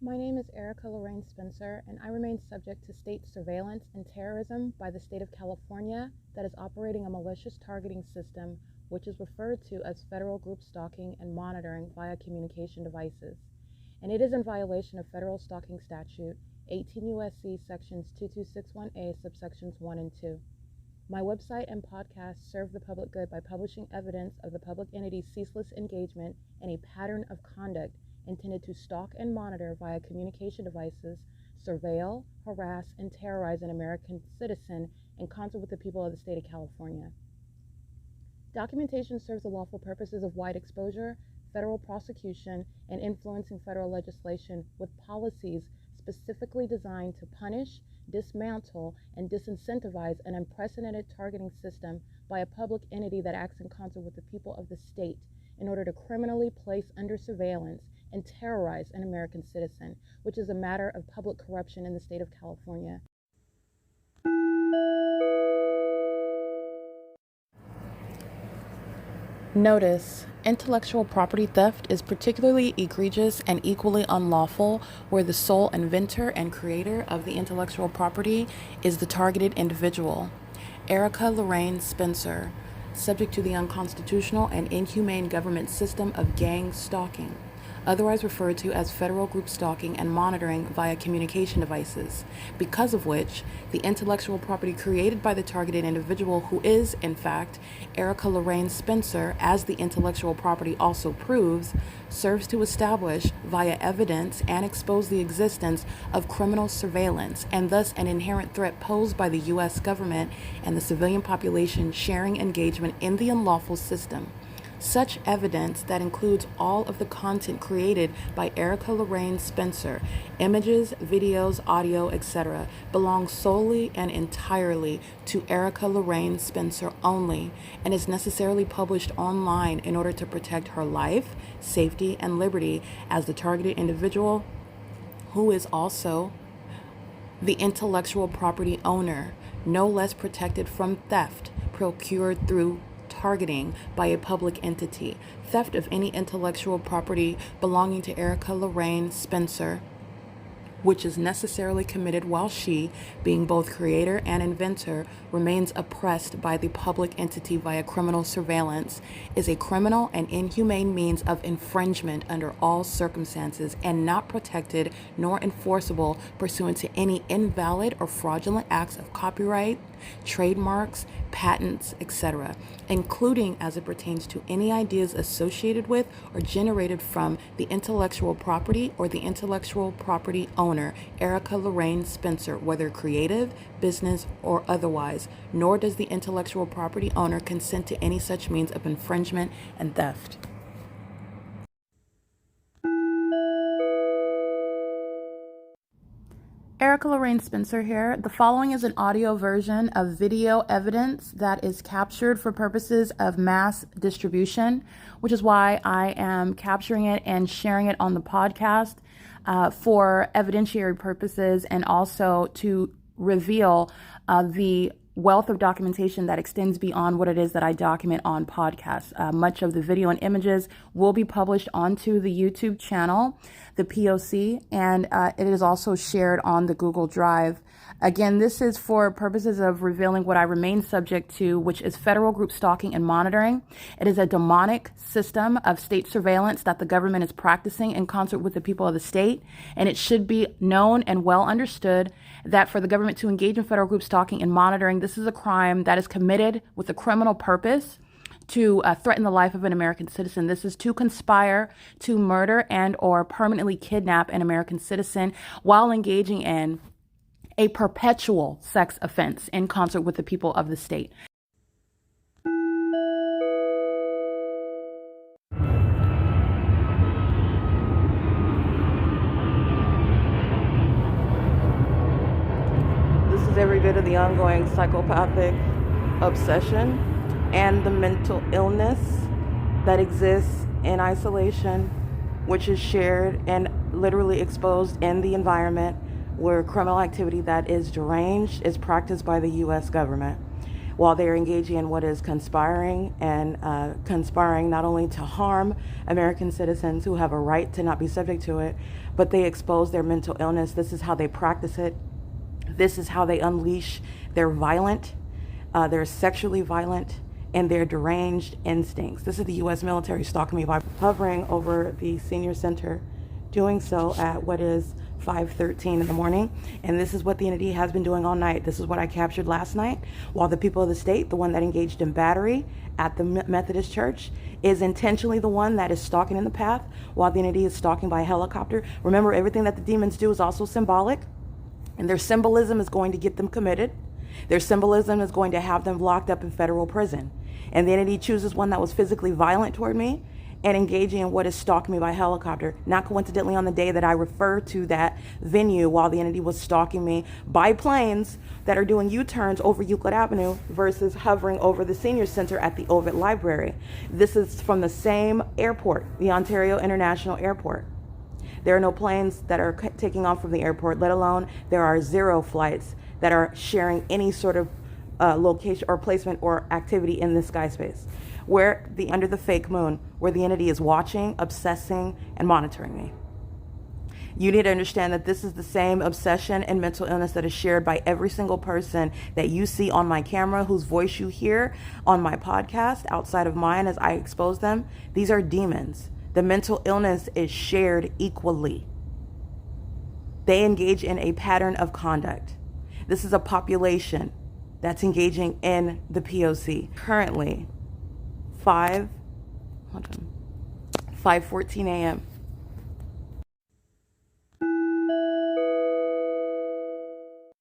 My name is Erica Lorraine Spencer, and I remain subject to state surveillance and terrorism by the state of California that is operating a malicious targeting system which is referred to as federal group stalking and monitoring via communication devices. And it is in violation of federal stalking statute 18 U.S.C. sections 2261A subsections 1 and 2. My website and podcast serve the public good by publishing evidence of the public entity's ceaseless engagement in a pattern of conduct intended to stalk and monitor via communication devices, surveil, harass, and terrorize an American citizen in concert with the people of the state of California. Documentation serves the lawful purposes of wide exposure, federal prosecution, and influencing federal legislation with policies specifically designed to punish, dismantle, and disincentivize an unprecedented targeting system by a public entity that acts in concert with the people of the state in order to criminally place under surveillance and terrorize an American citizen, which is a matter of public corruption in the state of California. Notice: intellectual property theft is particularly egregious and equally unlawful where the sole inventor and creator of the intellectual property is the targeted individual. Erica Lorraine Spencer, subject to the unconstitutional and inhumane government system of gang stalking, otherwise referred to as federal group stalking and monitoring via communication devices, because of which the intellectual property created by the targeted individual, who is, in fact, Erica Lorraine Spencer, as the intellectual property also proves, serves to establish via evidence and expose the existence of criminal surveillance and thus an inherent threat posed by the U.S. government and the civilian population sharing engagement in the unlawful system. Such evidence, that includes all of the content created by Erica Lorraine Spencer, images, videos, audio, etc., belongs solely and entirely to Erica Lorraine Spencer only and is necessarily published online in order to protect her life, safety, and liberty as the targeted individual, who is also the intellectual property owner, no less protected from theft procured through targeting by a public entity. Theft of any intellectual property belonging to Erica Lorraine Spencer, which is necessarily committed while she, being both creator and inventor, remains oppressed by the public entity via criminal surveillance, is a criminal and inhumane means of infringement under all circumstances and not protected nor enforceable pursuant to any invalid or fraudulent acts of copyright, trademarks, patents, etc., including as it pertains to any ideas associated with or generated from the intellectual property or the intellectual property owner, Erica Lorraine Spencer, whether creative, business, or otherwise, nor does the intellectual property owner consent to any such means of infringement and theft. Erica Lorraine Spencer here. The following is an audio version of video evidence that is captured for purposes of mass distribution, which is why I am capturing it and sharing it on the podcast for evidentiary purposes and also to reveal the wealth of documentation that extends beyond what it is that I document on podcasts. Much of the video and images will be published onto the YouTube channel, the P.O.C, and it is also shared on the Google Drive. Again, this is for purposes of revealing what I remain subject to, which is federal group stalking and monitoring. It is a demonic system of state surveillance that the government is practicing in concert with the people of the state, and it should be known and well understood that for the government to engage in federal group stalking and monitoring, this is a crime that is committed with a criminal purpose to threaten the life of an American citizen. This is to conspire to murder and or permanently kidnap an American citizen while engaging in a perpetual sex offense in concert with the people of the state. This is every bit of the ongoing psychopathic obsession and the mental illness that exists in isolation, which is shared and literally exposed in the environment where criminal activity that is deranged is practiced by the U.S. government. while they're engaging in what is conspiring and conspiring not only to harm American citizens who have a right to not be subject to it, but they expose their mental illness. This is how they practice it. This is how they unleash their violent, their sexually violent, and their deranged instincts. This is the U.S. military stalking me by hovering over the senior center, doing so at what is 5:13 in the morning. And this is what the entity has been doing all night. This is what I captured last night, while the people of the state, the one that engaged in battery at the Methodist Church, is intentionally the one that is stalking in the path, while the entity is stalking by helicopter. Remember, everything that the demons do is also symbolic, and their symbolism is going to get them committed. Their symbolism is going to have them locked up in federal prison. And the entity chooses one that was physically violent toward me and engaging in what is stalking me by helicopter. Not coincidentally on the day that I refer to that venue, while the entity was stalking me by planes that are doing U-turns over Euclid Avenue versus hovering over the senior center at the Ovid Library. This is from the same airport, the Ontario International Airport. There are no planes that are taking off from the airport, let alone there are 0 flights that are sharing any sort of location or placement or activity in the sky space, where under the fake moon, where the entity is watching, obsessing, and monitoring me. You need to understand that this is the same obsession and mental illness that is shared by every single person that you see on my camera, whose voice you hear on my podcast outside of mine as I expose them. These are demons. The mental illness is shared equally. They engage in a pattern of conduct. This is a population that's engaging in the P.O.C. Currently, 5:14 a.m.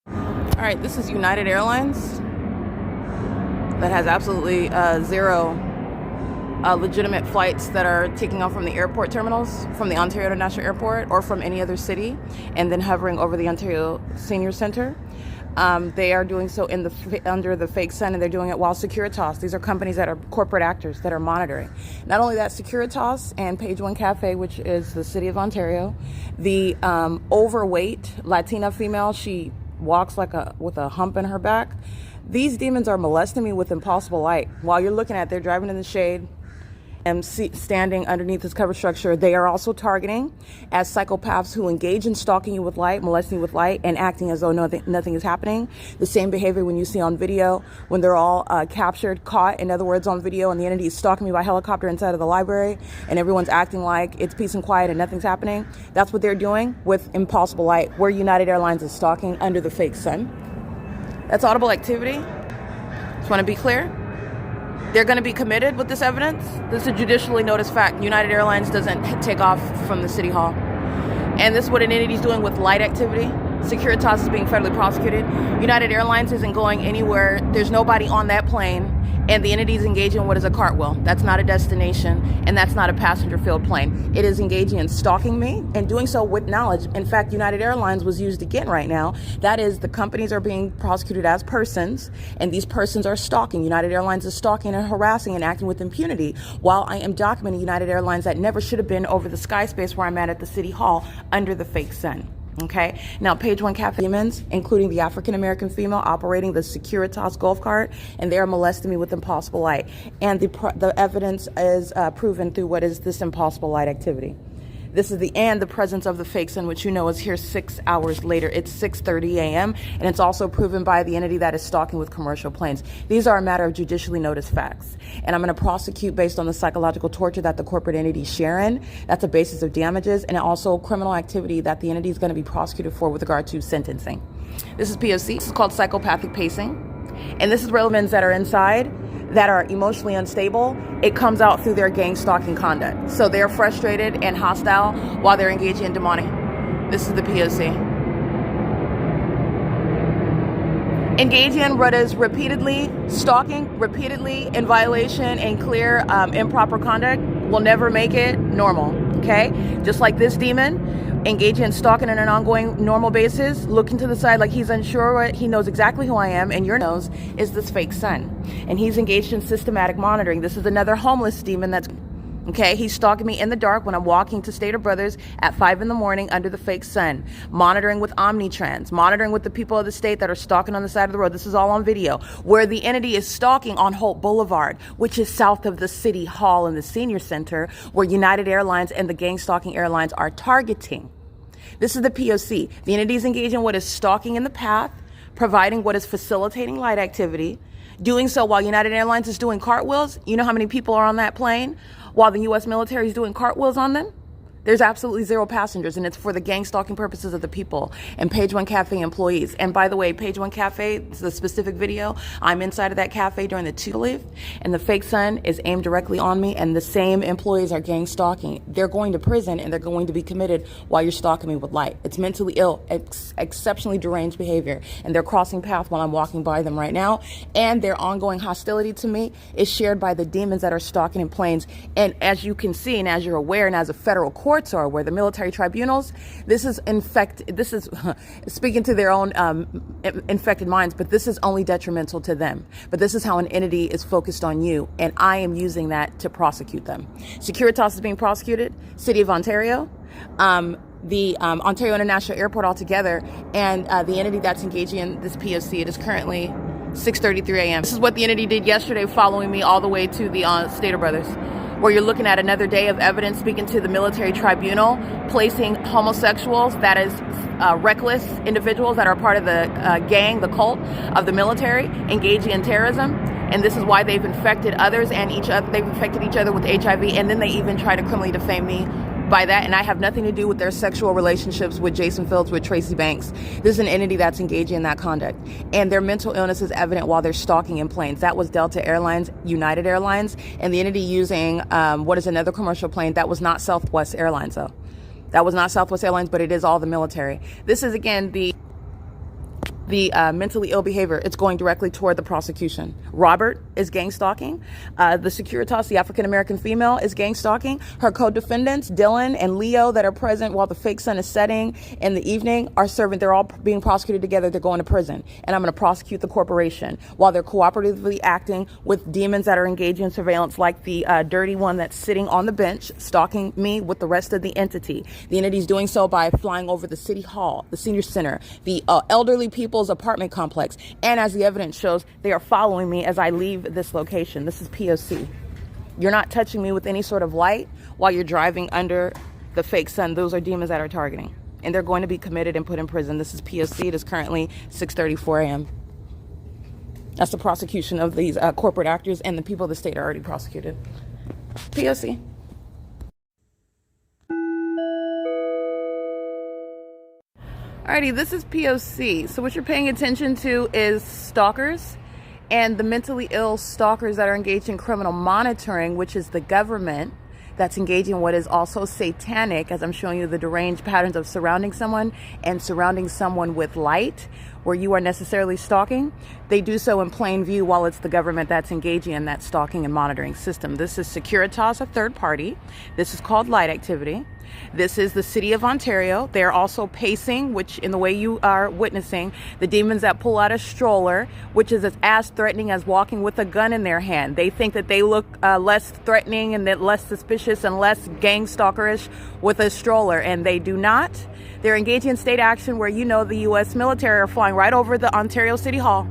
All right, this is United Airlines that has absolutely 0 legitimate flights that are taking off from the airport terminals, from the Ontario International Airport or from any other city, and then hovering over the Ontario Senior Center. They are doing so under the fake sun, and they're doing it while Securitas, these are companies that are corporate actors that are monitoring. Not only that, Securitas and Page One Cafe, which is the city of Ontario, the overweight Latina female, she walks with a hump in her back. These demons are molesting me with impossible light. While you're looking at, they're driving in the shade and standing underneath this cover structure. They are also targeting as psychopaths who engage in stalking you with light, molesting you with light, and acting as though nothing is happening. The same behavior when you see on video, when they're all captured, caught, in other words, on video, and the entity is stalking me by helicopter inside of the library, and everyone's acting like it's peace and quiet and nothing's happening. That's what they're doing with impossible light, where United Airlines is stalking under the fake sun. That's audible activity. Just want to be clear. They're going to be committed with this evidence. This is a judicially noticed fact. United Airlines doesn't take off from the city hall. And this is what an entity is doing with light activity. Securitas is being federally prosecuted. United Airlines isn't going anywhere. There's nobody on that plane. And the entity is engaging in what is a cartwheel. That's not a destination, and that's not a passenger-filled plane. It is engaging in stalking me and doing so with knowledge. In fact, United Airlines was used again right now. That is, the companies are being prosecuted as persons, and these persons are stalking. United Airlines is stalking and harassing and acting with impunity, while I am documenting United Airlines that never should have been over the sky space where I'm at the city hall under the fake sun. Okay, now Page One Cafe demons, including the African-American female operating the Securitas golf cart, and they are molesting me with impossible light. And the evidence is proven through what is this impossible light activity. This is the presence of the fake sun, which you know is here 6 hours later. It's 6:30 a.m. and it's also proven by the entity that is stalking with commercial planes. These are a matter of judicially noticed facts. And I'm going to prosecute based on the psychological torture that the corporate entity is sharing. That's a basis of damages, and also criminal activity that the entity is going to be prosecuted for with regard to sentencing. This is P.O.C. This is called psychopathic pacing. And this is relevance that are inside, that are emotionally unstable. It comes out through their gang stalking conduct. So they're frustrated and hostile while they're engaging in demonic. This is the P.O.C. Engaging in what is repeatedly stalking, repeatedly in violation and clear improper conduct will never make it normal, okay? Just like this demon, engaging in stalking on an ongoing normal basis, looking to the side like he's unsure what, he knows exactly who I am, and your nose is this fake sun. And he's engaged in systematic monitoring. This is another homeless demon that's Okay, he's stalking me in the dark when I'm walking to Stater Brothers at 5 in the morning under the fake sun, monitoring with Omnitrans, monitoring with the people of the state that are stalking on the side of the road. This is all on video, where the entity is stalking on Holt Boulevard, which is south of the City Hall and the Senior Center, where United Airlines and the gang stalking airlines are targeting. This is the P.O.C. The entity is engaging in what is stalking in the path, providing what is facilitating light activity, doing so while United Airlines is doing cartwheels. You know how many people are on that plane while the U.S. military is doing cartwheels on them? There's absolutely 0 passengers, and it's for the gang stalking purposes of the people and Page One Cafe employees. And by the way, Page One Cafe, the specific video, I'm inside of that cafe during the leave, and the fake sun is aimed directly on me, and the same employees are gang stalking. They're going to prison, and they're going to be committed while you're stalking me with light. It's mentally ill, exceptionally deranged behavior, and they're crossing paths while I'm walking by them right now, and their ongoing hostility to me is shared by the demons that are stalking in planes. And as you can see, and as you're aware, and as a federal courts are, where the military tribunals, this is speaking to their own infected minds, but this is only detrimental to them. But this is how an entity is focused on you, and I am using that to prosecute them. Securitas is being prosecuted, City of Ontario, the Ontario International Airport altogether, and the entity that's engaging in this P.O.C. It is currently 6:33 a.m. This is what the entity did yesterday, following me all the way to the Stater Brothers, where you're looking at another day of evidence speaking to the military tribunal, placing homosexuals, that is reckless individuals that are part of the gang, the cult of the military, engaging in terrorism. And this is why they've infected others and each other. They've infected each other with HIV, and then they even try to criminally defame me by that, and I have nothing to do with their sexual relationships with Jason Fields, with Tracy Banks. This is an entity that's engaging in that conduct, and their mental illness is evident while they're stalking in planes. That was Delta Airlines, United Airlines, and the entity using what is another commercial plane. That was not Southwest Airlines, though. That was not Southwest Airlines, but it is all the military. This is, again, the mentally ill behavior. It's going directly toward the prosecution. Robert is gang stalking. The Securitas, the African-American female, is gang stalking. Her co-defendants, Dylan and Leo, that are present while the fake sun is setting in the evening, are serving. They're all being prosecuted together. They're going to prison. And I'm going to prosecute the corporation while they're cooperatively acting with demons that are engaging in surveillance, like the dirty one that's sitting on the bench, stalking me with the rest of the entity. The entity is doing so by flying over the City Hall, the Senior Center, the elderly people's apartment complex, and as the evidence shows, they are following me as I leave this location. This is P.O.C. You're not touching me with any sort of light while you're driving under the fake sun. Those are demons that are targeting, and they're going to be committed and put in prison. This is P.O.C. It is currently 6:34 a.m. That's the prosecution of these corporate actors, and the people of the state are already prosecuted. P.O.C. Alrighty, this is P.O.C. So what you're paying attention to is stalkers and the mentally ill stalkers that are engaged in criminal monitoring, which is the government that's engaging in what is also satanic, as I'm showing you the deranged patterns of surrounding someone and surrounding someone with light, where you are necessarily stalking. They do so in plain view while it's the government that's engaging in that stalking and monitoring system. This is Securitas, a third party. This is called light activity. This is the City of Ontario. They're also pacing, which in the way you are witnessing, the demons that pull out a stroller, which is as threatening as walking with a gun in their hand. They think that they look less threatening and that less suspicious and less gang stalkerish with a stroller, and they do not. They're engaging in state action where you know the U.S. military are flying right over the Ontario City Hall.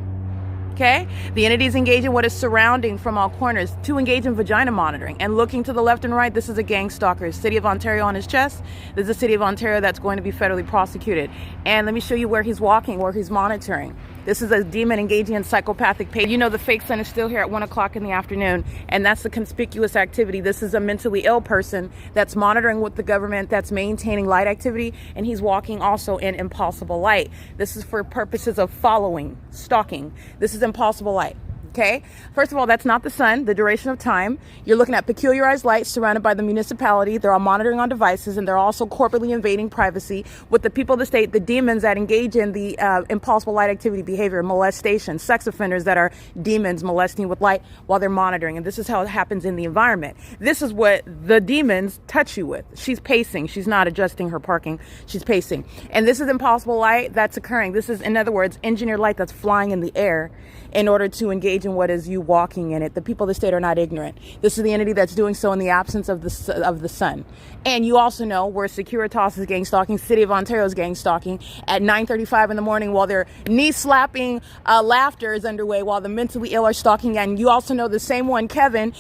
Okay? The entity is engaging what is surrounding from all corners to engage in vagina monitoring. And looking to the left and right, this is a gang stalker. City of Ontario on his chest. This is the City of Ontario that's going to be federally prosecuted. And let me show you where he's walking, where he's monitoring. This is a demon engaging in psychopathic pain. You know the fake sun is still here at 1 o'clock in the afternoon, and that's the conspicuous activity. This is a mentally ill person that's monitoring with the government, that's maintaining light activity, and he's walking also in impossible light. This is for purposes of following, stalking. This is impossible light. Okay, first of all, that's not the sun, the duration of time. You're looking at peculiarized lights surrounded by the municipality. They're all monitoring on devices, and they're also corporately invading privacy with the people of the state, the demons that engage in the impossible light activity behavior, molestation, sex offenders that are demons molesting with light while they're monitoring. And this is how it happens in the environment. This is what the demons touch you with. She's pacing. She's not adjusting her parking. She's pacing. And this is impossible light that's occurring. This is, in other words, engineered light that's flying in the air in order to engage engage in what is you walking in it. The people of the state are not ignorant. This is the entity that's doing so in the absence of the sun. And you also know where Securitas is gang stalking, City of Ontario is gang stalking at 9:35 in the morning while their knee-slapping laughter is underway while the mentally ill are stalking. And you also know the same one, Kevin,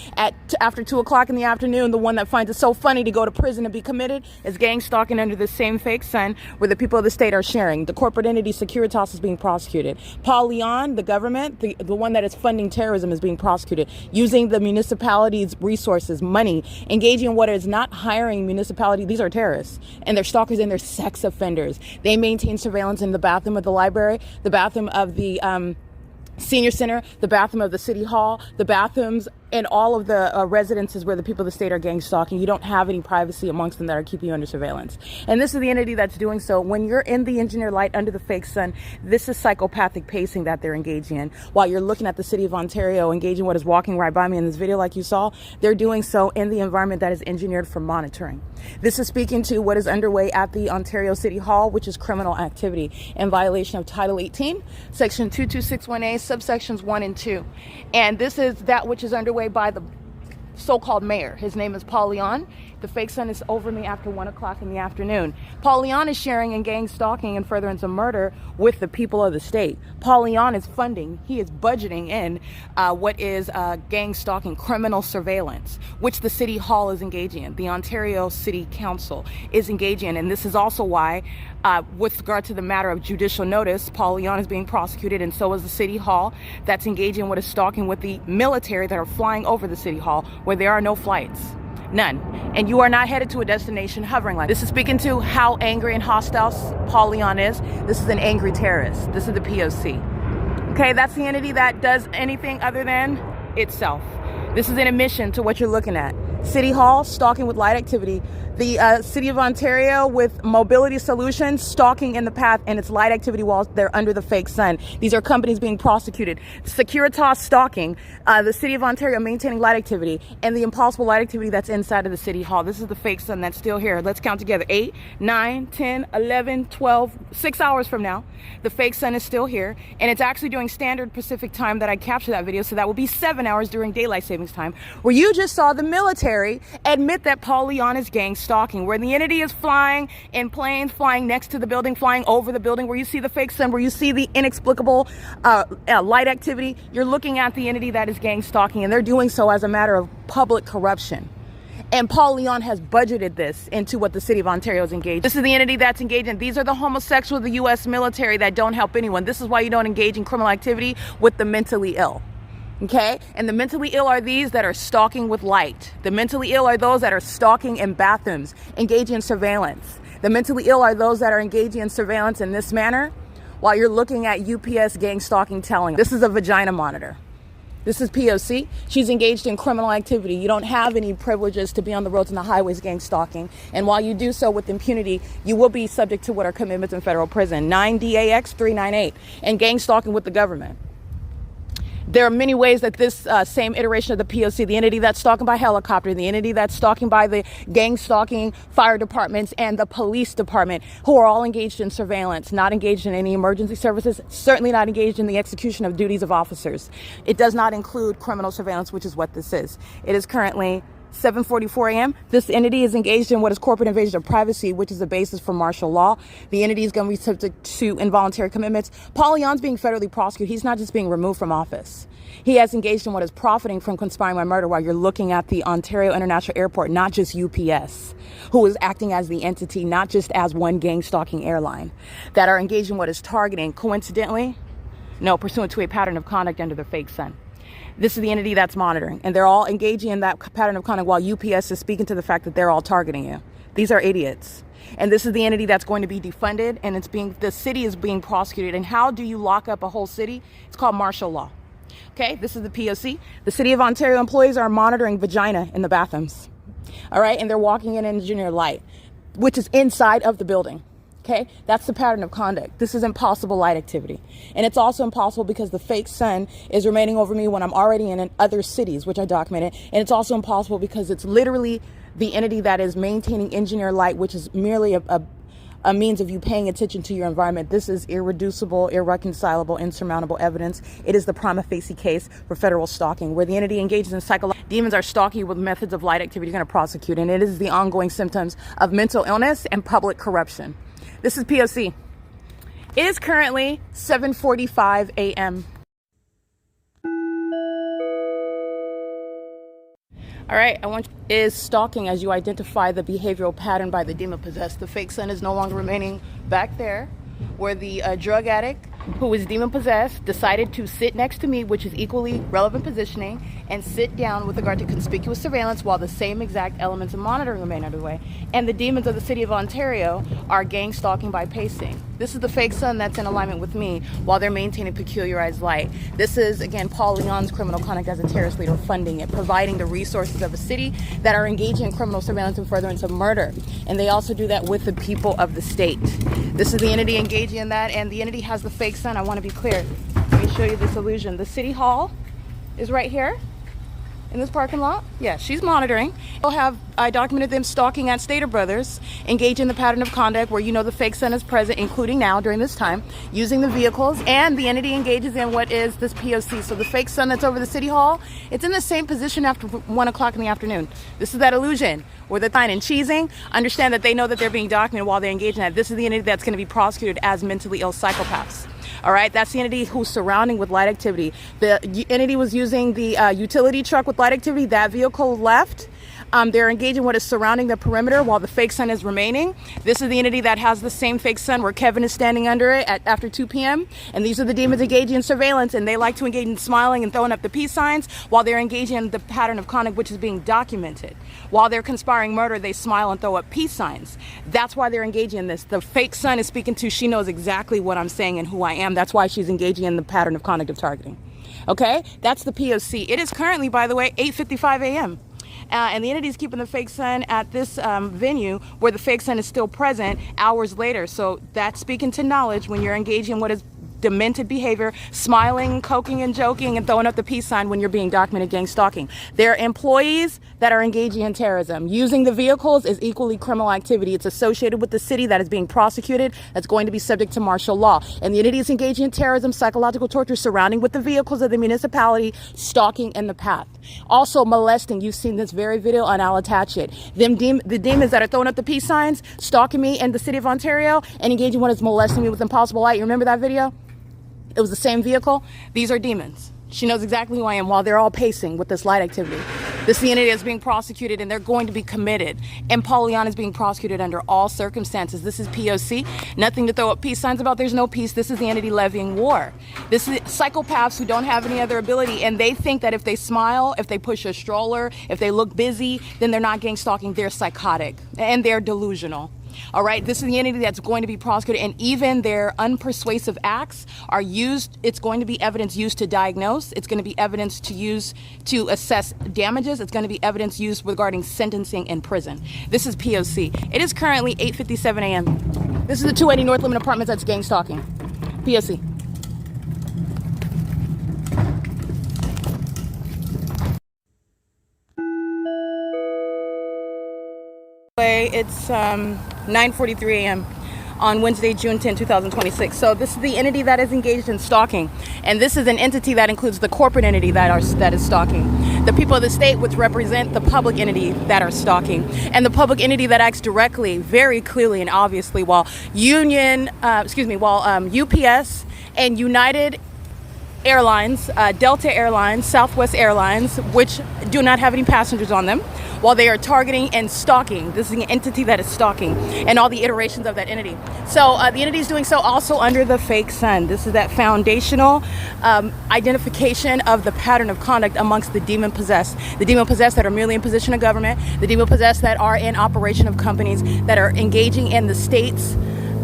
after 2 o'clock in the afternoon, the one that finds it so funny to go to prison and be committed, is gang stalking under the same fake sun where the people of the state are sharing. The corporate entity Securitas is being prosecuted. Paul Leon, the government, the one that is funding terrorism, is being prosecuted, using the municipality's resources, money, engaging in what is not hiring municipality. These are terrorists, and they're stalkers and they're sex offenders. They maintain surveillance in the bathroom of the library, the bathroom of the senior center, the bathroom of the city hall, the bathrooms in all of the residences where the people of the state are gang stalking. You don't have any privacy amongst them that are keeping you under surveillance. And this is the entity that's doing so. When you're in the engineer light under the fake sun, this is psychopathic pacing that they're engaging in. While you're looking at the City of Ontario engaging what is walking right by me in this video like you saw, they're doing so in the environment that is engineered for monitoring. This is speaking to what is underway at the Ontario City Hall, which is criminal activity in violation of Title 18, Section 2261A, subsections 1 and 2. And this is that which is underway by the so-called mayor. His name is Paul Leon. The fake sun is over me after 1 o'clock in the afternoon. Paul Leon is sharing in gang stalking and furtherance of murder with the people of the state. Paul Leon is funding, he is budgeting in what is gang stalking, criminal surveillance, which the City Hall is engaging in. The Ontario City Council is engaging in. And this is also why, with regard to the matter of judicial notice, Paul Leon is being prosecuted, and so is the City Hall that's engaging in what is stalking with the military that are flying over the City Hall where there are no flights. None. And you are not headed to a destination hovering like this. Is speaking to how angry and hostile Paul Leon is. This is an angry terrorist. This is the P.O.C. Okay, that's the entity that does anything other than itself. This is an admission to what you're looking at. City Hall, stalking with light activity. The City of Ontario with mobility solutions, stalking in the path and its light activity while they're under the fake sun. These are companies being prosecuted. Securitas stalking, the City of Ontario maintaining light activity, and the impossible light activity that's inside of the City Hall. This is the fake sun that's still here. Let's count together. 8, 9, 10, 11, 12, 6 hours from now. The fake sun is still here, and it's actually doing standard Pacific time that I captured that video, so that will be 7 hours during daylight savings time, where you just saw the military admit that Paul Leon is gang stalking, where the entity is flying in planes, flying next to the building, flying over the building, where you see the fake sun, where you see the inexplicable light activity. You're looking at the entity that is gang stalking, and they're doing so as a matter of public corruption. And Paul Leon has budgeted this into what the City of Ontario is engaged. This is the entity that's engaged in. These are the homosexuals of the U.S. military that don't help anyone. This is why you don't engage in criminal activity with the mentally ill. Okay? And the mentally ill are these that are stalking with light. The mentally ill are those that are stalking in bathrooms, engaging in surveillance. The mentally ill are those that are engaging in surveillance in this manner while you're looking at UPS gang stalking telling. This is a vagina monitor. This is P.O.C. She's engaged in criminal activity. You don't have any privileges to be on the roads and the highways gang stalking. And while you do so with impunity, you will be subject to what are commitments in federal prison. 9 DAX 398. And gang stalking with the government. There are many ways that this same iteration of the P.O.C., the entity that's stalking by helicopter, the entity that's stalking by the gang stalking fire departments and the police department, who are all engaged in surveillance, not engaged in any emergency services, certainly not engaged in the execution of duties of officers. It does not include criminal surveillance, which is what this is. It is currently 7:44 a.m. This entity is engaged in what is corporate invasion of privacy, which is the basis for martial law. The entity is going to be subject to involuntary commitments. Paul Leon's being federally prosecuted. He's not just being removed from office. He has engaged in what is profiting from conspiring by murder while you're looking at the Ontario International Airport, not just UPS, who is acting as the entity, not just as one gang stalking airline, that are engaged in what is targeting, coincidentally, no, pursuant to a pattern of conduct under the fake sun. This is the entity that's monitoring, and they're all engaging in that pattern of conduct while UPS is speaking to the fact that they're all targeting you. These are idiots. And this is the entity that's going to be defunded, and the city is being prosecuted. And how do you lock up a whole city? It's called martial law. Okay, this is the P.O.C. The City of Ontario employees are monitoring vagina in the bathrooms. All right, and they're walking in engineer light, which is inside of the building. Okay, that's the pattern of conduct. This is impossible light activity. And it's also impossible because the fake sun is remaining over me when I'm already in other cities, which I documented. And it's also impossible because it's literally the entity that is maintaining engineer light, which is merely a means of you paying attention to your environment. This is irreducible, irreconcilable, insurmountable evidence. It is the prima facie case for federal stalking, where the entity engages in psychological demons are stalking you with methods of light activity. You're going to prosecute, and it is the ongoing symptoms of mental illness and public corruption. This is P.O.C. It is currently 7:45 a.m. All right, is stalking as you identify the behavioral pattern by the demon possessed. The fake son is no longer remaining back there, where the drug addict who is demon possessed decided to sit next to me, which is equally relevant positioning, and sit down with regard to conspicuous surveillance while the same exact elements of monitoring remain underway. And the demons of the city of Ontario are gang stalking by pacing. This is the fake son that's in alignment with me while they're maintaining peculiarized light. This is, again, Paul Leon's criminal conduct as a terrorist leader, funding it, providing the resources of a city that are engaging in criminal surveillance and furtherance of murder. And they also do that with the people of the state. This is the entity engaging in that, and the entity has the fake son. I want to be clear. Let me show you this illusion. The city hall is right here in this parking lot. Yeah, she's monitoring. I documented them stalking at Stater Brothers, engage in the pattern of conduct where you know the fake son is present, including now during this time, using the vehicles, and the entity engages in what is this P.O.C. So the fake son that's over the city hall, it's in the same position after 1 o'clock in the afternoon. This is that illusion where they're fine and cheesing. Understand that they know that they're being documented while they're engaged in that. This is the entity that's going to be prosecuted as mentally ill psychopaths. All right, that's the entity who's surrounding with light activity. The entity was using the utility truck with light activity. That vehicle left. They're engaging what is surrounding the perimeter while the fake son is remaining. This is the entity that has the same fake son where Kevin is standing under it after 2 p.m. And these are the demons engaging in surveillance, and they like to engage in smiling and throwing up the peace signs while they're engaging in the pattern of conduct which is being documented. While they're conspiring murder, they smile and throw up peace signs. That's why they're engaging in this. The fake son is speaking to, she knows exactly what I'm saying and who I am. That's why she's engaging in the pattern of conduct of targeting. Okay, that's the P.O.C. It is currently, by the way, 8:55 a.m. And the entity is keeping the fake son at this venue where the fake son is still present hours later. So that's speaking to knowledge when you're engaging in what is demented behavior, smiling, coking and joking, and throwing up the peace sign when you're being documented gang stalking. They're employees that are engaging in terrorism. Using the vehicles is equally criminal activity. It's associated with the city that is being prosecuted, that's going to be subject to martial law. And the entity is engaging in terrorism, psychological torture, surrounding with the vehicles of the municipality, stalking in the path. Also molesting. You've seen this very video, and I'll attach it. The demons that are throwing up the peace signs, stalking me in the city of Ontario, and engaging what is molesting me with impossible light. You remember that video? It was the same vehicle. These are demons. She knows exactly who I am while they're all pacing with this light activity. This is the entity that's being prosecuted, and they're going to be committed. And Paul Leon is being prosecuted under all circumstances. This is P.O.C. Nothing to throw up peace signs about. There's no peace. This is the entity levying war. This is psychopaths who don't have any other ability, and they think that if they smile, if they push a stroller, if they look busy, then they're not gang stalking. They're psychotic, and they're delusional. All right, this is the entity that's going to be prosecuted, and even their unpersuasive acts are used. It's going to be evidence used to diagnose. It's going to be evidence to use to assess damages. It's going to be evidence used regarding sentencing in prison. This is P.O.C. It is currently 8:57 a.m. This is the 280 North Limit Apartments that's gang stalking. P.O.C. It's 9:43 a.m. on Wednesday, June 10, 2026. So this is the entity that is engaged in stalking. And this is an entity that includes the corporate entity that is stalking, the people of the state, which represent the public entity that are stalking, and the public entity that acts directly, very clearly and obviously, while UPS and United Airlines, Delta Airlines, Southwest Airlines, which do not have any passengers on them, while they are targeting and stalking. This is an entity that is stalking, and all the iterations of that entity. So the entity is doing so also under the fake son. This is that foundational identification of the pattern of conduct amongst the demon possessed that are merely in position of government, the demon possessed that are in operation of companies that are engaging in the states,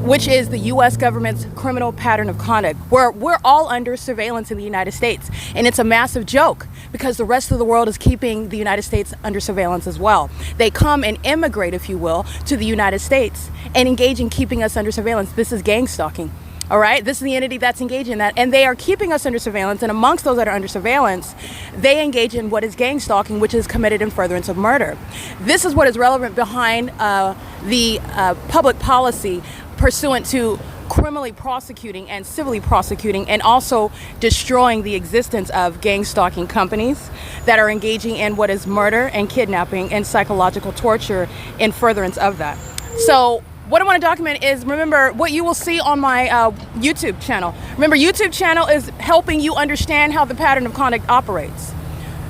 which is the U.S. government's criminal pattern of conduct. We're all under surveillance in the United States. And it's a massive joke because the rest of the world is keeping the United States under surveillance as well. They come and immigrate, if you will, to the United States and engage in keeping us under surveillance. This is gang stalking. All right, this is the entity that's engaged in that, and they are keeping us under surveillance. And amongst those that are under surveillance, they engage in what is gang stalking, which is committed in furtherance of murder. This is what is relevant behind the public policy pursuant to criminally prosecuting and civilly prosecuting and also destroying the existence of gang stalking companies that are engaging in what is murder and kidnapping and psychological torture in furtherance of that. So what I want to document is, remember, what you will see on my YouTube channel. Remember, YouTube channel is helping you understand how the pattern of conduct operates.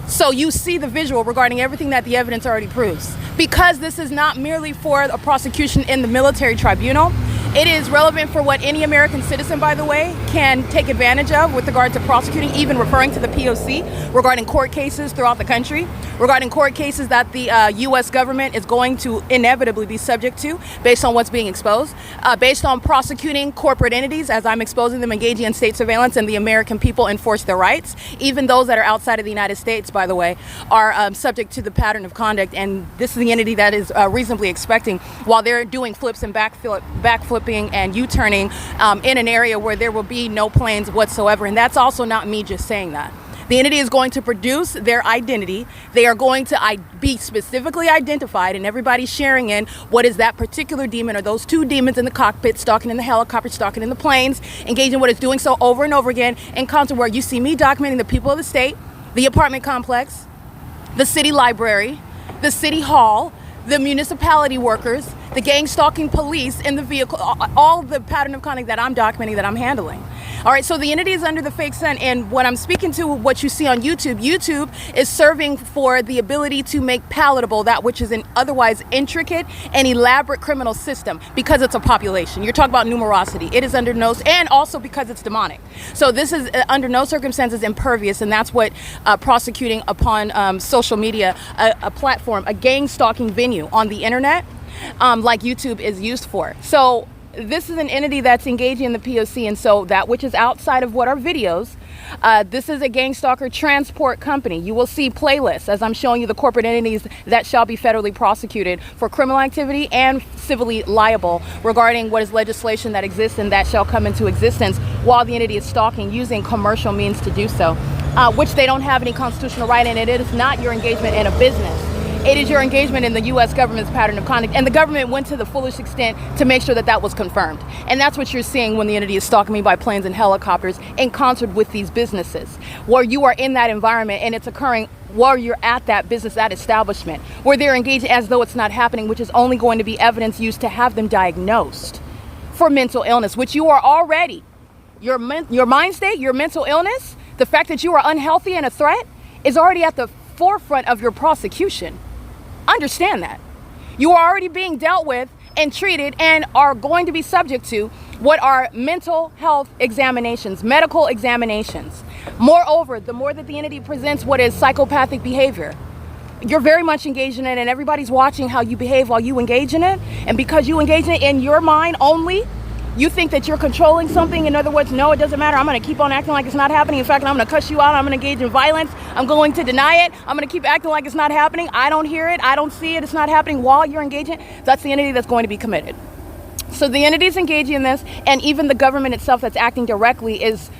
So you see the visual regarding everything that the evidence already proves. Because this is not merely for a prosecution in the military tribunal, it is relevant for what any American citizen, by the way, can take advantage of with regard to prosecuting, even referring to the P.O.C. regarding court cases throughout the country, regarding court cases that the U.S. government is going to inevitably be subject to based on what's being exposed, based on prosecuting corporate entities as I'm exposing them engaging in state surveillance and the American people enforce their rights. Even those that are outside of the United States, by the way, are subject to the pattern of conduct, and this is the entity that is reasonably expecting while they're doing flips and backflipping and U-turning in an area where there will be no planes whatsoever. And that's also not me just saying that. The entity is going to produce their identity. They are going to be specifically identified, and everybody's sharing in what is that particular demon or those two demons in the cockpit, stalking in the helicopter, stalking in the planes, engaging what it's doing so over and over again in concert where you see me documenting the people of the state, the apartment complex, the city library, the city hall, the municipality workers, the gang stalking police in the vehicle, all the pattern of conduct that I'm documenting, that I'm handling. All right, so the entity is under the fake sun, and what I'm speaking to, what you see on YouTube, YouTube is serving for the ability to make palatable that which is an otherwise intricate and elaborate criminal system because it's a population. You're talking about numerosity. It is under no, and also because it's demonic. So this is under no circumstances impervious, and that's what prosecuting upon social media, a platform, a gang stalking venue on the internet, like YouTube is used for. So this is an entity that's engaging in the P.O.C. and so that which is outside of what are videos, this is a gang stalker transport company. You will see playlists as I'm showing you the corporate entities that shall be federally prosecuted for criminal activity and civilly liable regarding what is legislation that exists and that shall come into existence while the entity is stalking using commercial means to do so, which they don't have any constitutional right in. It is not your engagement in a business. It is your engagement in the U.S. government's pattern of conduct, and the government went to the foolish extent to make sure that that was confirmed. And that's what you're seeing when the entity is stalking me by planes and helicopters in concert with these businesses, where you are in that environment and it's occurring while you're at that business, that establishment, where they're engaged as though it's not happening, which is only going to be evidence used to have them diagnosed for mental illness, which you are already. Your mind state, your mental illness, the fact that you are unhealthy and a threat is already at the forefront of your prosecution. Understand that. You are already being dealt with and treated and are going to be subject to what are mental health examinations, medical examinations. Moreover, the more that the entity presents what is psychopathic behavior, you're very much engaged in it, and everybody's watching how you behave while you engage in it. And because you engage in it in your mind only, you think that you're controlling something. In other words, no, it doesn't matter. I'm going to keep on acting like it's not happening. In fact, I'm going to cuss you out. I'm going to engage in violence. I'm going to deny it. I'm going to keep acting like it's not happening. I don't hear it. I don't see it. It's not happening while you're engaging. That's the entity that's going to be committed. So the entity is engaging in this, and even the government itself that's acting directly is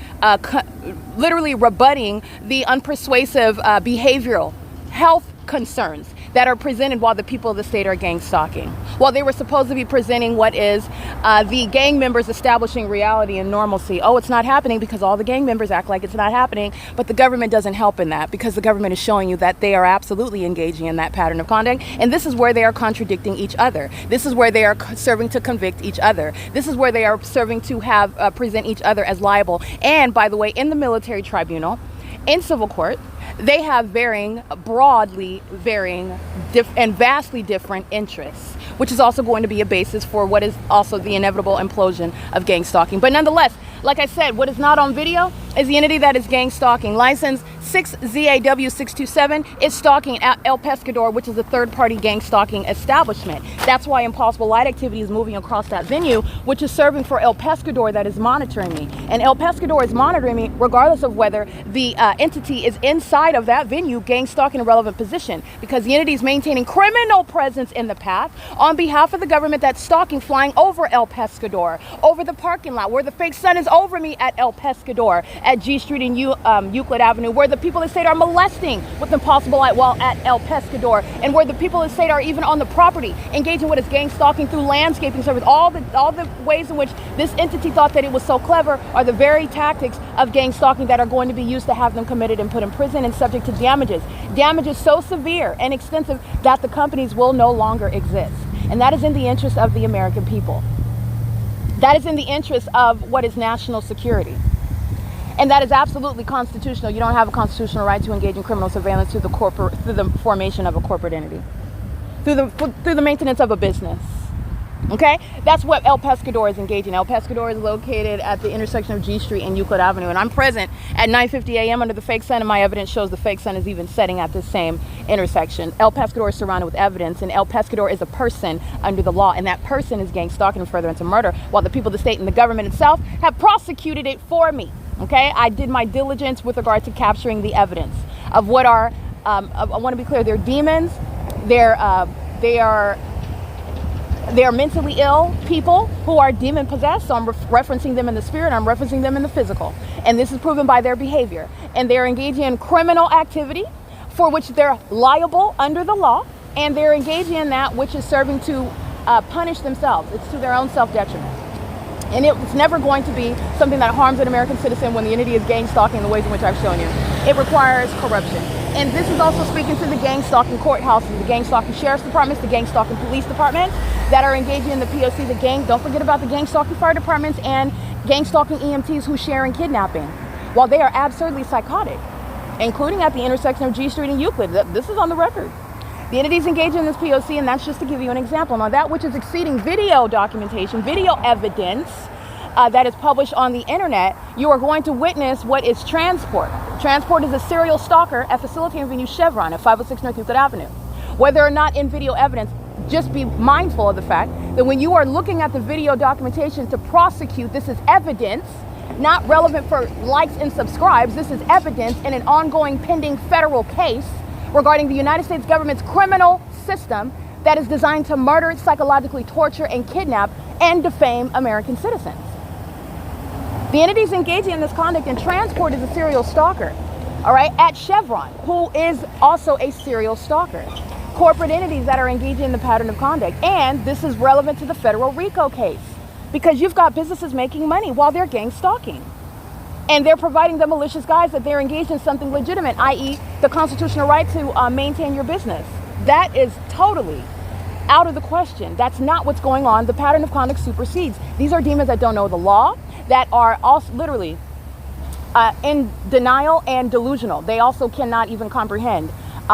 literally rebutting the unpersuasive behavioral health concerns that are presented while the people of the state are gang stalking. While they were supposed to be presenting what is the gang members establishing reality and normalcy. Oh, it's not happening because all the gang members act like it's not happening, but the government doesn't help in that because the government is showing you that they are absolutely engaging in that pattern of conduct, and this is where they are contradicting each other. This is where they are serving to convict each other. This is where they are serving to have present each other as liable. And by the way, in the military tribunal, in civil court, they have broadly varying and vastly different interests, which is also going to be a basis for what is also the inevitable implosion of gang stalking. But nonetheless, like I said, what is not on video is the entity that is gang stalking. License 6ZAW627 is stalking at El Pescador, which is a third-party gang stalking establishment. That's why Impossible Light activity is moving across that venue, which is serving for El Pescador that is monitoring me. And El Pescador is monitoring me regardless of whether the entity is inside of that venue gang stalking a relevant position, because the entity is maintaining criminal presence in the path on behalf of the government that's stalking, flying over El Pescador, over the parking lot where the fake sun is over me at El Pescador, at G Street and Euclid Avenue, where the people at state are molesting with impossible light while at El Pescador, and where the people at state are even on the property engaging with its gang stalking through landscaping service. All the ways in which this entity thought that it was so clever are the very tactics of gang stalking that are going to be used to have them committed and put in prison and subject to damages so severe and extensive that the companies will no longer exist. And that is in the interest of the American people. That is in the interest of what is national security. And that is absolutely constitutional. You don't have a constitutional right to engage in criminal surveillance through the formation of a corporate entity, through the maintenance of a business. Okay, that's what El Pescador is engaging. El Pescador is located at the intersection of G Street and Euclid Avenue, and I'm present at 9:50 a.m. under the fake sun, and my evidence shows the fake sun is even setting at the same intersection. El Pescador is surrounded with evidence, and El Pescador is a person under the law, and that person is gang stalking and furtherance of murder, while the people of the state and the government itself have prosecuted it for me. Okay, I did my diligence with regard to capturing the evidence of what are. I want to be clear. They're demons. They are mentally ill people who are demon possessed. So I'm referencing them in the spirit, I'm referencing them in the physical. And this is proven by their behavior. And they're engaging in criminal activity for which they're liable under the law. And they're engaging in that which is serving to punish themselves. It's to their own self-detriment. And it's never going to be something that harms an American citizen when the entity is gang stalking in the ways in which I've shown you. It requires corruption. And this is also speaking to the gang stalking courthouses, the gang stalking sheriff's departments, the gang stalking police departments that are engaging in the P.O.C. The gang, don't forget about the gang stalking fire departments and gang stalking EMTs who share in kidnapping, while they are absurdly psychotic, including at the intersection of G Street and Euclid. This is on the record. The entities engaging in this P.O.C., and that's just to give you an example. Now, that which is exceeding video documentation, video evidence that is published on the internet, you are going to witness what is transport. Transport is a serial stalker at Facilitating Venue Chevron at 506 North Euclid Avenue. Whether or not in video evidence, just be mindful of the fact that when you are looking at the video documentation to prosecute, this is evidence, not relevant for likes and subscribes. This is evidence in an ongoing pending federal case regarding the United States government's criminal system that is designed to murder, psychologically torture, and kidnap and defame American citizens. The entities engaging in this conduct, and transport is a serial stalker, all right, at Chevron, who is also a serial stalker. Corporate entities that are engaging in the pattern of conduct. And this is relevant to the federal RICO case, because you've got businesses making money while they're gang stalking. And they're providing the malicious guise that they're engaged in something legitimate, i.e. the constitutional right to maintain your business. That is totally out of the question. That's not what's going on. The pattern of conduct supersedes. These are demons that don't know the law, that are also literally in denial and delusional. They also cannot even comprehend.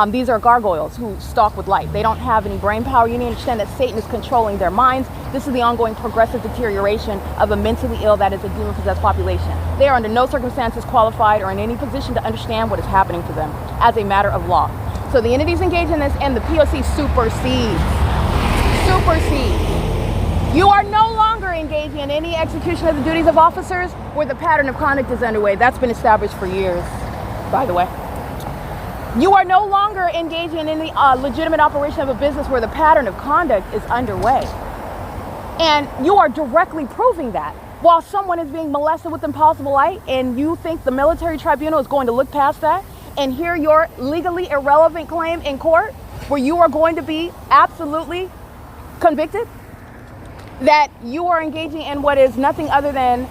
These are gargoyles who stalk with light. They don't have any brain power. You need to understand that Satan is controlling their minds. This is the ongoing progressive deterioration of a mentally ill that is a demon-possessed population. They are under no circumstances qualified or in any position to understand what is happening to them as a matter of law. So the entities engaged in this, and the P.O.C. supersedes. You are no longer engaging in any execution of the duties of officers where the pattern of conduct is underway. That's been established for years, by the way. You are no longer engaging in any legitimate operation of a business where the pattern of conduct is underway. And you are directly proving that while someone is being molested with impossible light, and you think the military tribunal is going to look past that and hear your legally irrelevant claim in court, where you are going to be absolutely convicted that you are engaging in what is nothing other than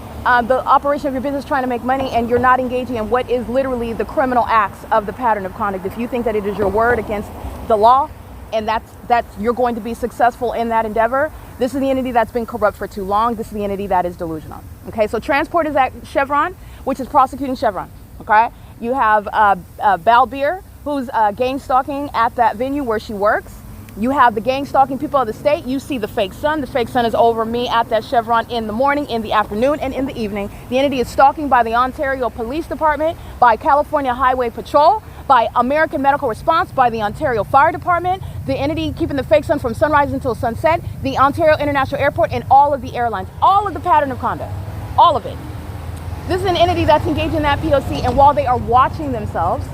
the operation of your business trying to make money, and you're not engaging in what is literally the criminal acts of the pattern of conduct. If you think that it is your word against the law, and that's you're going to be successful in that endeavor, this is the entity that's been corrupt for too long. This is the entity that is delusional. Okay, so transport is at Chevron, which is prosecuting Chevron. Okay, you have Balbeer, who's gang stalking at that venue where she works. You have the gang stalking people of the state. You see the fake sun. The fake sun is over me at that Chevron in the morning, in the afternoon, and in the evening. The entity is stalking by the Ontario Police Department, by California Highway Patrol, by American Medical Response, by the Ontario Fire Department, the entity keeping the fake sun from sunrise until sunset, the Ontario International Airport, and all of the airlines. All of the pattern of conduct. All of it. This is an entity that's engaged in that POC, and while they are watching themselves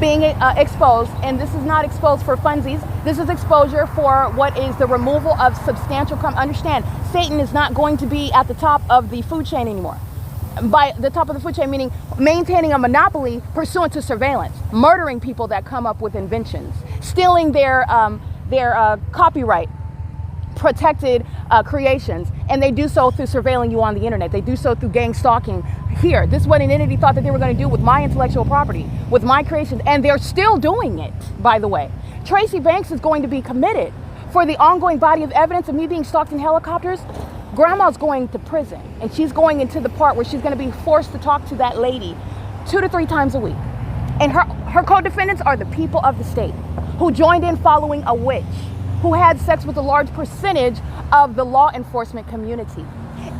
being exposed, and this is not exposed for funsies, this is exposure for what is the removal of substantial crime. Understand, Satan is not going to be at the top of the food chain anymore. by the top of the food chain, meaning maintaining a monopoly pursuant to surveillance, murdering people that come up with inventions, stealing their copyright protected creations, and they do so through surveilling you on the internet. They do so through gang stalking here. This is what an entity thought that they were going to do with my intellectual property, with my creations, and they're still doing it, by the way. Tracy Banks is going to be committed for the ongoing body of evidence of me being stalked in helicopters. Grandma's going to prison, and she's going into the part where she's going to be forced to talk to that lady 2 to 3 times a week. And her co-defendants are the people of the state who joined in following a witch who had sex with a large percentage of the law enforcement community.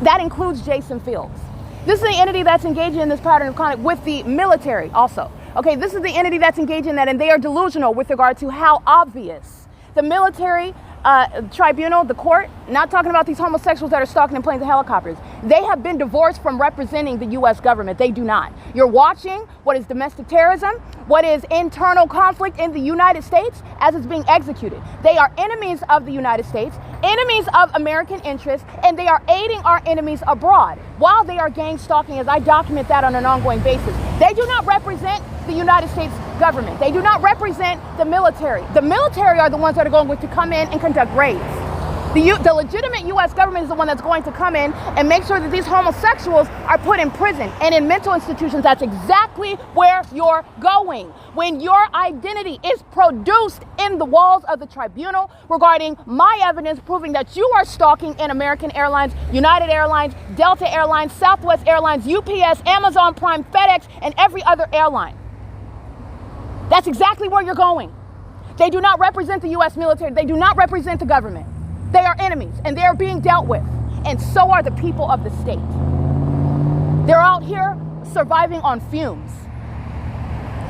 That includes Jason Fields. This is the entity that's engaging in this pattern of conduct with the military also. Okay, this is the entity that's engaging in that, and they are delusional with regard to how obvious the military tribunal, the court, not talking about these homosexuals that are stalking in planes and helicopters. They have been divorced from representing the U.S. government. They do not. You're watching what is domestic terrorism, what is internal conflict in the United States as it's being executed. They are enemies of the United States, enemies of American interests, and they are aiding our enemies abroad while they are gang stalking, as I document that on an ongoing basis. They do not represent the United States government. They do not represent the military. The military are the ones that are going to come in and conduct raids. The legitimate U.S. government is the one that's going to come in and make sure that these homosexuals are put in prison and in mental institutions. That's exactly where you're going. When your identity is produced in the walls of the tribunal regarding my evidence proving that you are stalking in American Airlines, United Airlines, Delta Airlines, Southwest Airlines, UPS, Amazon Prime, FedEx, and every other airline. That's exactly where you're going. They do not represent the U.S. military. They do not represent the government. They are enemies, and they are being dealt with. And so are the people of the state. They're out here surviving on fumes.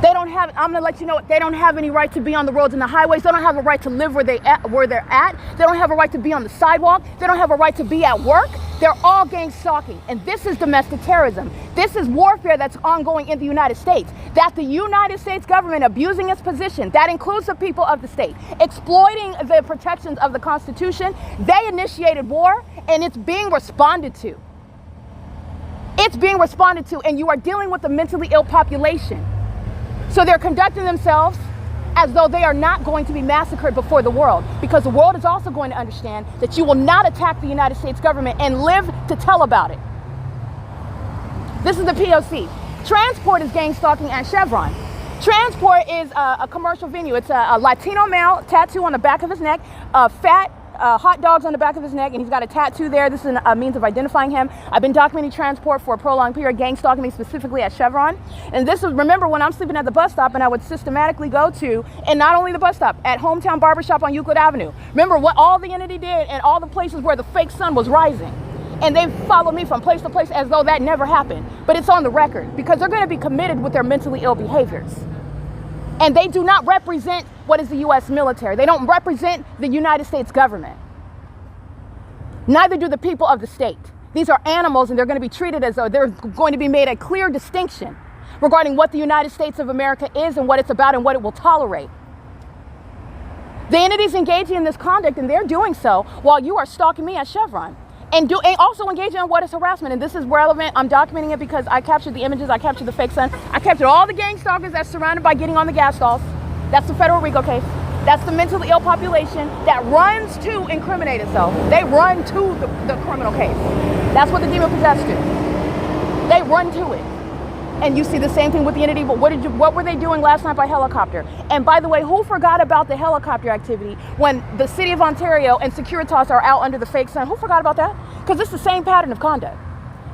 They don't have, I'm going to let you know, they don't have any right to be on the roads and the highways. They don't have a right to live where they're at. They don't have a right to be on the sidewalk. They don't have a right to be at work. They're all gang stalking. And this is domestic terrorism. This is warfare that's ongoing in the United States. That the United States government abusing its position, that includes the people of the state, exploiting the protections of the Constitution. They initiated war, and it's being responded to. It's being responded to, and you are dealing with a mentally ill population. So they're conducting themselves as though they are not going to be massacred before the world, because the world is also going to understand that you will not attack the United States government and live to tell about it. This is the P.O.C. Transport is gang stalking at Chevron. Transport is a commercial venue. It's a Latino male, tattoo on the back of his neck, fat hot dogs on the back of his neck, and he's got a tattoo there. This is a means of identifying him. I've been documenting Transport for a prolonged period, gang stalking me specifically at Chevron. And this was, remember, when I'm sleeping at the bus stop, and I would systematically go to, and not only the bus stop, at Hometown Barbershop on Euclid Avenue. Remember what all the entity did and all the places where the fake sun was rising. And they followed me from place to place as though that never happened. But it's on the record, because they're going to be committed with their mentally ill behaviors. And they do not represent what is the U.S. military. They don't represent the United States government. Neither do the people of the state. These are animals, and they're going to be treated as though they're going to be made a clear distinction regarding what the United States of America is and what it's about and what it will tolerate. The entities engaging in this conduct, and they're doing so while you are stalking me at Chevron. And also engaging in what is harassment. And this is relevant. I'm documenting it because I captured the images. I captured the fake sun. I captured all the gang stalkers that's surrounded by getting on the gas stalls. That's the federal RICO case. That's the mentally ill population that runs to incriminate itself. They run to the criminal case. That's what the demon possessed do. They run to it. And you see the same thing with the entity. But what were they doing last night by helicopter? And by the way, who forgot about the helicopter activity when the city of Ontario and Securitas are out under the fake sun? Who forgot about that? Because it's the same pattern of conduct.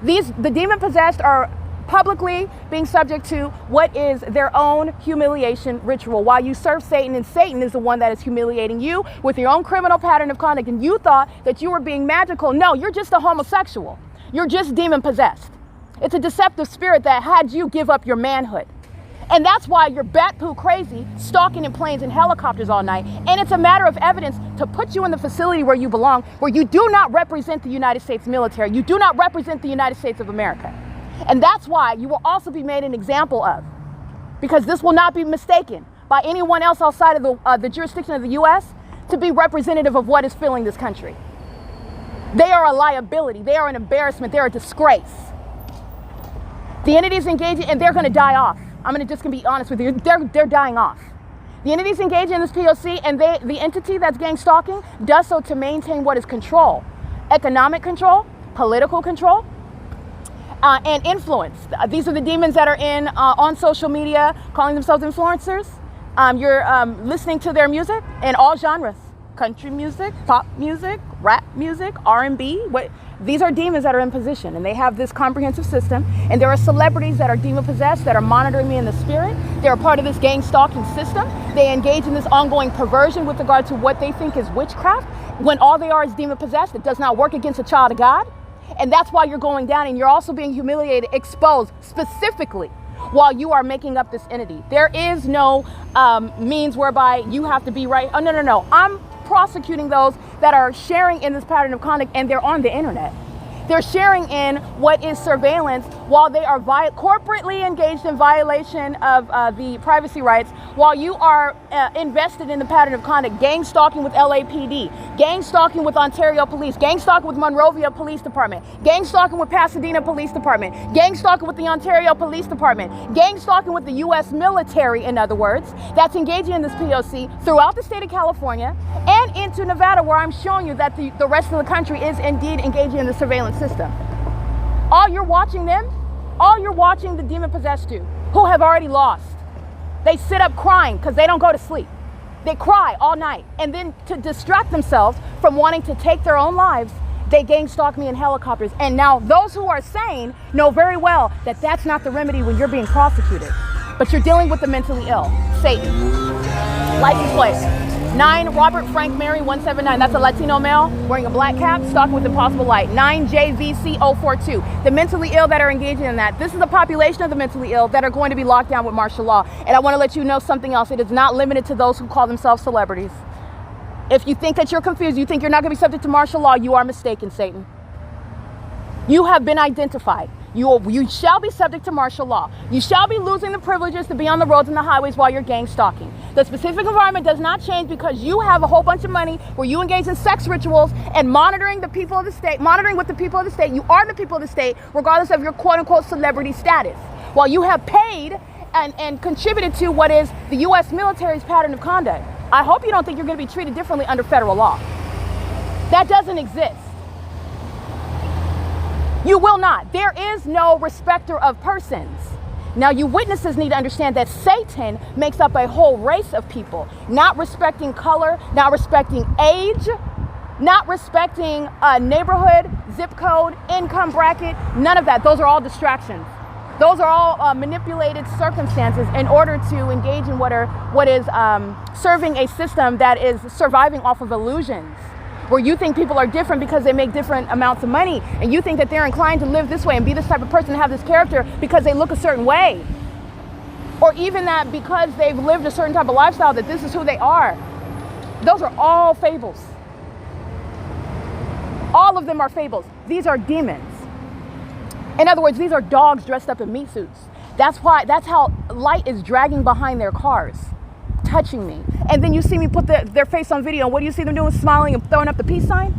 The demon possessed are publicly being subject to what is their own humiliation ritual while you serve Satan, and Satan is the one that is humiliating you with your own criminal pattern of conduct. And you thought that you were being magical. No, you're just a homosexual. You're just demon possessed. It's a deceptive spirit that had you give up your manhood. And that's why you're bat poo crazy, stalking in planes and helicopters all night. And it's a matter of evidence to put you in the facility where you belong, where you do not represent the United States military. You do not represent the United States of America. And that's why you will also be made an example of, because this will not be mistaken by anyone else outside of the jurisdiction of the U.S. to be representative of what is filling this country. They are a liability. They are an embarrassment. They're a disgrace. The entities engaging, and they're going to die off. I'm going to just be honest with you. They're dying off. The entities engaging in this POC, and the entity that's gang stalking does so to maintain what is control, economic control, political control, and influence. These are the demons that are on social media, calling themselves influencers. You're listening to their music in all genres: country music, pop music, rap music, R&B. These are demons that are in position, and they have this comprehensive system. And there are celebrities that are demon possessed that are monitoring me in the spirit. They're a part of this gang stalking system. They engage in this ongoing perversion with regard to what they think is witchcraft, when all they are is demon possessed. It does not work against a child of God. And that's why you're going down, and you're also being humiliated, exposed specifically while you are making up this entity. There is no means whereby you have to be right. Oh, no. I'm prosecuting those that are sharing in this pattern of conduct, and they're on the internet. They're sharing in what is surveillance while they are corporately engaged in violation of the privacy rights, while you are invested in the pattern of conduct, gang stalking with LAPD, gang stalking with Ontario Police, gang stalking with Monrovia Police Department, gang stalking with Pasadena Police Department, gang stalking with the Ontario Police Department, gang stalking with the U.S. military, in other words, that's engaging in this POC throughout the state of California and into Nevada, where I'm showing you that the rest of the country is indeed engaging in the surveillance system. All you're watching the demon possessed do, who have already lost. They sit up crying because they don't go to sleep. They cry all night. And then to distract themselves from wanting to take their own lives, they gang stalk me in helicopters. And now those who are sane know very well that that's not the remedy when you're being prosecuted. But you're dealing with the mentally ill. Satan. License plate 9 Robert Frank Mary 179. That's a Latino male wearing a black cap, stalking with impossible light. 9JVC042. The mentally ill that are engaging in that. This is the population of the mentally ill that are going to be locked down with martial law. And I want to let you know something else. It is not limited to those who call themselves celebrities. If you think that you're confused, you think you're not going to be subject to martial law, you are mistaken, Satan. You have been identified. You shall be subject to martial law. You shall be losing the privileges to be on the roads and the highways while you're gang stalking. The specific environment does not change because you have a whole bunch of money where you engage in sex rituals and monitoring the people of the state, monitoring with the people of the state. You are the people of the state, regardless of your quote-unquote celebrity status. While you have paid and contributed to what is the U.S. military's pattern of conduct. I hope you don't think you're going to be treated differently under federal law. That doesn't exist. You will not. There is no respecter of persons. Now, you witnesses need to understand that Satan makes up a whole race of people, not respecting color, not respecting age, not respecting neighborhood, zip code, income bracket, none of that. Those are all distractions. Those are all manipulated circumstances in order to engage in what is serving a system that is surviving off of illusions, where you think people are different because they make different amounts of money, and you think that they're inclined to live this way and be this type of person and have this character because they look a certain way, or even that because they've lived a certain type of lifestyle that this is who they are. Those are all fables. All of them are fables. These are demons. In other words, these are dogs dressed up in meat suits. That's how light is dragging behind their cars, touching me. And then you see me put their face on video, and what do you see them doing? Smiling and throwing up the peace sign?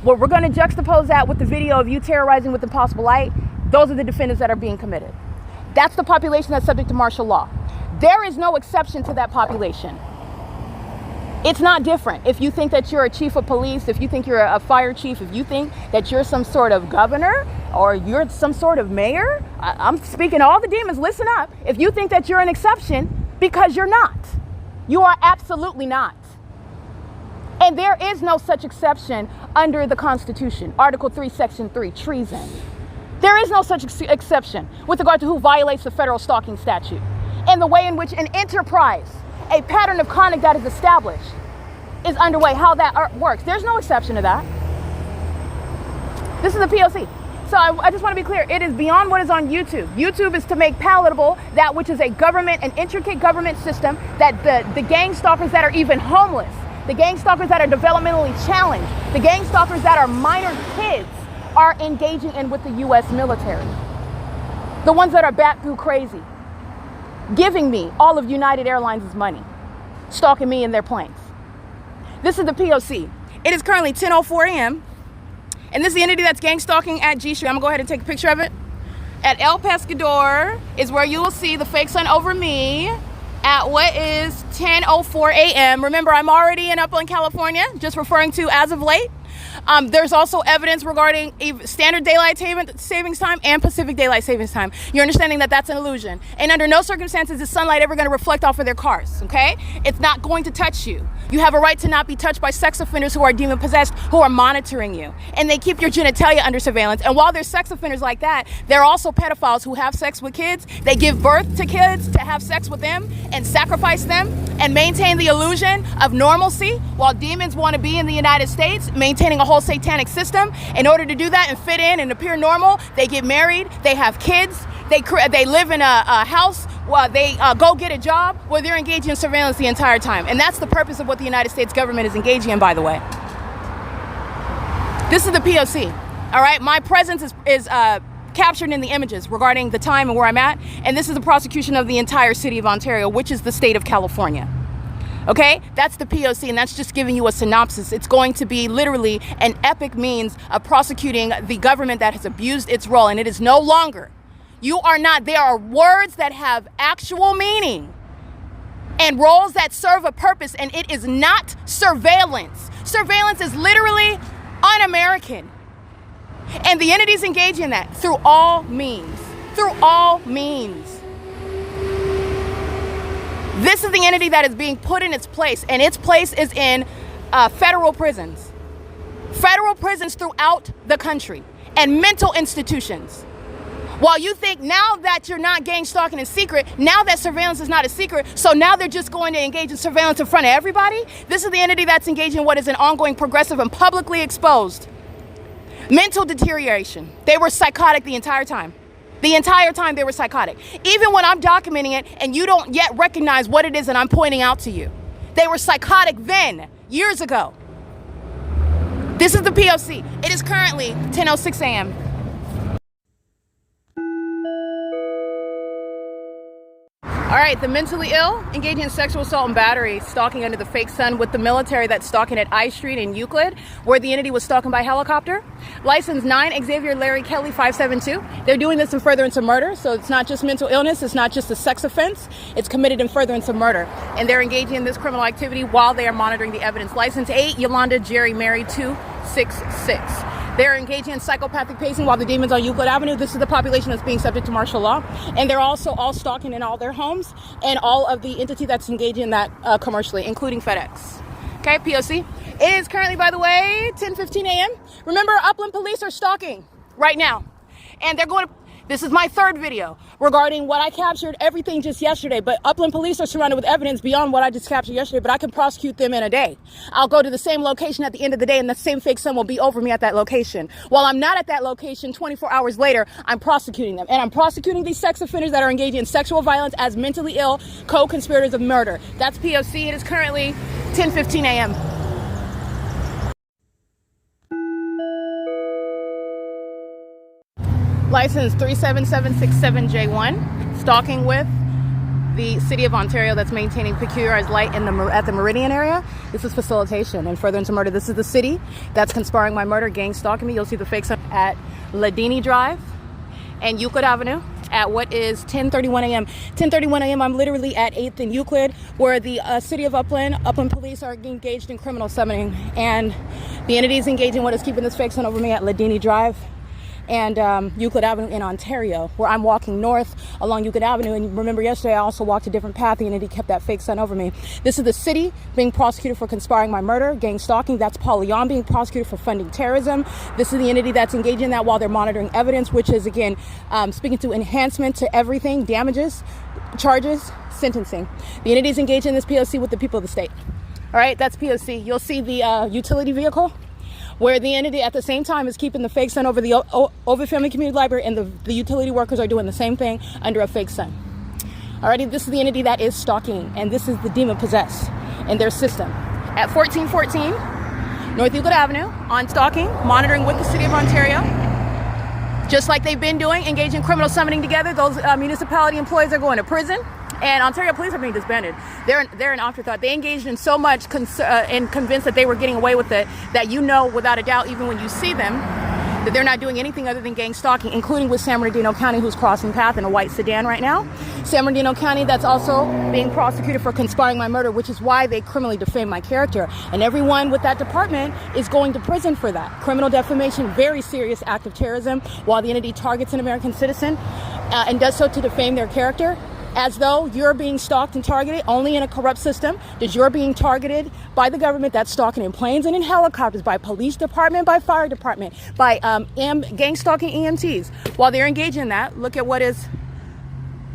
Well, we're going to juxtapose that with the video of you terrorizing with impossible light. Those are the defendants that are being committed. That's the population that's subject to martial law. There is no exception to that population. It's not different. If you think that you're a chief of police, if you think you're a fire chief, if you think that you're some sort of governor or you're some sort of mayor, I'm speaking to all the demons, listen up. If you think that you're an exception, because you're not. You are absolutely not. And there is no such exception under the Constitution. Article 3, Section 3, treason. There is no such exception with regard to who violates the federal stalking statute and the way in which an enterprise, a pattern of conduct that is established, is underway, how that works. There's no exception to that. This is the P.O.C. So I just want to be clear. It is beyond what is on YouTube. YouTube is to make palatable that which is a government, an intricate government system that the gang stalkers that are even homeless, the gang stalkers that are developmentally challenged, the gang stalkers that are minor kids are engaging in with the U.S. military. The ones that are batshit crazy, giving me all of United Airlines' money, stalking me in their planes. This is the P.O.C. It is currently 10:04 a.m. And this is the entity that's gang stalking at G Street. I'm gonna go ahead and take a picture of it. At El Pescador is where you will see the fake sun over me at what is 10:04 a.m. Remember, I'm already in Upland, California, just referring to as of late. There's also evidence regarding standard daylight savings time and Pacific daylight savings time. You're understanding that that's an illusion. And under no circumstances is sunlight ever going to reflect off of their cars, okay? It's not going to touch you. You have a right to not be touched by sex offenders who are demon possessed, who are monitoring you. And they keep your genitalia under surveillance. And while there's sex offenders like that, there are also pedophiles who have sex with kids. They give birth to kids to have sex with them and sacrifice them and maintain the illusion of normalcy, while demons want to be in the United States, maintaining a whole satanic system. In order to do that and fit in and appear normal, they get married, they have kids, they live in a house, well, they go get a job where they're engaging in surveillance the entire time. And that's the purpose of what the United States government is engaging in, by the way. This is the P.O.C. All right, my presence is captured in the images regarding the time and where I'm at. And this is the prosecution of the entire city of Ontario, which is the state of California. Okay, that's the P.O.C. and that's just giving you a synopsis. It's going to be literally an epic means of prosecuting the government that has abused its role, and it is no longer. You are not, there are words that have actual meaning and roles that serve a purpose, and it is not surveillance. Surveillance is literally un-American. And the entities engaging in that through all means. Through all means. This is the entity that is being put in its place, and its place is in federal prisons. Federal prisons throughout the country and mental institutions. While you think now that you're not gang stalking in secret, now that surveillance is not a secret, so now they're just going to engage in surveillance in front of everybody, this is the entity that's engaging in what is an ongoing, progressive, and publicly exposed mental deterioration. They were psychotic the entire time. The entire time they were psychotic. Even when I'm documenting it and you don't yet recognize what it is that I'm pointing out to you. They were psychotic then, years ago. This is the P.O.C. It is currently 10:06 a.m. All right, the mentally ill engaging in sexual assault and battery, stalking under the fake sun with the military that's stalking at I Street in Euclid, where the entity was stalking by helicopter. License 9 Xavier Larry Kelly 572. They're doing this in furtherance of murder, so it's not just mental illness, it's not just a sex offense, it's committed in furtherance of murder. And they're engaging in this criminal activity while they are monitoring the evidence. License 8 Yolanda Jerry Mary 266. They're engaging in psychopathic pacing while the demons on Euclid Avenue. This is the population that's being subject to martial law. And they're also all stalking in all their homes and all of the entity that's engaging in that commercially, including FedEx. Okay, P.O.C. It is currently, by the way, 10:15 a.m. Remember, Upland police are stalking right now. And they're going to... This is my third video regarding what I captured, everything just yesterday. But Upland police are surrounded with evidence beyond what I just captured yesterday, but I can prosecute them in a day. I'll go to the same location at the end of the day, and the same fake sun will be over me at that location. While I'm not at that location, 24 hours later, I'm prosecuting them. And I'm prosecuting these sex offenders that are engaging in sexual violence as mentally ill co-conspirators of murder. That's P.O.C. It is currently 10:15 a.m. License 37767J1, stalking with the City of Ontario that's maintaining peculiarized light in at the Meridian area. This is facilitation and furtherance of murder. This is the city that's conspiring my murder, gang stalking me. You'll see the fake sign at Ladini Drive and Euclid Avenue at what is 10:31 a.m. 10:31 a.m. I'm literally at 8th and Euclid, where the City of Upland police are engaged in criminal summoning, and the entities engaging in what is keeping this fake sign over me at Ladini Drive and Euclid Avenue in Ontario, where I'm walking north along Euclid Avenue. And remember, yesterday I also walked a different path, and he kept that fake sun over me. This is the city being prosecuted for conspiring my murder, gang stalking. That's Paul Leon being prosecuted for funding terrorism. This is the entity that's engaging in that while they're monitoring evidence, which is, again, speaking to enhancement to everything, damages, charges, sentencing. The entities engaged in this P.O.C. with the people of the state. All right, that's P.O.C. You'll see the utility vehicle, where the entity at the same time is keeping the fake sun over the Ovid Family Community Library, and the utility workers are doing the same thing under a fake sun. Alrighty, this is the entity that is stalking, and this is the demon possessed in their system. At 1414 North Euclid Avenue, on stalking, monitoring with the City of Ontario. Just like they've been doing, engaging in criminal summoning together. Those municipality employees are going to prison. And Ontario police are being disbanded. They're an afterthought. They engaged in so much and convinced that they were getting away with it that, you know, without a doubt, even when you see them, that they're not doing anything other than gang stalking, including with San Bernardino County, who's crossing path in a white sedan right now. San Bernardino County, that's also being prosecuted for conspiring my murder, which is why they criminally defame my character. And everyone with that department is going to prison for that. Criminal defamation, very serious act of terrorism, while the entity targets an American citizen and does so to defame their character, as though you're being stalked and targeted only in a corrupt system, that you're being targeted by the government that's stalking in planes and in helicopters, by police department, by fire department, by gang stalking EMTs. While they're engaged in that, look at what is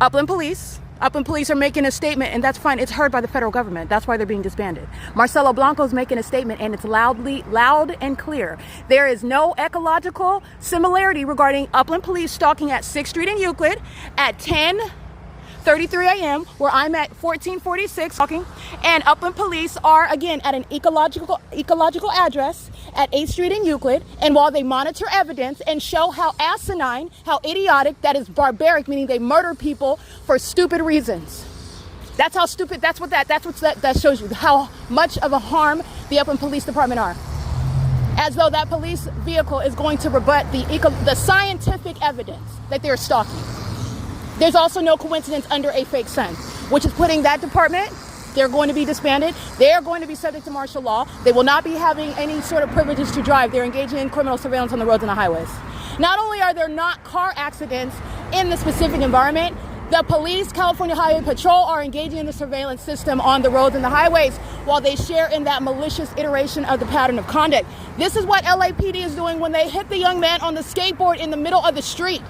Upland Police. Upland Police are making a statement, and that's fine. It's heard by the federal government. That's why they're being disbanded. Marcelo Blanco's making a statement, and it's loud and clear. There is no ecological similarity regarding Upland Police stalking at 6th Street in Euclid at 10:33 a.m., where I'm at 1446 talking, and Upland Police are again at an ecological address at 8th Street in Euclid. And while they monitor evidence and show how asinine, how idiotic, that is barbaric, meaning they murder people for stupid reasons. That's how stupid. That shows you how much of a harm the Upland Police Department are. As though that police vehicle is going to rebut the scientific evidence that they're stalking. There's also no coincidence under a fake sun, which is putting that department, they're going to be disbanded. They are going to be subject to martial law. They will not be having any sort of privileges to drive. They're engaging in criminal surveillance on the roads and the highways. Not only are there not car accidents in the specific environment, the police, California Highway Patrol, are engaging in the surveillance system on the roads and the highways while they share in that malicious iteration of the pattern of conduct. This is what LAPD is doing when they hit the young man on the skateboard in the middle of the street.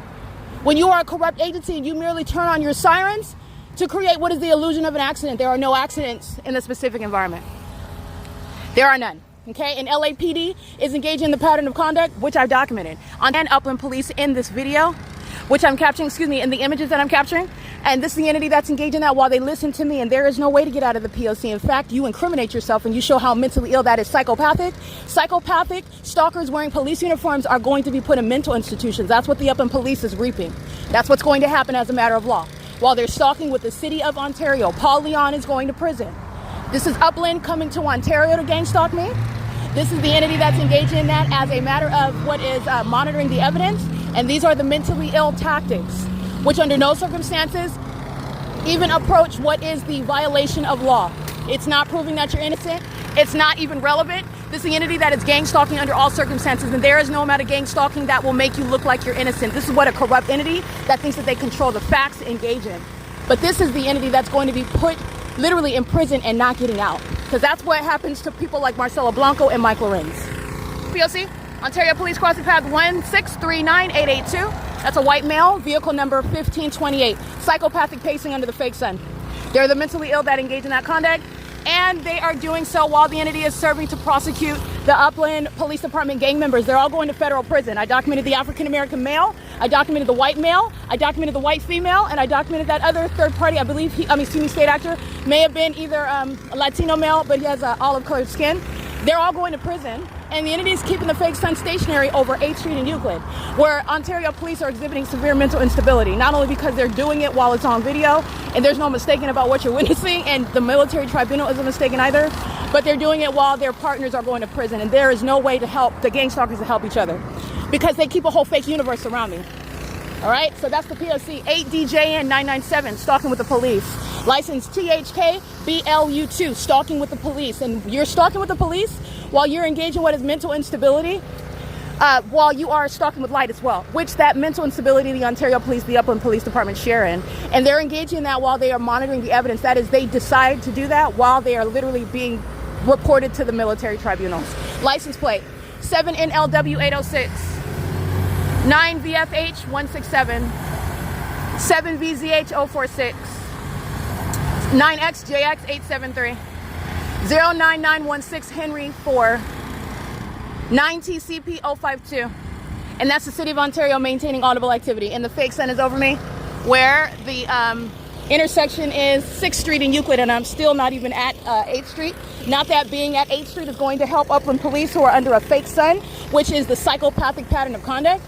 When you are a corrupt agency and you merely turn on your sirens to create what is the illusion of an accident. There are no accidents in the specific environment. There are none. Okay, and LAPD is engaging in the pattern of conduct, which I've documented on Upland Police in this video, which I'm capturing, in the images that I'm capturing. And this is the entity that's engaged in that while they listen to me, and there is no way to get out of the P.O.C. In fact, you incriminate yourself and you show how mentally ill that is. Psychopathic stalkers wearing police uniforms are going to be put in mental institutions. That's what the Upland Police is reaping. That's what's going to happen as a matter of law. While they're stalking with the city of Ontario, Paul Leon is going to prison. This is Upland coming to Ontario to gang stalk me. This is the entity that's engaged in that as a matter of what is monitoring the evidence. And these are the mentally ill tactics, which under no circumstances even approach what is the violation of law. It's not proving that you're innocent. It's not even relevant. This is the entity that is gang stalking under all circumstances, and there is no amount of gang stalking that will make you look like you're innocent. This is what a corrupt entity that thinks that they control the facts engage in. But this is the entity that's going to be put literally in prison and not getting out, because that's what happens to people like Marcelo Blanco and Mike Lorenz. P.O.C. Ontario Police Crossing Path 1639882. That's a white male, vehicle number 1528. Psychopathic pacing under the fake sun. They're the mentally ill that engage in that conduct, and they are doing so while the entity is serving to prosecute the Upland Police Department gang members. They're all going to federal prison. I documented the African-American male, I documented the white male, I documented the white female, and I documented that other third party, I believe, state actor, may have been either a Latino male, but he has olive-colored skin. They're all going to prison, and the entity is keeping the fake sun stationary over 8th Street in Euclid, where Ontario police are exhibiting severe mental instability, not only because they're doing it while it's on video, and there's no mistaking about what you're witnessing, and the military tribunal isn't mistaken either, but they're doing it while their partners are going to prison, and there is no way to help the gang stalkers to help each other, because they keep a whole fake universe around me. All right, so that's the P.O.C. 8DJN997, stalking with the police. License THK BLU2, stalking with the police. And you're stalking with the police while you're engaging in what is mental instability, while you are stalking with light as well, which that mental instability, the Ontario Police, the Upland Police Department share in. And they're engaging in that while they are monitoring the evidence. That is, they decide to do that while they are literally being reported to the military tribunals. License plate 7NLW806, 9VFH167, 7VZH046, 9XJX873, 09916 Henry 4, 9TCP052. And that's the City of Ontario maintaining audible activity. And the fake sun is over me, where the intersection is 6th Street in Euclid, and I'm still not even at 8th Street. Not that being at 8th Street is going to help Upland Police, who are under a fake sun, which is the psychopathic pattern of conduct.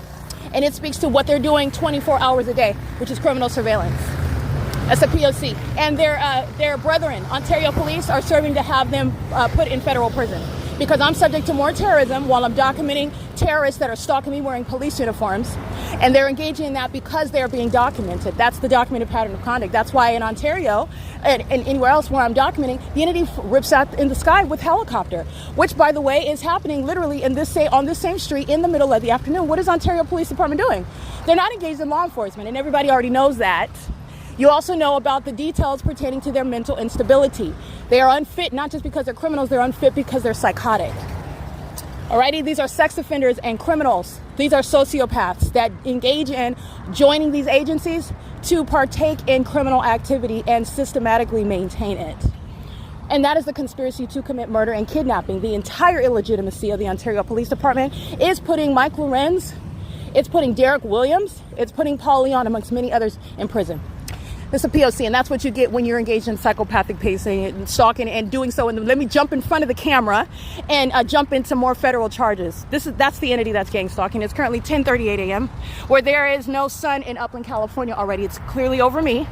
And it speaks to what they're doing 24 hours a day, which is criminal surveillance. That's a P.O.C. And their brethren, Ontario Police, are serving to have them put in federal prison. because I'm subject to more terrorism while I'm documenting terrorists that are stalking me wearing police uniforms, and they're engaging in that because they're being documented. That's the documented pattern of conduct. That's why in Ontario and anywhere else where I'm documenting, the entity rips out in the sky with helicopter, which, by the way, is happening literally on this same street in the middle of the afternoon. What is Ontario Police Department doing? They're not engaged in law enforcement, and everybody already knows that. You also know about the details pertaining to their mental instability. They are unfit, not just because they're criminals, they're unfit because they're psychotic. Alrighty, these are sex offenders and criminals. These are sociopaths that engage in joining these agencies to partake in criminal activity and systematically maintain it. And that is the conspiracy to commit murder and kidnapping. The entire illegitimacy of the Ontario Police Department is putting Mike Lorenz, it's putting Derek Williams, it's putting Paul Leon, amongst many others, in prison. It's a P.O.C, and that's what you get when you're engaged in psychopathic pacing and stalking and doing so. And let me jump in front of the camera and jump into more federal charges. That's the entity that's gang stalking. It's currently 10:38 a.m. where there is no sun in Upland, California already. It's clearly over me,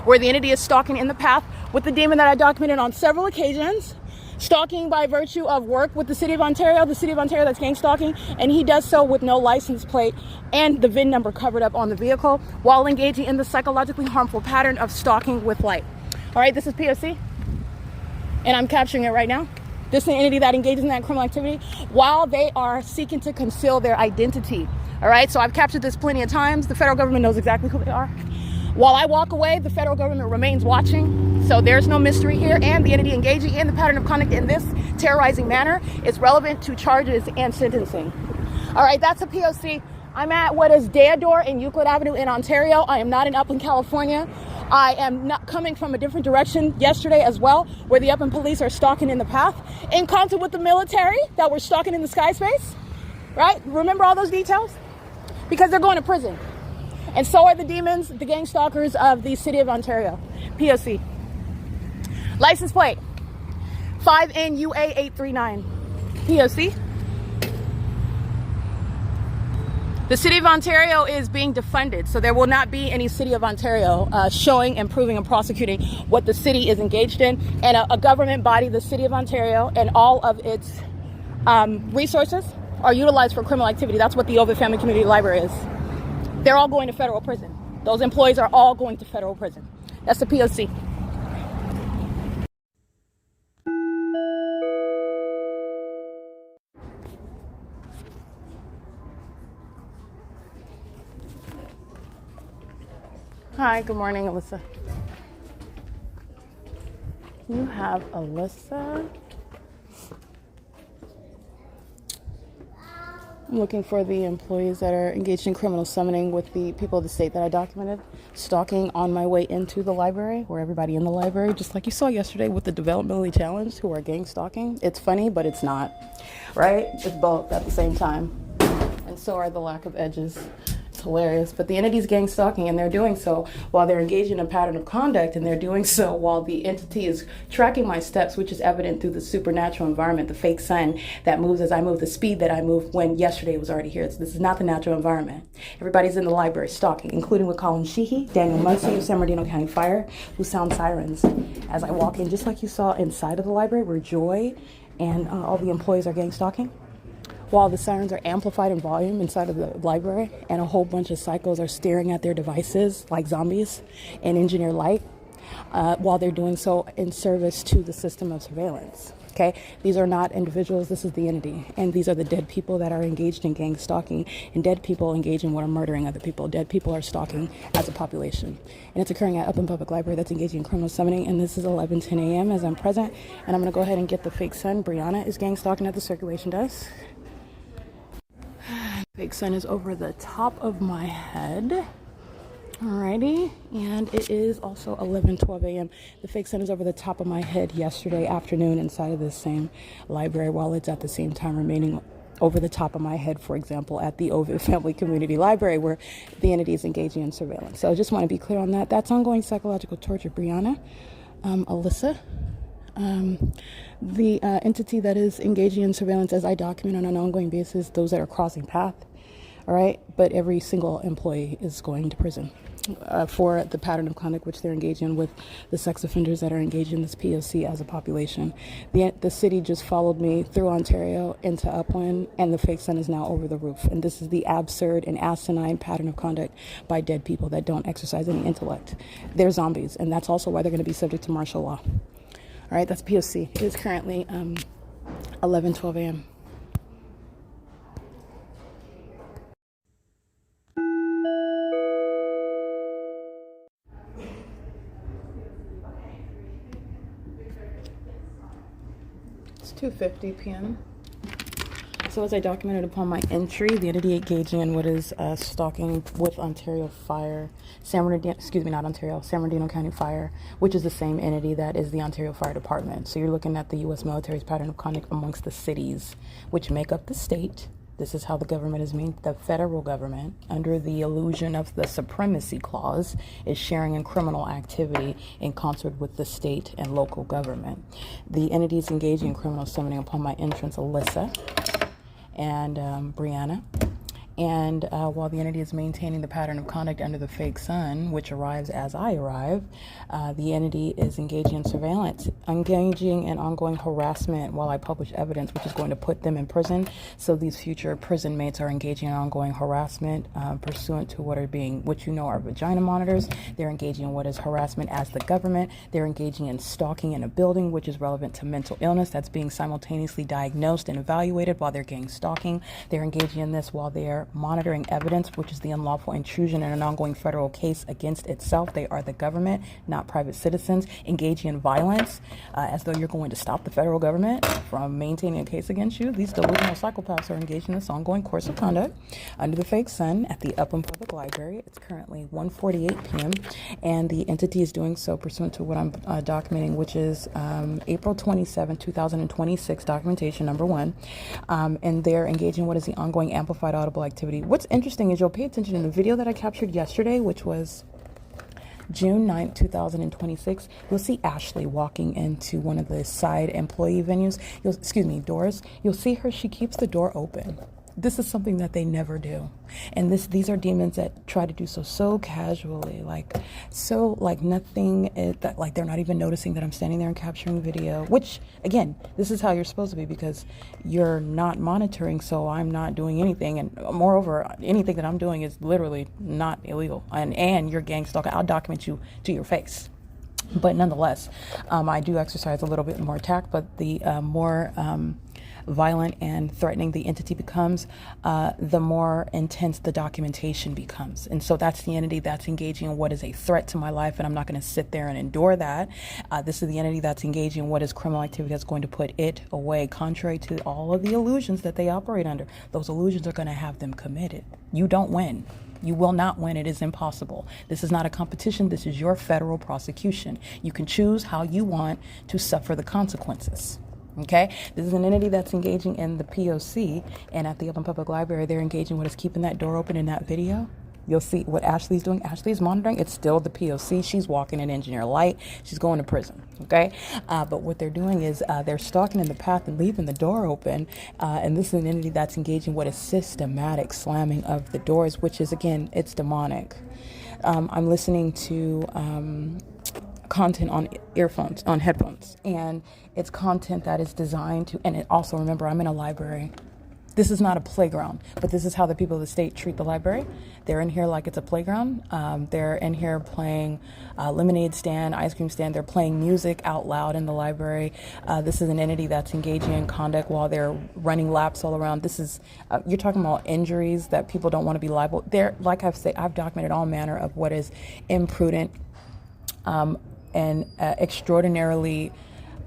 where the entity is stalking in the path with the demon that I documented on several occasions. Stalking by virtue of work with the city of Ontario that's gang stalking, and he does so with no license plate and the VIN number covered up on the vehicle while engaging in the psychologically harmful pattern of stalking with light. All right, this is P.O.C, and I'm capturing it right now. This is an entity that engages in that criminal activity while they are seeking to conceal their identity. All right, so I've captured this plenty of times. The federal government knows exactly who they are. While I walk away, the federal government remains watching. So there's no mystery here, and the entity engaging in the pattern of conduct in this terrorizing manner is relevant to charges and sentencing. All right, that's a P.O.C. I'm at what is Deodore and Euclid Avenue in Ontario. I am not in Upland, California. I am not coming from a different direction yesterday as well, where the Upland police are stalking in the path, in concert with the military that were stalking in the sky space, right? Remember all those details? Because they're going to prison. And so are the demons, the gang stalkers of the city of Ontario. P.O.C. License plate 5NUA839. P.O.C. The city of Ontario is being defunded, so there will not be any city of Ontario showing and proving and prosecuting what the city is engaged in. And a government body, the city of Ontario, and all of its resources are utilized for criminal activity. That's what the Ovid Family Community Library is. They're all going to federal prison. Those employees are all going to federal prison. That's the P.O.C. Hi, good morning, Alyssa. You have Alyssa. I'm looking for the employees that are engaged in criminal summoning with the people of the state that I documented, stalking on my way into the library, where everybody in the library, just like you saw yesterday with the developmentally challenged who are gang stalking. It's funny, but it's not, right? It's both at the same time. And so are the lack of edges. It's hilarious. But the entity's gang stalking, and they're doing so while they're engaged in a pattern of conduct, and they're doing so while the entity is tracking my steps, which is evident through the supernatural environment, the fake sun that moves as I move, the speed that I move, when yesterday was already here. This is not the natural environment. Everybody's in the library stalking, including with COLLIN, SHEEHY, Daniel Muncie of San Bernardino County Fire, who sound sirens as I walk in, just like you saw inside of the library where Joy and all the employees are gang stalking. While the sirens are amplified in volume inside of the library, and a whole bunch of psychos are staring at their devices like zombies in engineer light, while they're doing so in service to the system of surveillance. Okay, these are not individuals, this is the entity. And these are the dead people that are engaged in gang stalking, and dead people engaged in what are murdering other people. Dead people are stalking as a population. And it's occurring at Upland Public Library that's engaging in criminal summoning, and this is 11:10 a.m. as I'm present. And I'm gonna go ahead and get the fake sun. Brianna is gang stalking at the circulation desk. Fake sun is over the top of my head. Alrighty, and it is also 11:12 a.m. The fake sun is over the top of my head yesterday afternoon inside of this same library, while it's at the same time remaining over the top of my head, for example, at the Ovid Family Community Library, where the entity is engaging in surveillance. So I just want to be clear on that. That's ongoing psychological torture. Brianna, Alyssa, the entity that is engaging in surveillance, as I document on an ongoing basis, those that are crossing path, all right? But every single employee is going to prison. for the pattern of conduct which they're engaged in with the sex offenders that are engaged in this P.O.C. as a population. The city just followed me through Ontario into Upland, and the fake sun is now over the roof. And this is the absurd and asinine pattern of conduct by dead people that don't exercise any intellect. They're zombies, and that's also why they're going to be subject to martial law. All right, that's P.O.C. It is currently 11:12 a.m. It's 2:50 p.m. So as I documented upon my entry, the entity engaging in what is stalking with Ontario Fire, San Bernardino County Fire, which is the same entity that is the Ontario Fire Department. So you're looking at the U.S. military's pattern of conduct amongst the cities, which make up the state. This is how the government is made. The federal government, under the illusion of the supremacy clause, is sharing in criminal activity in concert with the state and local government. The entities engaging in criminal summoning upon my entrance, Alyssa and Brianna. And while the entity is maintaining the pattern of conduct under the fake sun, which arrives as I arrive, the entity is engaging in surveillance, engaging in ongoing harassment while I publish evidence, which is going to put them in prison. So these future prison mates are engaging in ongoing harassment pursuant to what you know are vagina monitors. They're engaging in what is harassment as the government. They're engaging in stalking in a building, which is relevant to mental illness that's being simultaneously diagnosed and evaluated while they're getting stalking. They're engaging in this while they're monitoring evidence, which is the unlawful intrusion in an ongoing federal case against itself. They are the government, not private citizens, engaging in violence as though you're going to stop the federal government from maintaining a case against you. These delusional psychopaths are engaged in this ongoing course of conduct under the fake sun at the Upland Public Library. It's currently 1:48 p.m. and the entity is doing so pursuant to what I'm documenting, which is April 27, 2026, documentation number 1. And they're engaging in what is the ongoing amplified audible activity. What's interesting is you'll pay attention in the video that I captured yesterday, which was June 9th, 2026, you'll see Ashley walking into one of the side employee venues. Doors. You'll see her, she keeps the door open. This is something that they never do. And these are demons that try to do so casually, like nothing, like they're not even noticing that I'm standing there and capturing video, which again, this is how you're supposed to be because you're not monitoring, so I'm not doing anything. And moreover, anything that I'm doing is literally not illegal. And you're gang stalking. I'll document you to your face. But nonetheless, I do exercise a little bit more tact, but the more violent and threatening the entity becomes, the more intense the documentation becomes. And so that's the entity that's engaging in what is a threat to my life, and I'm not going to sit there and endure that. This is the entity that's engaging in what is criminal activity that's going to put it away, contrary to all of the illusions that they operate under. Those illusions are going to have them committed. You don't win. You will not win. It is impossible. This is not a competition. This is your federal prosecution. You can choose how you want to suffer the consequences. Okay, this is an entity that's engaging in the P.O.C. and at the Upland Public Library, they're engaging what is keeping that door open in that video. You'll see what Ashley's doing. Ashley's monitoring. It's still the P.O.C. She's walking in engineer light. She's going to prison. Okay, but what they're doing is they're stalking in the path and leaving the door open. And this is an entity that's engaging what is systematic slamming of the doors, which is again, it's demonic. I'm listening to content on earphones, on headphones, and it's content that is designed to, and it also, remember, I'm in a library. This is not a playground, but this is how the people of the state treat the library. They're in here like it's a playground. They're in here playing lemonade stand, ice cream stand. They're playing music out loud in the library. This is an entity that's engaging in conduct while they're running laps all around. This is, you're talking about injuries that people don't want to be liable. They're, like I've said, I've documented all manner of what is imprudent and extraordinarily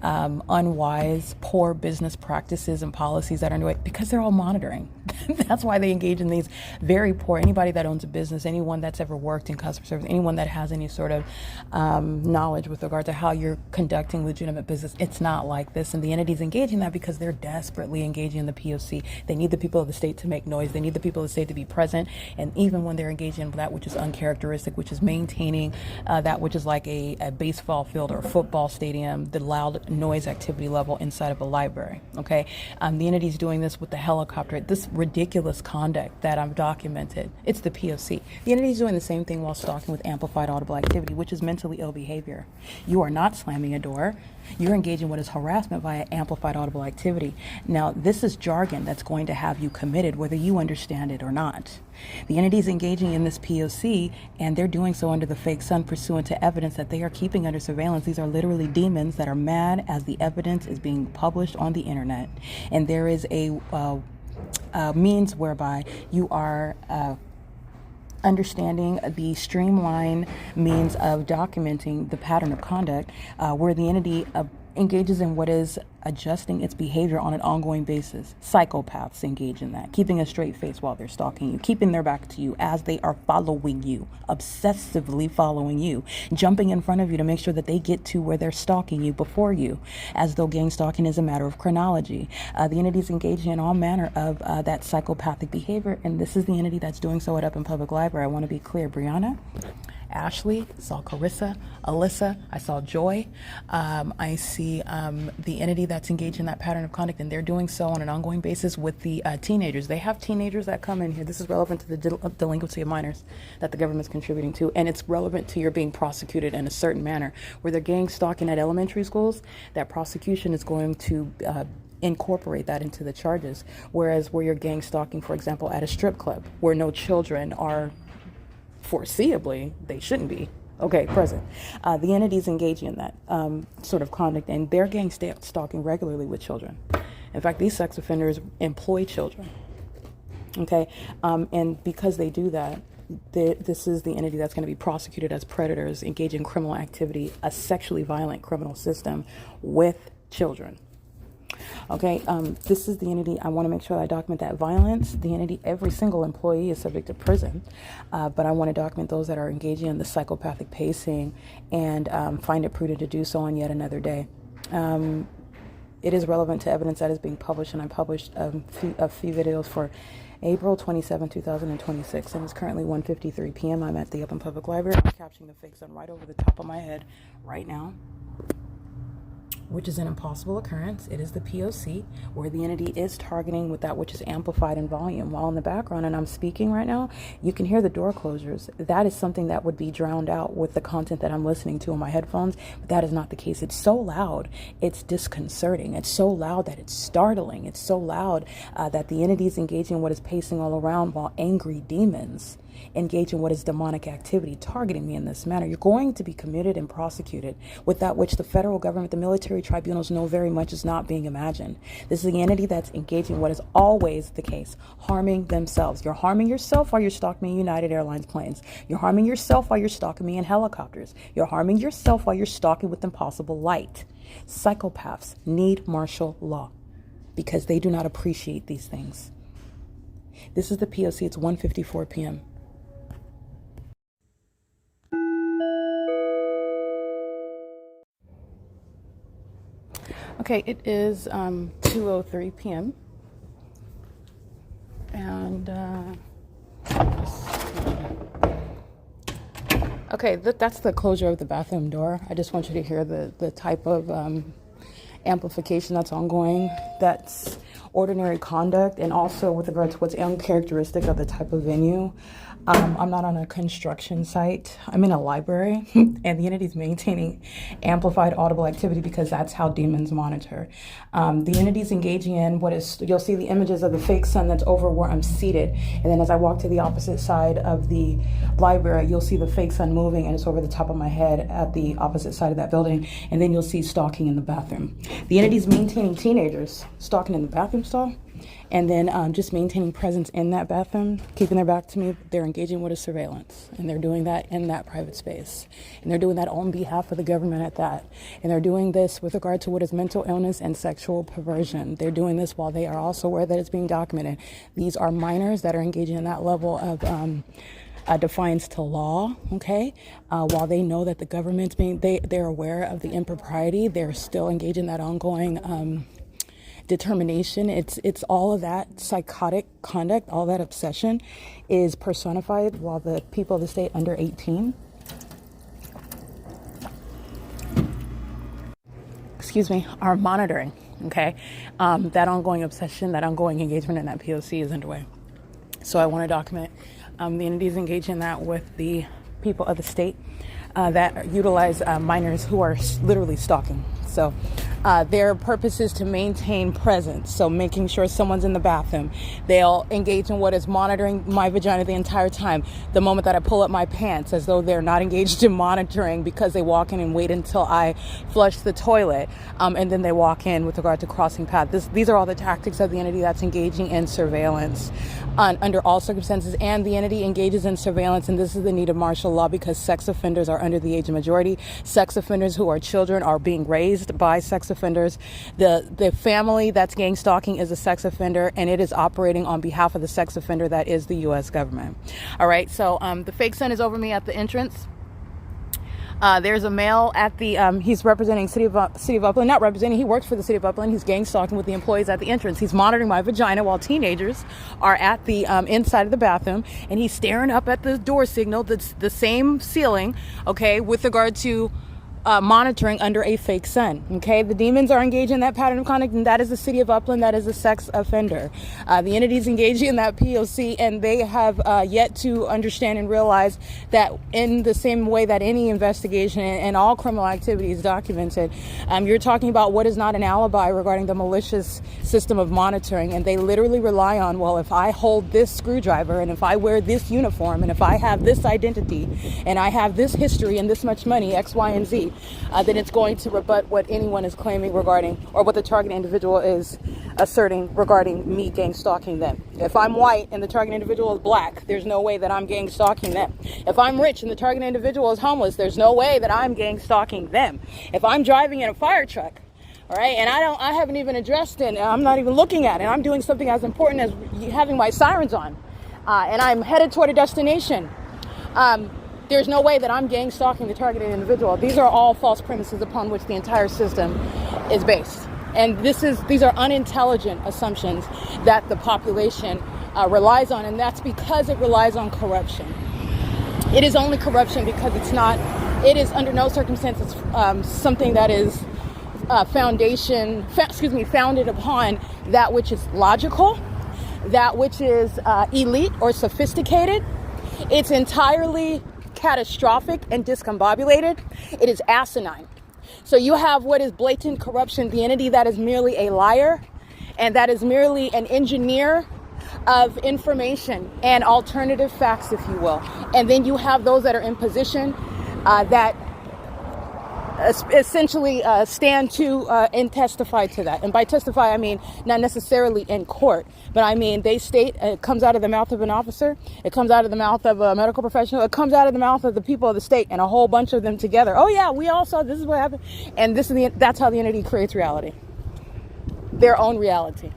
unwise, poor business practices and policies that are underway because they're all monitoring. That's why they engage in these very poor, anybody that owns a business, anyone that's ever worked in customer service, anyone that has any sort of knowledge with regard to how you're conducting legitimate business, it's not like this. And the entities engaging that because they're desperately engaging in the P.O.C. They need the people of the state to make noise. They need the people of the state to be present. And even when they're engaging in that which is uncharacteristic, which is maintaining that which is like a baseball field or a football stadium, the loud noise activity level inside of a library. Okay, the entity's doing this with the helicopter. This ridiculous conduct that I've documented. It's the P.O.C. The entity's doing the same thing while stalking with amplified audible activity, which is mentally ill behavior. You are not slamming a door. You're engaging what is harassment via amplified audible activity. Now, this is jargon that's going to have you committed, whether you understand it or not. The entity is engaging in this P.O.C., and they're doing so under the fake sun pursuant to evidence that they are keeping under surveillance. These are literally demons that are mad as the evidence is being published on the internet. And there is a means whereby you are understanding the streamlined means of documenting the pattern of conduct where the entity engages in what is adjusting its behavior on an ongoing basis. Psychopaths engage in that, keeping a straight face while they're stalking you, keeping their back to you as they are following you, obsessively following you, jumping in front of you to make sure that they get to where they're stalking you before you, as though gang stalking is a matter of chronology. The entity is engaging in all manner of that psychopathic behavior, and this is the entity that's doing so at Up in Public Library. I want to be clear, Brianna, Ashley, I saw Carissa, Alyssa, I saw Joy. I see the entity that's engaged in that pattern of conduct, and they're doing so on an ongoing basis with the teenagers. They have teenagers that come in here. This is relevant to the delinquency of minors that the government's contributing to, and it's relevant to your being prosecuted in a certain manner. Where they're gang stalking at elementary schools, that prosecution is going to incorporate that into the charges. Whereas where you're gang stalking, for example, at a strip club, where no children are foreseeably, they shouldn't be, present. The entity's engaging in that sort of conduct, and they're gang stalking regularly with children. In fact, these sex offenders employ children. And because they do that, this is the entity that's going to be prosecuted as predators, engaging in criminal activity, a sexually violent criminal system with children. This is the entity. I want to make sure that I document that violence. The entity, every single employee is subject to prison, but I want to document those that are engaging in the psychopathic pacing and find it prudent to do so on yet another day. It is relevant to evidence that is being published, and I published a few videos for April 27, 2026, and it's currently 1:53 p.m. I'm at the Up in Public Library. I'm capturing the fake sun right over the top of my head right now, which is an impossible occurrence. It is the P.O.C., where the entity is targeting with that which is amplified in volume. While in the background, and I'm speaking right now, you can hear the door closures. That is something that would be drowned out with the content that I'm listening to on my headphones, but that is not the case. It's so loud, it's disconcerting. It's so loud that it's startling. It's so loud that the entity is engaging in what is pacing all around, while angry demons engage in what is demonic activity, targeting me in this manner. You're going to be committed and prosecuted with that which the federal government, the military tribunals know very much is not being imagined. This is the entity that's engaging what is always the case, harming themselves. You're harming yourself while you're stalking me in United Airlines planes. You're harming yourself while you're stalking me in helicopters. You're harming yourself while you're stalking with impossible light. Psychopaths need martial law because they do not appreciate these things. This is the P.O.C. It's 1:54 p.m. It is 2:03 p.m. and that's the closure of the bathroom door. I just want you to hear the type of amplification that's ongoing. That's ordinary conduct, and also with regard to what's uncharacteristic of the type of venue. I'm not on a construction site. I'm in a library, and the entity is maintaining amplified audible activity because that's how demons monitor. The entity is engaging in what is, you'll see the images of the fake sun that's over where I'm seated, and then as I walk to the opposite side of the library, you'll see the fake sun moving, and it's over the top of my head at the opposite side of that building, and then you'll see stalking in the bathroom. The entity is maintaining teenagers, stalking in the bathroom stall, and then just maintaining presence in that bathroom, keeping their back to me. They're engaging with a surveillance, and they're doing that in that private space. And they're doing that on behalf of the government at that. And they're doing this with regard to what is mental illness and sexual perversion. They're doing this while they are also aware that it's being documented. These are minors that are engaging in that level of defiance to law, while they know that the government's they're aware of the impropriety, they're still engaged in that ongoing determination. It's all of that psychotic conduct, all that obsession is personified while the people of the state under 18, are monitoring. Okay, that ongoing obsession, that ongoing engagement in that P.O.C. is underway. So I want to document the entities engaged in that with the people of the state that utilize minors who are literally stalking. So their purpose is to maintain presence. So making sure someone's in the bathroom. They'll engage in what is monitoring my vagina the entire time. The moment that I pull up my pants, as though they're not engaged in monitoring, because they walk in and wait until I flush the toilet. And then they walk in with regard to crossing paths. These are all the tactics of the entity that's engaging in surveillance under all circumstances. And the entity engages in surveillance. And this is the need of martial law, because sex offenders are under the age of majority. Sex offenders who are children are being raised by sex offenders. The family that's gang stalking is a sex offender, and it is operating on behalf of the sex offender that is the U.S. government. All right, so the fake son is over me at the entrance. There's a male at the, he's representing City of Upland, not representing, he works for the City of Upland. He's gang stalking with the employees at the entrance. He's monitoring my vagina while teenagers are at the inside of the bathroom, and he's staring up at the door signal, that's the same ceiling, okay, with regard to monitoring under a fake sun. Okay, the demons are engaged in that pattern of conduct, and that is the City of Upland. That is a sex offender. The entities engaging in that P.O.C, and they have yet to understand and realize that in the same way that any investigation and all criminal activity is documented, you're talking about what is not an alibi regarding the malicious system of monitoring, and they literally rely on, well, if I hold this screwdriver, and if I wear this uniform, and if I have this identity, and I have this history and this much money, X, Y, and Z, then it's going to rebut what anyone is claiming regarding, or what the target individual is asserting regarding me gang stalking them. If I'm white and the target individual is black, there's no way that I'm gang stalking them. If I'm rich and the target individual is homeless, there's no way that I'm gang stalking them. If I'm driving in a fire truck, all right, and I haven't even addressed it, and I'm not even looking at it, I'm doing something as important as having my sirens on, and I'm headed toward a destination, there's no way that I'm gang stalking the targeted individual. These are all false premises upon which the entire system is based. And these are unintelligent assumptions that the population relies on, and that's because it relies on corruption. It is only corruption because it is under no circumstances something that is founded upon that which is logical, that which is elite or sophisticated. It's entirely catastrophic and discombobulated. It is asinine. So you have what is blatant corruption, the entity that is merely a liar, and that is merely an engineer of information and alternative facts, if you will. And then you have those that are in position that essentially stand to and testify to that. And by testify, I mean not necessarily in court, but I mean they state, it comes out of the mouth of an officer, it comes out of the mouth of a medical professional, it comes out of the mouth of the people of the state, and a whole bunch of them together. Oh yeah, we all saw this is what happened, and that's how the entity creates reality, their own reality.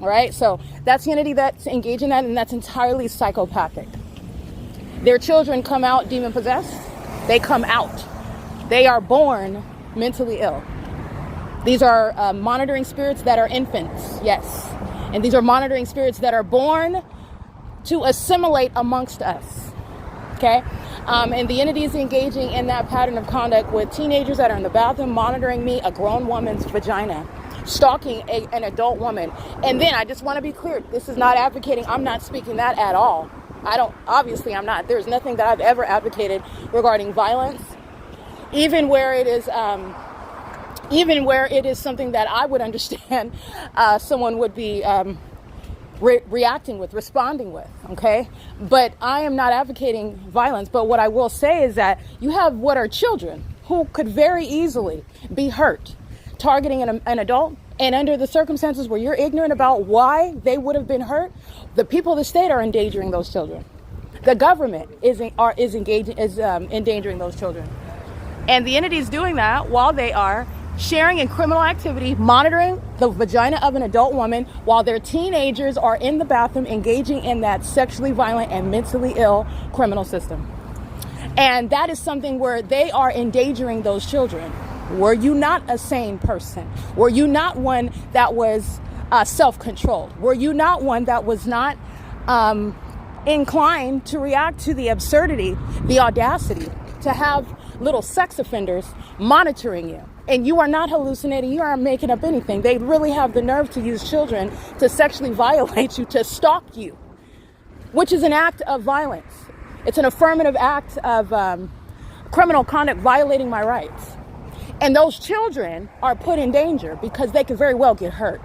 All right, so that's the entity that's engaged in that, and that's entirely psychopathic. Their children come out demon possessed. They come out. They are born mentally ill. These are monitoring spirits that are infants, yes. And these are monitoring spirits that are born to assimilate amongst us, okay? And the entity is engaging in that pattern of conduct with teenagers that are in the bathroom monitoring me, a grown woman's vagina, stalking an adult woman. And then I just want to be clear, this is not advocating, I'm not speaking that at all. Obviously I'm not. There's nothing that I've ever advocated regarding violence. Even where it is something that I would understand someone would be reacting with, responding with, okay? But I am not advocating violence. But what I will say is that you have what are children who could very easily be hurt, targeting an adult, and under the circumstances where you're ignorant about why they would have been hurt, the people of the state are endangering those children. The government is endangering those children. And the entity is doing that while they are sharing in criminal activity, monitoring the vagina of an adult woman while their teenagers are in the bathroom engaging in that sexually violent and mentally ill criminal system. And that is something where they are endangering those children. Were you not a sane person? Were you not one that was self-controlled? Were you not one that was not inclined to react to the absurdity, the audacity, to have little sex offenders monitoring you? And you are not hallucinating. You aren't making up anything. They really have the nerve to use children to sexually violate you, to stalk you, which is an act of violence. It's an affirmative act of criminal conduct violating my rights. And those children are put in danger because they could very well get hurt.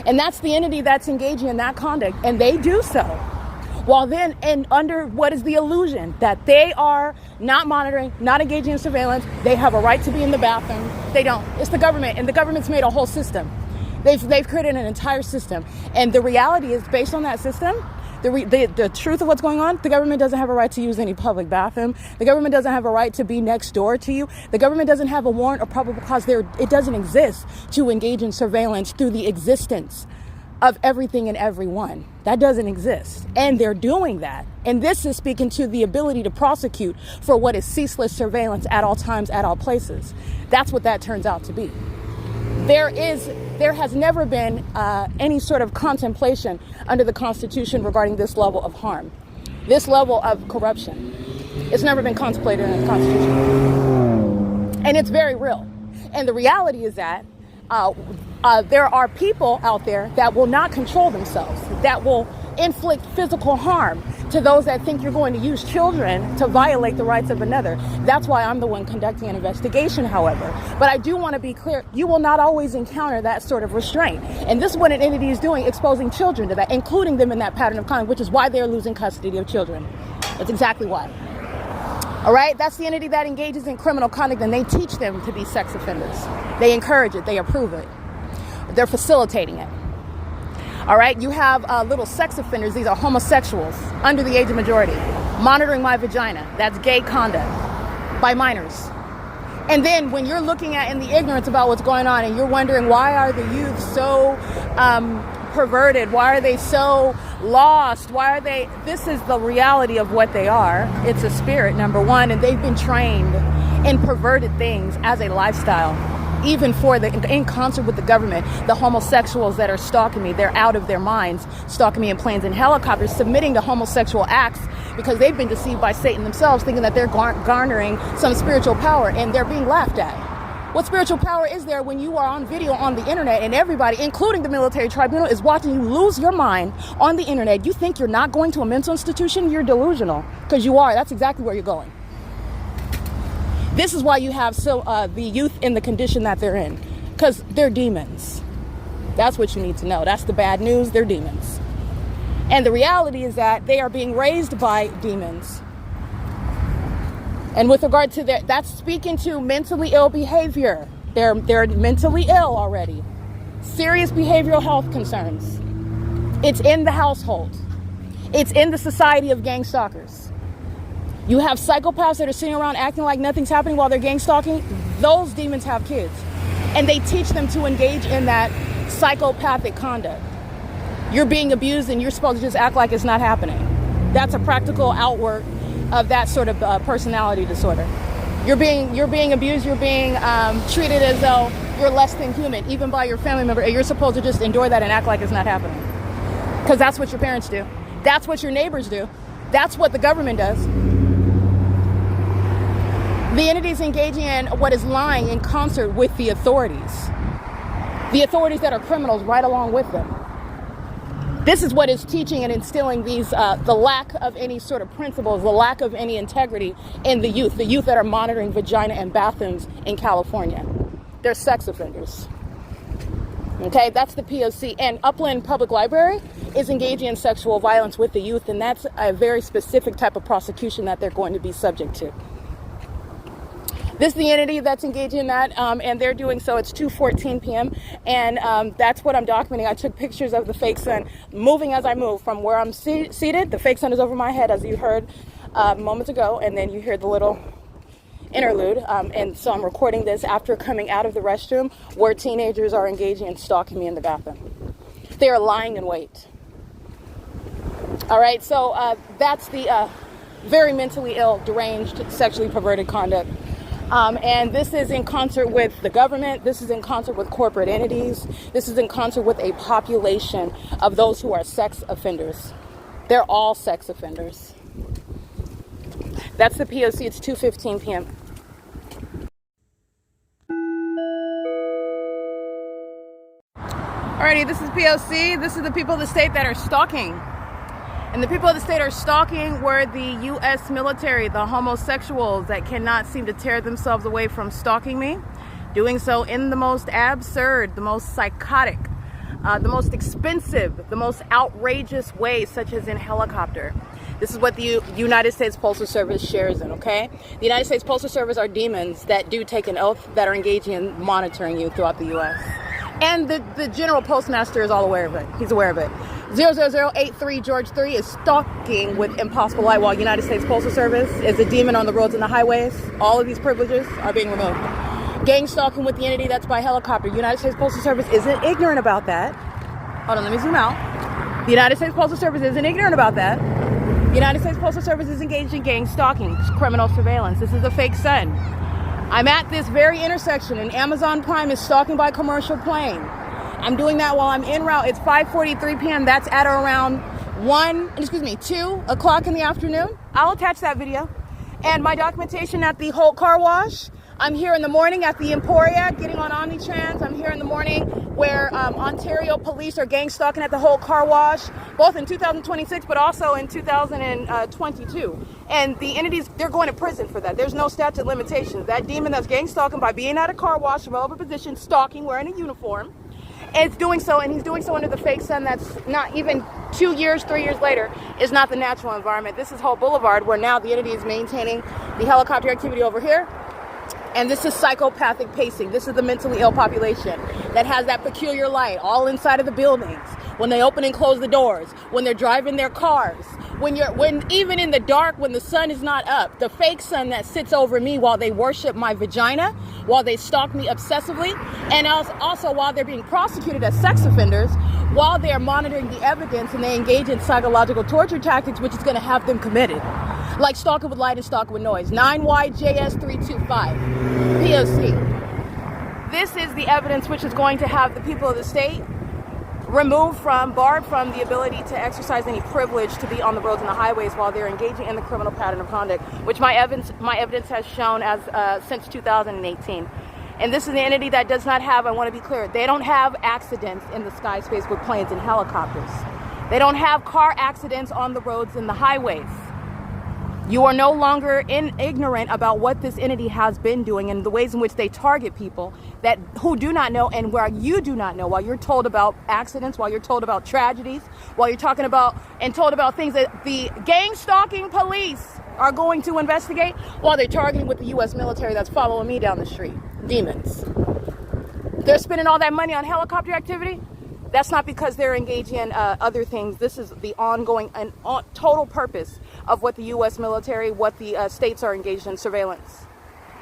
And that's the entity that's engaging in that conduct. And they do so while then and under what is the illusion that they are not monitoring, not engaging in surveillance. They have a right to be in the bathroom. They don't. It's the government, and the government's made a whole system. They've created an entire system. And the reality is, based on that system, the truth of what's going on, the government doesn't have a right to use any public bathroom. The government doesn't have a right to be next door to you. The government doesn't have a warrant or probable cause there. It doesn't exist to engage in surveillance through the existence of everything and everyone. That doesn't exist. And they're doing that. And this is speaking to the ability to prosecute for what is ceaseless surveillance at all times, at all places. That's what that turns out to be. There has never been any sort of contemplation under the Constitution regarding this level of harm, this level of corruption. It's never been contemplated in the Constitution. And it's very real. And the reality is that there are people out there that will not control themselves, that will inflict physical harm to those that think you're going to use children to violate the rights of another. That's why I'm the one conducting an investigation, however. But I do want to be clear, you will not always encounter that sort of restraint. And this is what an entity is doing, exposing children to that, including them in that pattern of conduct, which is why they're losing custody of children. That's exactly why. All right, that's the entity that engages in criminal conduct, and they teach them to be sex offenders. They encourage it, they approve it. They're facilitating it. All right, you have little sex offenders. These are homosexuals under the age of majority, monitoring my vagina. That's gay conduct by minors. And then when you're looking at in the ignorance about what's going on and you're wondering, why are the youth so perverted? Why are they so lost? Why are they? This is the reality of what they are. It's a spirit, number one, and they've been trained in perverted things as a lifestyle. Even in concert with the government, the homosexuals that are stalking me, they're out of their minds, stalking me in planes and helicopters, submitting to homosexual acts because they've been deceived by Satan themselves, thinking that they're garnering some spiritual power, and they're being laughed at. What spiritual power is there when you are on video on the internet and everybody, including the military tribunal, is watching you lose your mind on the internet? You think you're not going to a mental institution? You're delusional, because you are. That's exactly where you're going. This is why you have the youth in the condition that they're in, because they're demons. That's what you need to know. That's the bad news. They're demons. And the reality is that they are being raised by demons. And with regard to that's speaking to mentally ill behavior. They're mentally ill already. Serious behavioral health concerns. It's in the household. It's in the society of gang stalkers. You have psychopaths that are sitting around acting like nothing's happening while they're gang stalking. Those demons have kids. And they teach them to engage in that psychopathic conduct. You're being abused and you're supposed to just act like it's not happening. That's a practical outwork of that sort of personality disorder. You're being abused, you're being treated as though you're less than human, even by your family member, and you're supposed to just endure that and act like it's not happening. Because that's what your parents do. That's what your neighbors do. That's what the government does. The entities engaging in what is lying in concert with the authorities that are criminals right along with them. This is what is teaching and instilling these, the lack of any sort of principles, the lack of any integrity in the youth that are monitoring vagina and bathrooms in California. They're sex offenders. Okay, that's the P.O.C. And Upland Public Library is engaging in sexual violence with the youth, and that's a very specific type of prosecution that they're going to be subject to. This is the entity that's engaging in that, and they're doing so. It's 2:14 p.m., and that's what I'm documenting. I took pictures of the fake sun moving as I move from where I'm seated. The fake sun is over my head, as you heard moments ago, and then you hear the little interlude. And so I'm recording this after coming out of the restroom where teenagers are engaging in stalking me in the bathroom. They are lying in wait. All right, so that's the very mentally ill, deranged, sexually perverted conduct. And this is in concert with the government. This is in concert with corporate entities. This is in concert with a population of those who are sex offenders. They're all sex offenders. That's the P.O.C. It's 2:15 p.m. Alrighty, this is P.O.C. This is the people of the state that are stalking. And the people of the state are stalking were the U.S. military, the homosexuals that cannot seem to tear themselves away from stalking me, doing so in the most absurd, the most psychotic, the most expensive, the most outrageous ways, such as in helicopter. This is what the United States Postal Service shares in, okay? The United States Postal Service are demons that do take an oath, that are engaging in monitoring you throughout the U.S. And the General Postmaster is all aware of it. He's aware of it. 00083 George 3 is stalking with impossible light, while United States Postal Service is a demon on the roads and the highways. All of these privileges are being removed. Gang stalking with the entity that's by helicopter. United States Postal Service isn't ignorant about that. Hold on, let me zoom out. The United States Postal Service isn't ignorant about that. The United States Postal Service is engaged in gang stalking, criminal surveillance. This is a fake sun. I'm at this very intersection, and Amazon Prime is stalking by commercial plane. I'm doing that while I'm en route. It's 5:43 p.m. That's at around 2 o'clock in the afternoon. I'll attach that video. And my documentation at the Holt Car Wash. I'm here in the morning at the Emporia, getting on Omnitrans. I'm here in the morning where Ontario police are gang stalking at the Holt Car Wash, both in 2026, but also in 2022. And the entities, they're going to prison for that. There's no statute of limitations. That demon that's gang stalking by being at a car wash, relevant position, stalking, wearing a uniform, and doing so, and he's doing so under the fake sun that's not even 2 years, 3 years later, is not the natural environment. This is Holt Boulevard, where now the entity is maintaining the helicopter activity over here. And this is psychopathic pacing. This is the mentally ill population that has that peculiar light all inside of the buildings. When they open and close the doors, when they're driving their cars, when even in the dark, when the sun is not up, the fake sun that sits over me while they worship my vagina, while they stalk me obsessively, and also while they're being prosecuted as sex offenders, while they are monitoring the evidence and they engage in psychological torture tactics, which is going to have them committed. Like stalking with light and stalking with noise. 9YJS325. P.O.C. This is the evidence which is going to have the people of the state barred from the ability to exercise any privilege to be on the roads and the highways while they're engaging in the criminal pattern of conduct, which my evidence has shown as since 2018. And this is the entity that does not have, I want to be clear, they don't have accidents in the sky space with planes and helicopters. They don't have car accidents on the roads and the highways. You are no longer ignorant about what this entity has been doing and the ways in which they target people who do not know, and where you do not know, while you're told about accidents, while you're told about tragedies, while you're talking about and told about things that the gang stalking police are going to investigate, while they're targeting with the U.S. military that's following me down the street. Demons. They're spending all that money on helicopter activity. That's not because they're engaging in other things. This is the ongoing and total purpose of what the U.S. military, what the states are engaged in surveillance.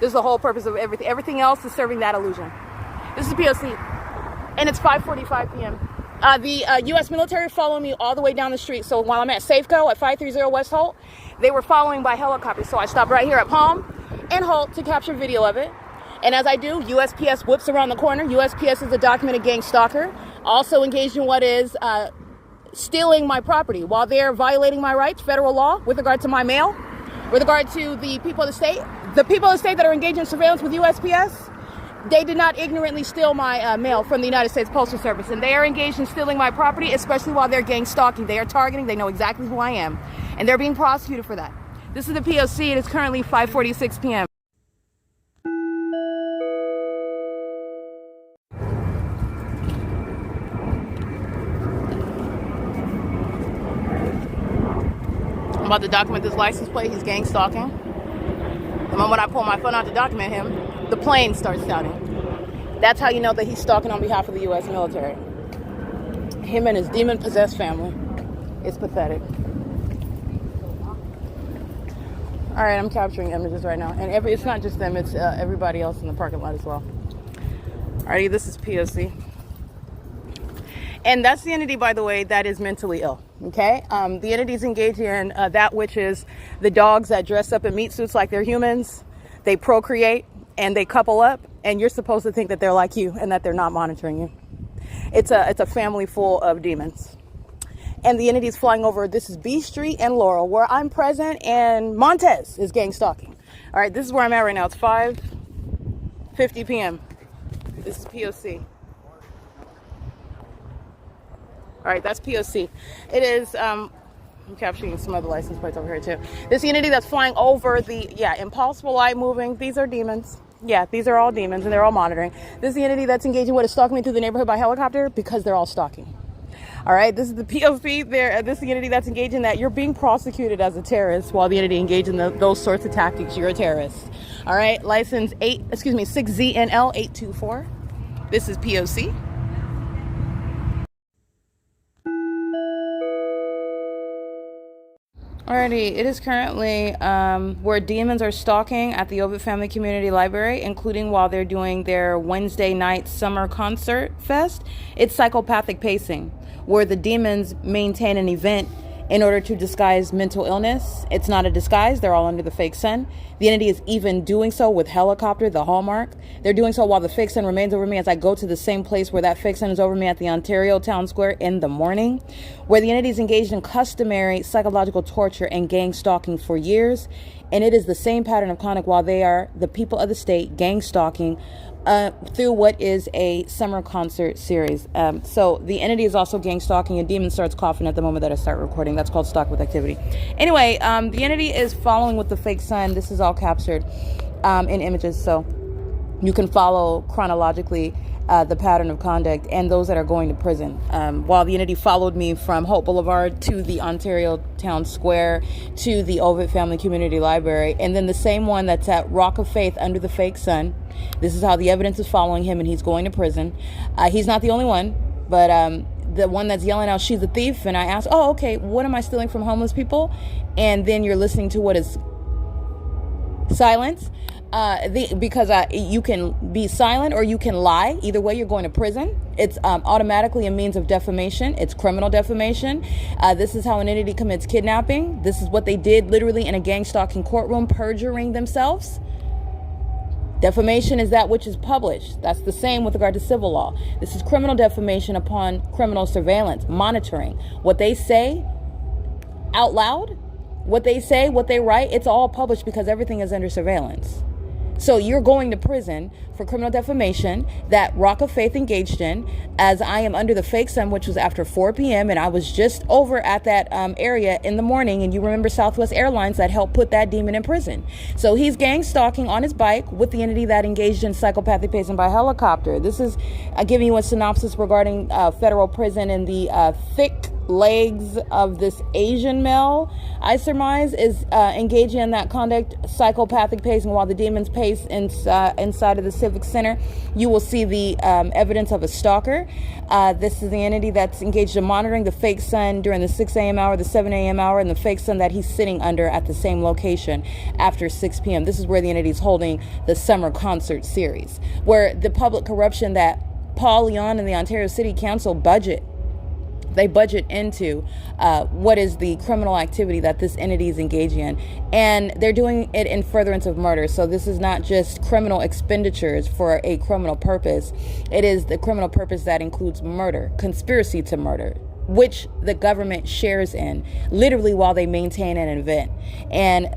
This is the whole purpose of everything. Everything else is serving that illusion. This is P.O.C. and it's 5:45 p.m. The U.S. military followed me all the way down the street. So while I'm at Safeco at 530 West Holt, they were following by helicopter. So I stopped right here at Palm and Holt to capture video of it. And as I do, USPS whips around the corner. USPS is a documented gang stalker, also engaged in what is stealing my property while they're violating my rights, federal law, with regard to my mail, with regard to the people of the state. The people of the state that are engaged in surveillance with USPS, they did not ignorantly steal my mail from the United States Postal Service, and they are engaged in stealing my property, especially while they're gang stalking. They are targeting. They know exactly who I am, and they're being prosecuted for that. This is the P.O.C. It is currently 5:46 p.m. I'm about to document this license plate. He's gang stalking. The moment I pull my phone out to document him, the plane starts sounding. That's how you know that he's stalking on behalf of the U.S. military. Him and his demon-possessed family. It's pathetic. All right, I'm capturing images right now. And it's not just them, it's everybody else in the parking lot as well. All righty, this is P.O.C. And that's the entity, by the way, that is mentally ill. Okay, the entities engage in that which is the dogs that dress up in meat suits like they're humans. They procreate and they couple up, and you're supposed to think that they're like you and that they're not monitoring you. It's a family full of demons. And the entities flying over, this is B Street and Laurel, where I'm present, and Montez is gang stalking. All right, this is where I'm at right now. It's 5:50 p.m. This is P.O.C. All right, that's P.O.C. It is, I'm capturing some other license plates over here too. This unity that's flying over the, impossible light moving. These are demons. Yeah, these are all demons and they're all monitoring. This is the entity that's engaging what is stalking me through the neighborhood by helicopter because they're all stalking. All right, this is the P.O.C. There. This is the entity that's engaging that you're being prosecuted as a terrorist while the entity engaged in those sorts of tactics. You're a terrorist. All right, license 6ZNL 824. This is P.O.C. Alrighty, it is currently where demons are stalking at the Ovid Family Community Library, including while they're doing their Wednesday night summer concert fest. It's psychopathic pacing, where the demons maintain an event in order to disguise mental illness. It's not a disguise. They're all under the fake sun. The entity is even doing so with helicopter, the hallmark. They're doing so while the fake sun remains over me as I go to the same place where that fake sun is over me at the Ontario Town Square in the morning, where the entity is engaged in customary psychological torture and gang stalking for years. And it is the same pattern of conduct while they are the people of the state gang stalking through what is a summer concert series. So the entity is also gang stalking, and demon starts coughing at the moment that I start recording. That's called stalk with activity. Anyway, the entity is following with the fake sun. This is all captured in images, so you can follow chronologically the pattern of conduct and those that are going to prison. While the entity followed me from Hope Boulevard to the Ontario Town Square to the Ovid Family Community Library, and then the same one that's at Rock of Faith under the fake sun. This is how the evidence is following him, and he's going to prison. He's not the only one, but the one that's yelling out, "She's a thief," and I ask, "Oh, okay, what am I stealing from homeless people?" And then you're listening to what is silence. Because you can be silent or you can lie. Either way, you're going to prison. It's automatically a means of defamation. It's criminal defamation. This is how an entity commits kidnapping. This is what they did literally in a gang stalking courtroom, perjuring themselves. Defamation is that which is published. That's the same with regard to civil law. This is criminal defamation upon criminal surveillance, monitoring. What they say out loud, what they say, what they write, it's all published because everything is under surveillance. So you're going to prison for criminal defamation that Rock of Faith engaged in, as I am under the fake sun, which was after 4 p.m. And I was just over at that area in the morning. And you remember Southwest Airlines that helped put that demon in prison. So he's gang stalking on his bike with the entity that engaged in psychopathic pacing by helicopter. This is giving you a synopsis regarding federal prison and the thick legs of this Asian male, I surmise, is engaging in that conduct, psychopathic pacing while the demons pace inside of the Civic Center. You will see the evidence of a stalker. This is the entity that's engaged in monitoring the fake sun during the 6 a.m. hour, the 7 a.m. hour, and the fake sun that he's sitting under at the same location after 6 p.m. This is where the entity is holding the summer concert series, where the public corruption that Paul Leon and the Ontario City Council budget into what is the criminal activity that this entity is engaging in. And they're doing it in furtherance of murder. So this is not just criminal expenditures for a criminal purpose. It is the criminal purpose that includes murder, conspiracy to murder, which the government shares in, literally while they maintain an event. And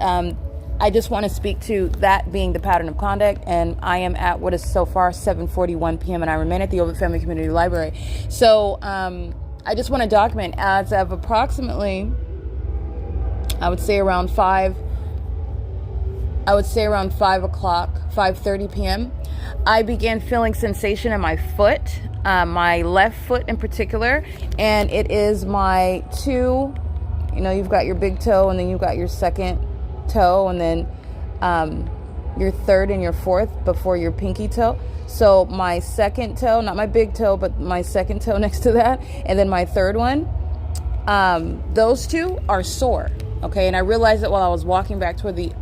I just want to speak to that being the pattern of conduct, and I am at what is so far 7:41 p.m. and I remain at the Ovid Family Community Library. So I just want to document, as of approximately, I would say around 5 o'clock, 5:30 p.m., I began feeling sensation in my foot, my left foot in particular, and it is my two, you've got your big toe, and then you've got your second toe, and then your third and your fourth before your pinky toe. So my second toe, not my big toe, but my second toe next to that, and then my third one, those two are sore, okay? And I realized that while I was walking back toward the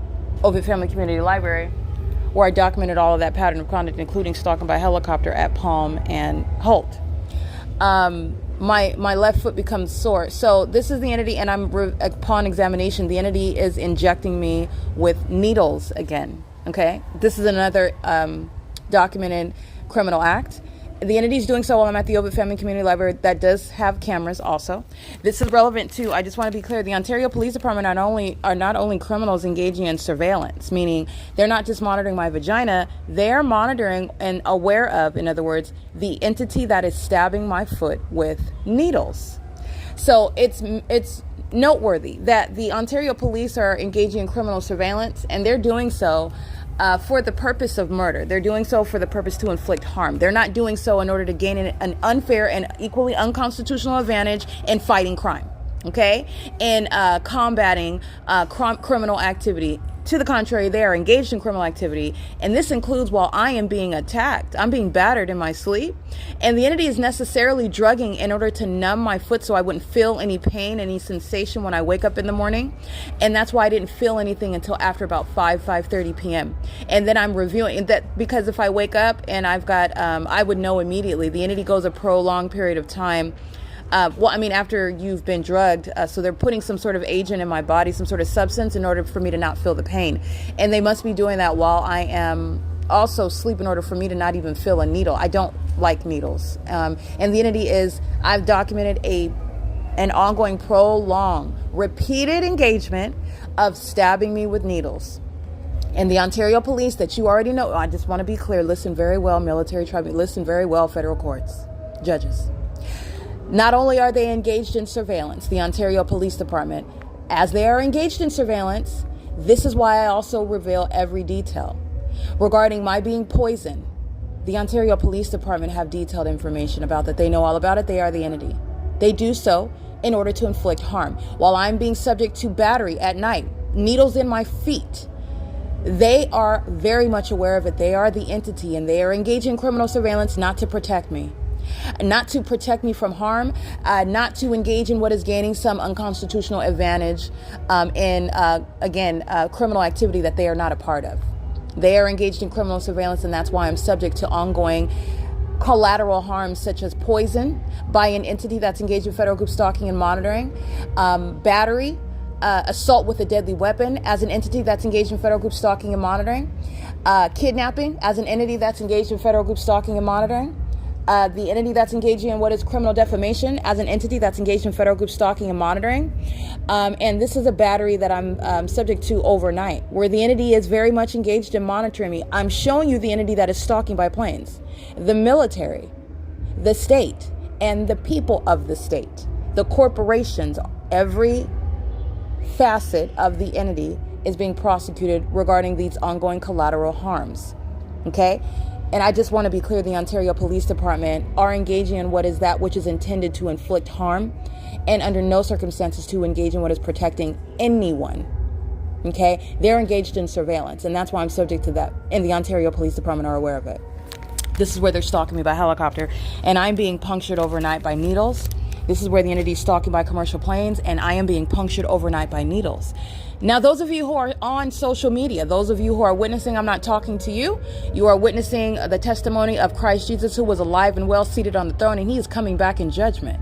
Ovid Family Community Library, where I documented all of that pattern of conduct, including stalking by helicopter at Palm and Holt. My left foot becomes sore. So this is the entity, and upon examination, the entity is injecting me with needles again, okay? This is another documented criminal act, The entity is doing so while I'm at the Ovid Family Community Library that does have cameras also. This is relevant too. I just want to be clear. The Ontario Police Department are not only criminals engaging in surveillance, meaning they're not just monitoring my vagina, they're monitoring and aware of, in other words, the entity that is stabbing my foot with needles. So it's noteworthy that the Ontario police are engaging in criminal surveillance, and they're doing so for the purpose of murder. They're doing so for the purpose to inflict harm. They're not doing so in order to gain an unfair and equally unconstitutional advantage in fighting crime, okay? And combating criminal activity. To the contrary, they are engaged in criminal activity, and this includes while I am being attacked. I'm being battered in my sleep, and the entity is necessarily drugging in order to numb my foot so I wouldn't feel any pain, any sensation when I wake up in the morning, and that's why I didn't feel anything until after about 5:30 p.m. And then I'm reviewing that, because if I wake up and I've got, I would know immediately. The entity goes a prolonged period of time. After you've been drugged, so they're putting some sort of agent in my body, some sort of substance, in order for me to not feel the pain. And they must be doing that while I am also asleep in order for me to not even feel a needle. I don't like needles. And the entity is, I've documented an ongoing, prolonged, repeated engagement of stabbing me with needles. And the Ontario police that you already know, I just want to be clear, listen very well, military tribunal, listen very well, federal courts, judges. Not only are they engaged in surveillance, the Ontario Police Department, as they are engaged in surveillance, this is why I also reveal every detail. Regarding my being poisoned, the Ontario Police Department have detailed information about that. They know all about it. They are the entity. They do so in order to inflict harm. While I'm being subject to battery at night, needles in my feet, they are very much aware of it. They are the entity, and they are engaged in criminal surveillance not to protect me. Not to protect me from harm, not to engage in what is gaining some unconstitutional advantage in criminal activity that they are not a part of. They are engaged in criminal surveillance, and that's why I'm subject to ongoing collateral harms such as poison by an entity that's engaged in federal group stalking and monitoring, battery, assault with a deadly weapon as an entity that's engaged in federal group stalking and monitoring, kidnapping as an entity that's engaged in federal group stalking and monitoring, the entity that's engaging in what is criminal defamation as an entity that's engaged in federal group stalking and monitoring. And this is a battery that I'm subject to overnight, where the entity is very much engaged in monitoring me. I'm showing you the entity that is stalking by planes, the military, the state, and the people of the state, the corporations. Every facet of the entity is being prosecuted regarding these ongoing collateral harms. Okay? And I just want to be clear, the Ontario Police Department are engaging in what is that which is intended to inflict harm, and under no circumstances to engage in what is protecting anyone. Okay? They're engaged in surveillance, and that's why I'm subject to that. And the Ontario Police Department are aware of it. This is where they're stalking me by helicopter, and I'm being punctured overnight by needles. This is where the entity is stalking by commercial planes, and I am being punctured overnight by needles. Now, those of you who are on social media, those of you who are witnessing, I'm not talking to you. You are witnessing the testimony of Christ Jesus, who was alive and well seated on the throne, and he is coming back in judgment.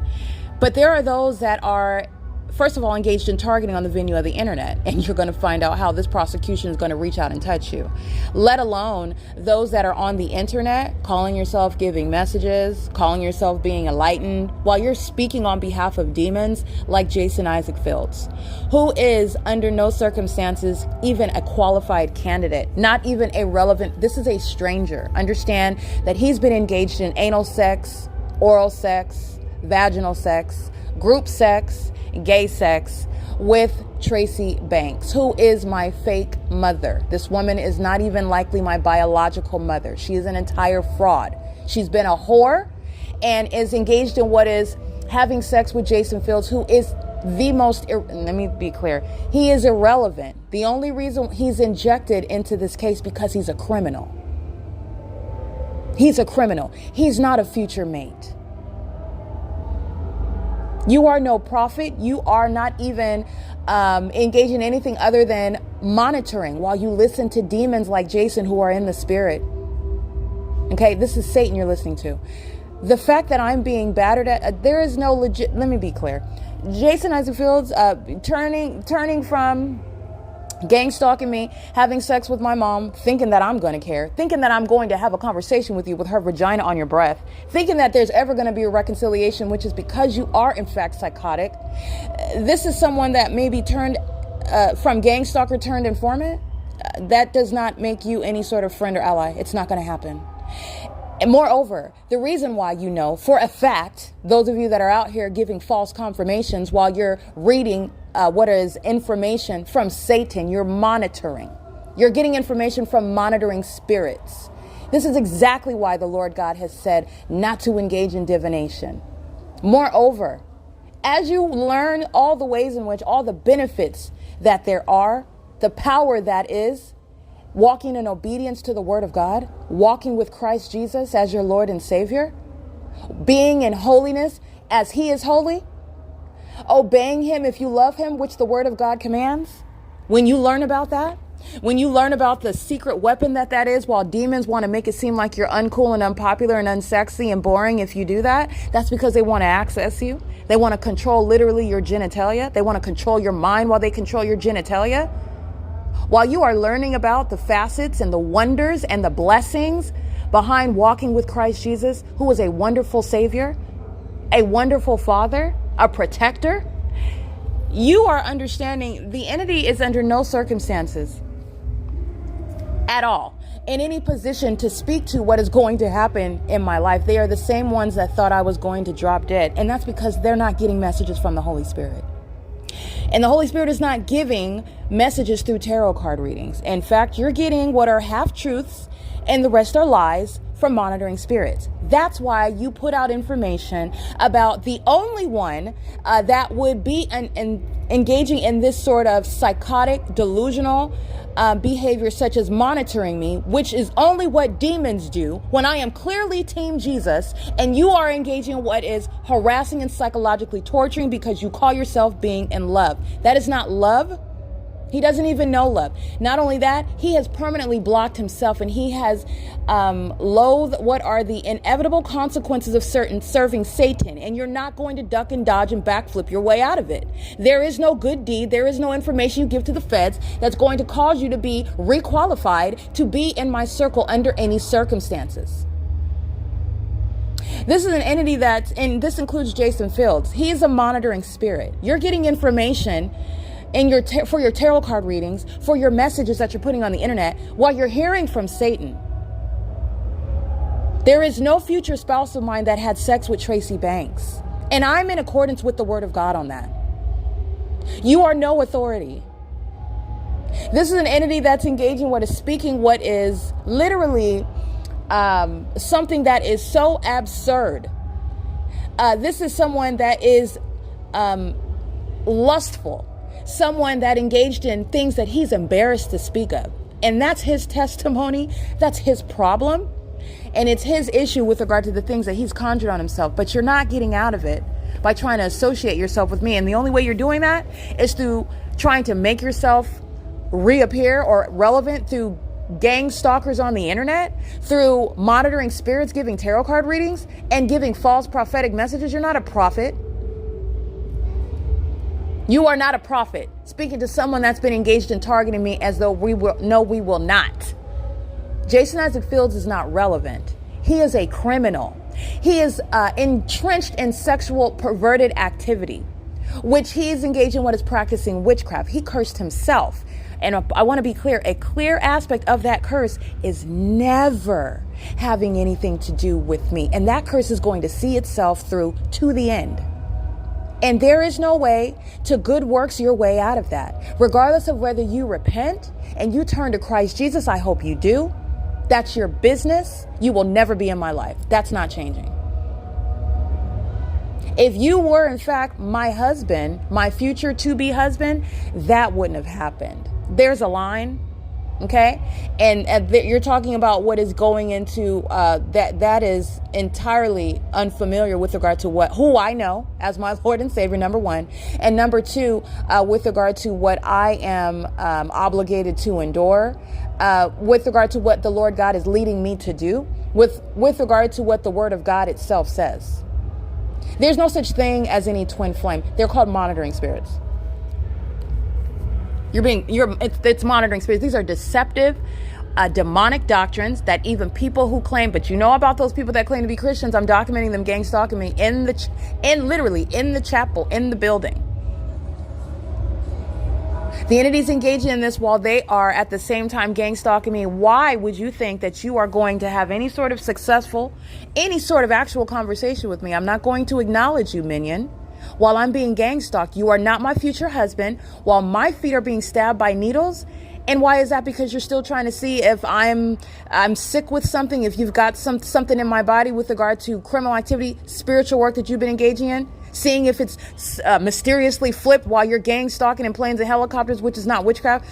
But there are those that are, first of all, engaged in targeting on the venue of the internet, and you're going to find out how this prosecution is going to reach out and touch you. Let alone those that are on the internet, calling yourself giving messages, calling yourself being enlightened, while you're speaking on behalf of demons like Jason Isaac Fields, who is under no circumstances even a qualified candidate, not even a relevant. This is a stranger. Understand that he's been engaged in anal sex, oral sex, vaginal sex, group sex, gay sex with Tracy Banks, who is my fake mother. This woman is not even likely my biological mother. She is an entire fraud. She's been a whore and is engaged in what is having sex with Jason Fields, who is the most, let me be clear, he is irrelevant. The only reason he's injected into this case because he's a criminal. He's a criminal. He's not a future mate. You are no prophet. You are not even engaged in anything other than monitoring while you listen to demons like Jason who are in the spirit. Okay, this is Satan you're listening to. The fact that I'm being battered at, there is no legit, let me be clear. Jason Isaac Fields turning from gang stalking me, having sex with my mom, thinking that I'm going to care, thinking that I'm going to have a conversation with you with her vagina on your breath, thinking that there's ever going to be a reconciliation, which is because you are in fact psychotic. This is someone that maybe turned from gang stalker turned informant. That does not make you any sort of friend or ally. It's not going to happen. And moreover, the reason why you know for a fact, those of you that are out here giving false confirmations while you're reading what is information from Satan, you're monitoring. You're getting information from monitoring spirits. This is exactly why the Lord God has said not to engage in divination. Moreover, as you learn all the ways in which all the benefits that there are, the power that is, walking in obedience to the word of God, walking with Christ Jesus as your Lord and Savior, being in holiness as he is holy, obeying him if you love him, which the word of God commands. When you learn about that, when you learn about the secret weapon that is, while demons want to make it seem like you're uncool and unpopular and unsexy and boring if you do that, that's because they want to access you. They want to control literally your genitalia. They want to control your mind while they control your genitalia. While you are learning about the facets and the wonders and the blessings behind walking with Christ Jesus, who is a wonderful Savior, a wonderful Father, a protector, you are understanding the entity is under no circumstances at all in any position to speak to what is going to happen in my life. They are the same ones that thought I was going to drop dead. And that's because they're not getting messages from the Holy Spirit. And the Holy Spirit is not giving messages through tarot card readings. In fact, you're getting what are half-truths and the rest are lies from monitoring spirits. That's why you put out information about the only one that would be engaging in this sort of psychotic, delusional behavior, such as monitoring me, which is only what demons do when I am clearly Team Jesus, and you are engaging in what is harassing and psychologically torturing because you call yourself being in love. That is not love. He doesn't even know love. Not only that, he has permanently blocked himself, and he has loathed what are the inevitable consequences of serving Satan. And you're not going to duck and dodge and backflip your way out of it. There is no good deed. There is no information you give to the feds that's going to cause you to be requalified to be in my circle under any circumstances. This is an entity and this includes Jason Fields. He is a monitoring spirit. You're getting information in for your tarot card readings, for your messages that you're putting on the internet, while you're hearing from Satan. There is no future spouse of mine that had sex with Tracy Banks, and I'm in accordance with the word of God on that. You are no authority. This is an entity that's engaging what is speaking what is literally something that is so absurd. This is someone that is lustful. Someone that engaged in things that he's embarrassed to speak of. And that's his testimony. That's his problem. And it's his issue with regard to the things that he's conjured on himself. But you're not getting out of it by trying to associate yourself with me. And the only way you're doing that is through trying to make yourself reappear or relevant through gang stalkers on the internet, through monitoring spirits, giving tarot card readings, and giving false prophetic messages. You're not a prophet. You are not a prophet, speaking to someone that's been engaged in targeting me as though we will not. Jason Isaac Fields is not relevant. He is a criminal. He is entrenched in sexual perverted activity, which he is engaged in what is practicing witchcraft. He cursed himself. And I want to be clear, a clear aspect of that curse is never having anything to do with me. And that curse is going to see itself through to the end. And there is no way to good works your way out of that. Regardless of whether you repent and you turn to Christ Jesus, I hope you do. That's your business. You will never be in my life. That's not changing. If you were, in fact, my husband, my future to-be husband, that wouldn't have happened. There's a line. Okay. And you're talking about what is going into that is entirely unfamiliar with regard to who I know as my Lord and Savior, number one. And number two, with regard to what I am obligated to endure, with regard to what the Lord God is leading me to do, with regard to what the word of God itself says. There's no such thing as any twin flame. They're called monitoring spirits. It's monitoring spirits. These are deceptive, demonic doctrines that even people who claim, but you know about those people that claim to be Christians, I'm documenting them gang stalking me literally in the chapel, in the building. The entities engaging in this while they are at the same time gang stalking me. Why would you think that you are going to have any sort of actual conversation with me? I'm not going to acknowledge you, minion. While I'm being gang stalked, you are not my future husband, while my feet are being stabbed by needles. And why is that? Because you're still trying to see if I'm sick with something, if you've got something in my body with regard to criminal activity, spiritual work that you've been engaging in. Seeing if it's mysteriously flipped while you're gang stalking in planes and helicopters, which is not witchcraft.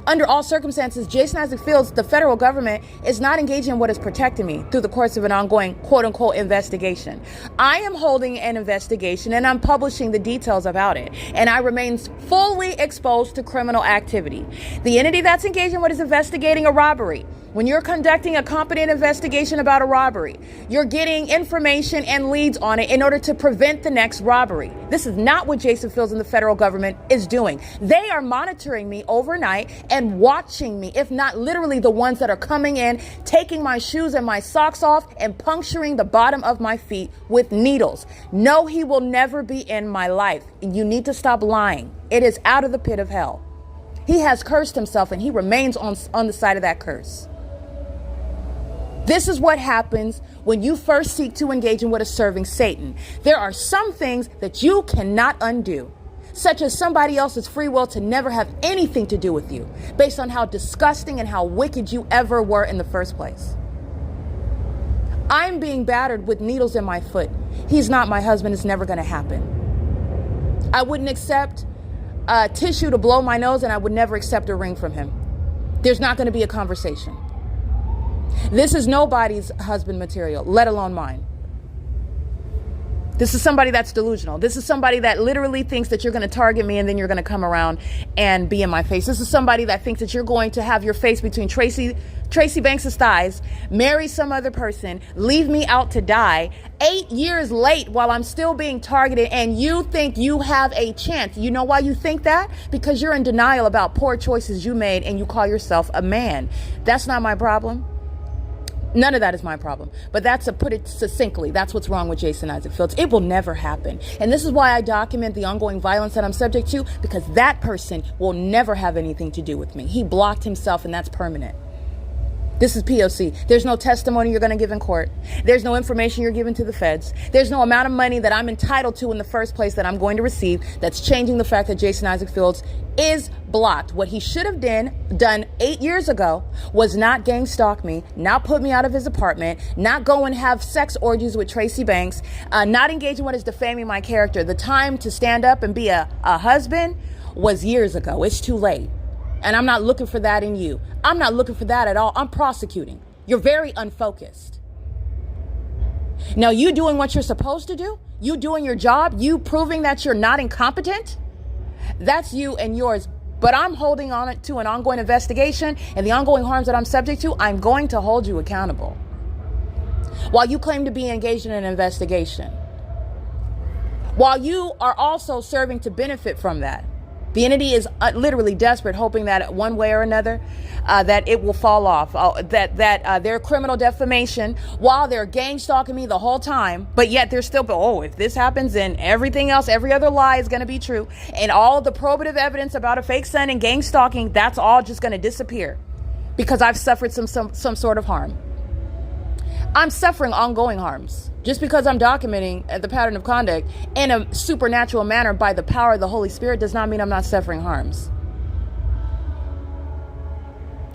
Under all circumstances, Jason Isaac Fields, the federal government, is not engaging in what is protecting me through the course of an ongoing quote-unquote investigation. I am holding an investigation and I'm publishing the details about it. And I remain fully exposed to criminal activity. The entity that's engaging in what is investigating a robbery. When you're conducting a competent investigation about a robbery, you're getting information and leads on it in order to prevent the next robbery. This is not what Jason Fields and the federal government is doing. They are monitoring me overnight and watching me, if not literally the ones that are coming in, taking my shoes and my socks off and puncturing the bottom of my feet with needles. No, he will never be in my life. You need to stop lying. It is out of the pit of hell. He has cursed himself and he remains on the side of that curse. This is what happens when you first seek to engage in what is serving Satan. There are some things that you cannot undo, such as somebody else's free will to never have anything to do with you, based on how disgusting and how wicked you ever were in the first place. I'm being battered with needles in my foot. He's not my husband. It's never going to happen. I wouldn't accept tissue to blow my nose, and I would never accept a ring from him. There's not going to be a conversation. This is nobody's husband material, let alone mine. This is somebody that's delusional. This is somebody that literally thinks that you're going to target me and then you're going to come around and be in my face. This is somebody that thinks that you're going to have your face between Tracy Banks' thighs, marry some other person, leave me out to die 8 years late while I'm still being targeted, and you think you have a chance. You know why you think that? Because you're in denial about poor choices you made and you call yourself a man. That's not my problem. None of that is my problem. But to put it succinctly, that's what's wrong with Jason Isaac Fields. It will never happen. And this is why I document the ongoing violence that I'm subject to, because that person will never have anything to do with me. He blocked himself, and that's permanent. This is P.O.C. There's no testimony you're going to give in court. There's no information you're giving to the feds. There's no amount of money that I'm entitled to in the first place that I'm going to receive that's changing the fact that Jason Isaac Fields is blocked. What he should have done 8 years ago was not gang stalk me, not put me out of his apartment, not go and have sex orgies with Tracy Banks, not engage in what is defaming my character. The time to stand up and be a husband was years ago. It's too late. And I'm not looking for that in you. I'm not looking for that at all. I'm prosecuting. You're very unfocused. Now, you doing what you're supposed to do, you doing your job, you proving that you're not incompetent, that's you and yours. But I'm holding on to an ongoing investigation, and the ongoing harms that I'm subject to, I'm going to hold you accountable. While you claim to be engaged in an investigation, while you are also serving to benefit from that. The entity is literally desperate, hoping that one way or another, that it will fall off, that their criminal defamation, while they're gang stalking me the whole time, but yet they're still, if this happens, then everything else, every other lie is going to be true. And all the probative evidence about a fake son and gang stalking, that's all just going to disappear because I've suffered some sort of harm. I'm suffering ongoing harms. Just because I'm documenting the pattern of conduct in a supernatural manner by the power of the Holy Spirit does not mean I'm not suffering harms.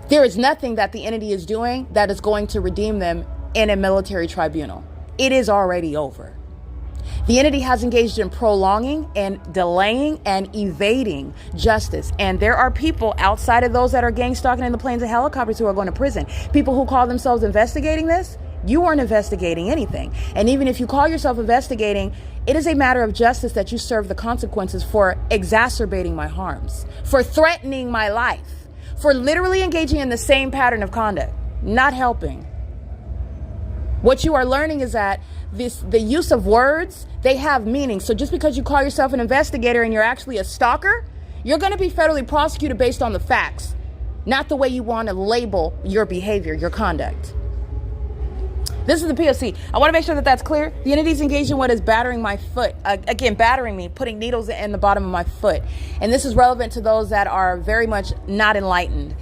There is nothing that the entity is doing that is going to redeem them in a military tribunal. It is already over. The entity has engaged in prolonging and delaying and evading justice. And there are people outside of those that are gang stalking in the planes and helicopters who are going to prison. People who call themselves investigating this. You aren't investigating anything. And even if you call yourself investigating, it is a matter of justice that you serve the consequences for exacerbating my harms, for threatening my life, for literally engaging in the same pattern of conduct, not helping. What you are learning is that the use of words, they have meaning. So just because you call yourself an investigator and you're actually a stalker, You're going to be federally prosecuted based on the facts, not the way you want to label your behavior, your conduct. This is the P.O.C. I want to make sure that that's clear. The entity's engaged in what is battering my foot. Again, battering me, putting needles in the bottom of my foot. And this is relevant to those that are very much not enlightened.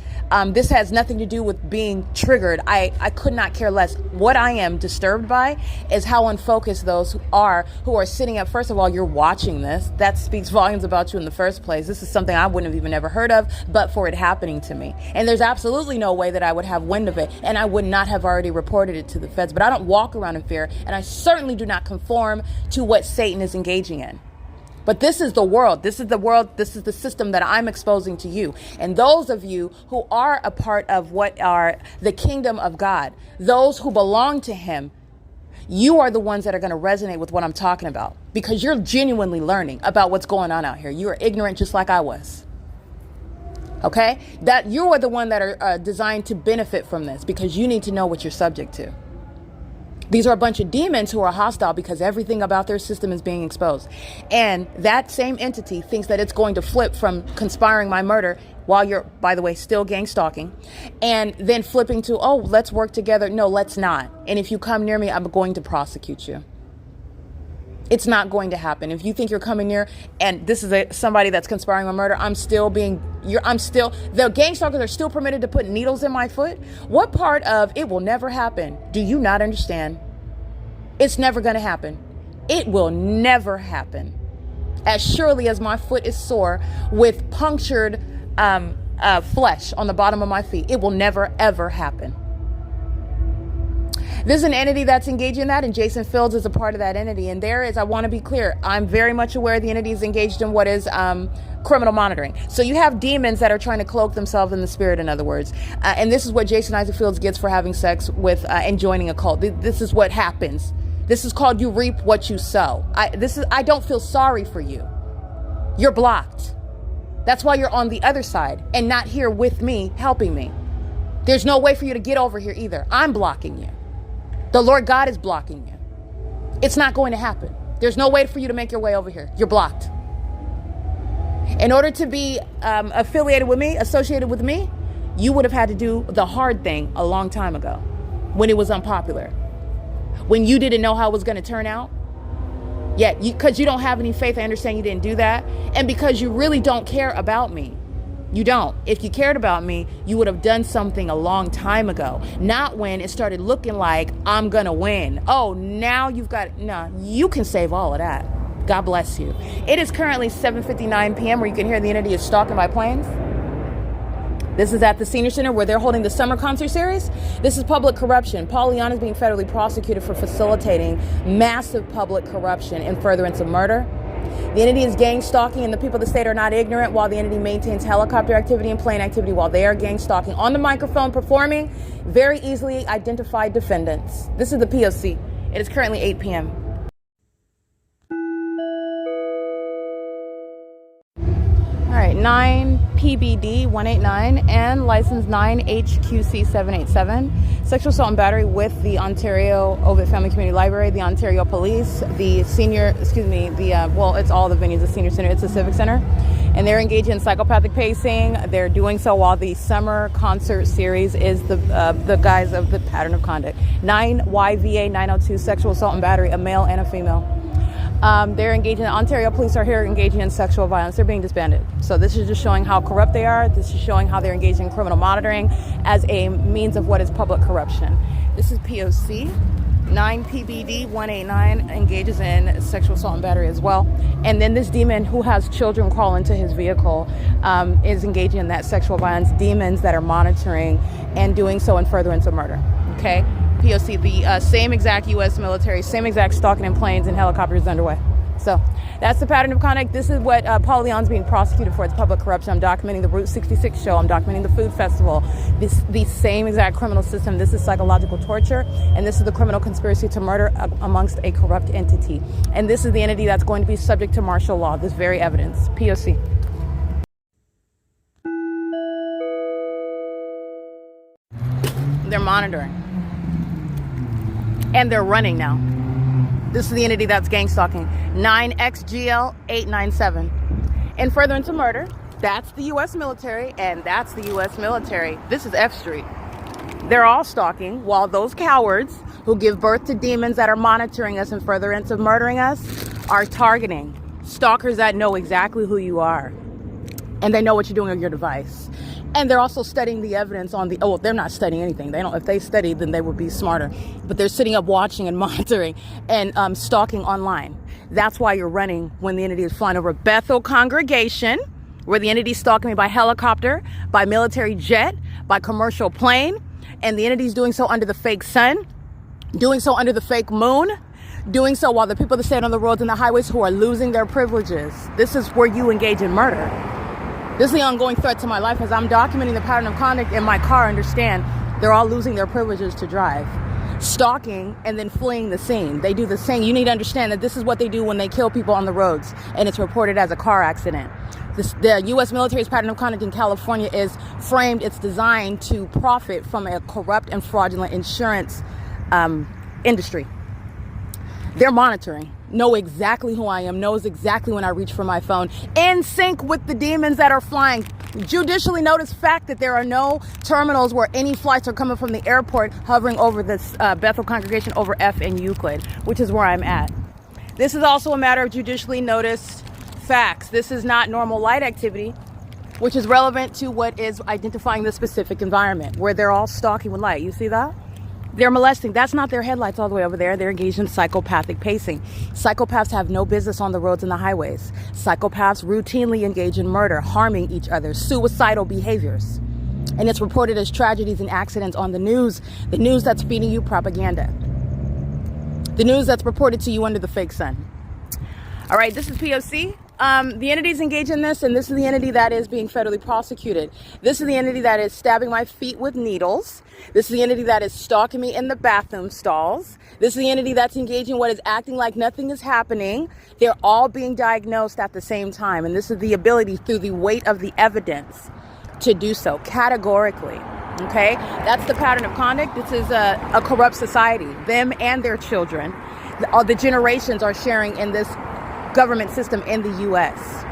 This has nothing to do with being triggered. I could not care less. What I am disturbed by is how unfocused those who are sitting up. First of all, you're watching this. That speaks volumes about you in the first place. This is something I wouldn't have even ever heard of, but for it happening to me. And there's absolutely no way that I would have wind of it, and I would not have already reported it to the feds. But I don't walk around in fear, and I certainly do not conform to what Satan is engaging in. But this is the world. This is the world. This is the system that I'm exposing to you. And those of you who are a part of what are the kingdom of God, those who belong to him, you are the ones that are going to resonate with what I'm talking about, because you're genuinely learning about what's going on out here. You are ignorant just like I was. Okay? That you are the one that are designed to benefit from this, because you need to know what you're subject to. These are a bunch of demons who are hostile because everything about their system is being exposed. And that same entity thinks that it's going to flip from conspiring my murder while you're, by the way, still gang stalking, and then flipping to, oh, let's work together. No, let's not. And if you come near me, I'm going to prosecute you. It's not going to happen. If you think you're coming near, and this is somebody that's conspiring on murder, the gang stalkers are still permitted to put needles in my foot. What part of it will never happen do you not understand? It's never going to happen. It will never happen. As surely as my foot is sore with punctured flesh on the bottom of my feet, it will never, ever happen. There's an entity that's engaged in that, and Jason Fields is a part of that entity. And I want to be clear, I'm very much aware the entity is engaged in what is criminal monitoring. So you have demons that are trying to cloak themselves in the spirit, in other words. And this is what Jason Isaac Fields gets for having sex with and joining a cult. This is what happens. This is called you reap what you sow. I don't feel sorry for you. You're blocked. That's why you're on the other side and not here with me, helping me. There's no way for you to get over here either. I'm blocking you. The Lord God is blocking you. It's not going to happen. There's no way for you to make your way over here. You're blocked. In order to be affiliated with me, associated with me, you would have had to do the hard thing a long time ago, when it was unpopular, when you didn't know how it was going to turn out. Yet, because you don't have any faith, I understand you didn't do that. And because you really don't care about me. You don't. If you cared about me, you would have done something a long time ago. Not when it started looking like I'm going to win. Oh, now you've got... No, you can save all of that. God bless you. It is currently 7:59 p.m. where you can hear the entity is stalking by planes. This is at the Senior Center where they're holding the summer concert series. This is public corruption. Paul Leon is being federally prosecuted for facilitating massive public corruption in furtherance of murder. The entity is gang stalking, and the people of the state are not ignorant, while the entity maintains helicopter activity and plane activity while they are gang stalking on the microphone, performing very easily identified defendants. This is the P.O.C. It is currently 8 p.m. All right, 9 PBD 189 and license 9 HQC 787. Sexual assault and battery with the Ontario Ovid Family Community Library, the Ontario Police, the it's all the venues, the Senior Center, it's a civic center. And they're engaged in psychopathic pacing. They're doing so while the summer concert series is the guise of the pattern of conduct. 9 YVA 902, sexual assault and battery, a male and a female. They're engaging, Ontario police are here engaging in sexual violence. They're being disbanded. So this is just showing how corrupt they are. This is showing how they're engaged in criminal monitoring as a means of what is public corruption. This is P.O.C. 9 PBD 189 engages in sexual assault and battery as well. And then this demon who has children crawl into his vehicle is engaging in that sexual violence. Demons that are monitoring and doing so in furtherance of murder. Okay? P.O.C. The same exact U.S. military, same exact stalking in planes and helicopters underway. So that's the pattern of conduct. This is what Paul Leon's being prosecuted for. It's public corruption. I'm documenting the Route 66 show. I'm documenting the food festival. The same exact criminal system. This is psychological torture. And this is the criminal conspiracy to murder amongst a corrupt entity. And this is the entity that's going to be subject to martial law. This very evidence. P.O.C. They're monitoring. And they're running now. This is the entity that's gang stalking. 9XGL 897. In furtherance of murder, That's the U.S. military, and that's the U.S. military. This is F Street. They're all stalking, while those cowards who give birth to demons that are monitoring us in furtherance of murdering us are targeting stalkers that know exactly who you are. And they know what you're doing on your device. And they're also studying the evidence on the, oh, they're not studying anything. They don't, if they studied, then they would be smarter. But they're sitting up watching and monitoring and stalking online. That's why you're running when the entity is flying over Bethel congregation, where the entity is stalking me by helicopter, by military jet, by commercial plane. And the entity is doing so under the fake sun, doing so under the fake moon, doing so while the people that stand on the roads and the highways who are losing their privileges. This is where you engage in murder. This is the ongoing threat to my life as I'm documenting the pattern of conduct in my car. Understand, they're all losing their privileges to drive. Stalking and then fleeing the scene. They do the same. You need to understand that this is what they do when they kill people on the roads and it's reported as a car accident. The U.S. military's pattern of conduct in California is framed, it's designed to profit from a corrupt and fraudulent insurance industry. They're monitoring, know exactly who I am, knows exactly when I reach for my phone, in sync with the demons that are flying. Judicially notice fact that there are no terminals where any flights are coming from the airport hovering over this Bethel congregation over F and Euclid, which is where I'm at. This is also a matter of judicially noticed facts. This is not normal light activity, which is relevant to what is identifying the specific environment, where they're all stalking with light. You see that? They're molesting. That's not their headlights all the way over there. They're engaged in psychopathic pacing. Psychopaths have no business on the roads and the highways. Psychopaths routinely engage in murder, harming each other, suicidal behaviors. And it's reported as tragedies and accidents on the news that's feeding you propaganda. The news that's reported to you under the fake sun. All right, this is P.O.C. The entities engaged in this, and this is the entity that is being federally prosecuted. This is the entity that is stabbing my feet with needles. This is the entity that is stalking me in the bathroom stalls. This is the entity that's engaging what is acting like nothing is happening. They're all being diagnosed at the same time, and this is the ability through the weight of the evidence to do so categorically. Okay, that's the pattern of conduct. This is a corrupt society. Them and their children, all the generations are sharing in this government system in the U.S.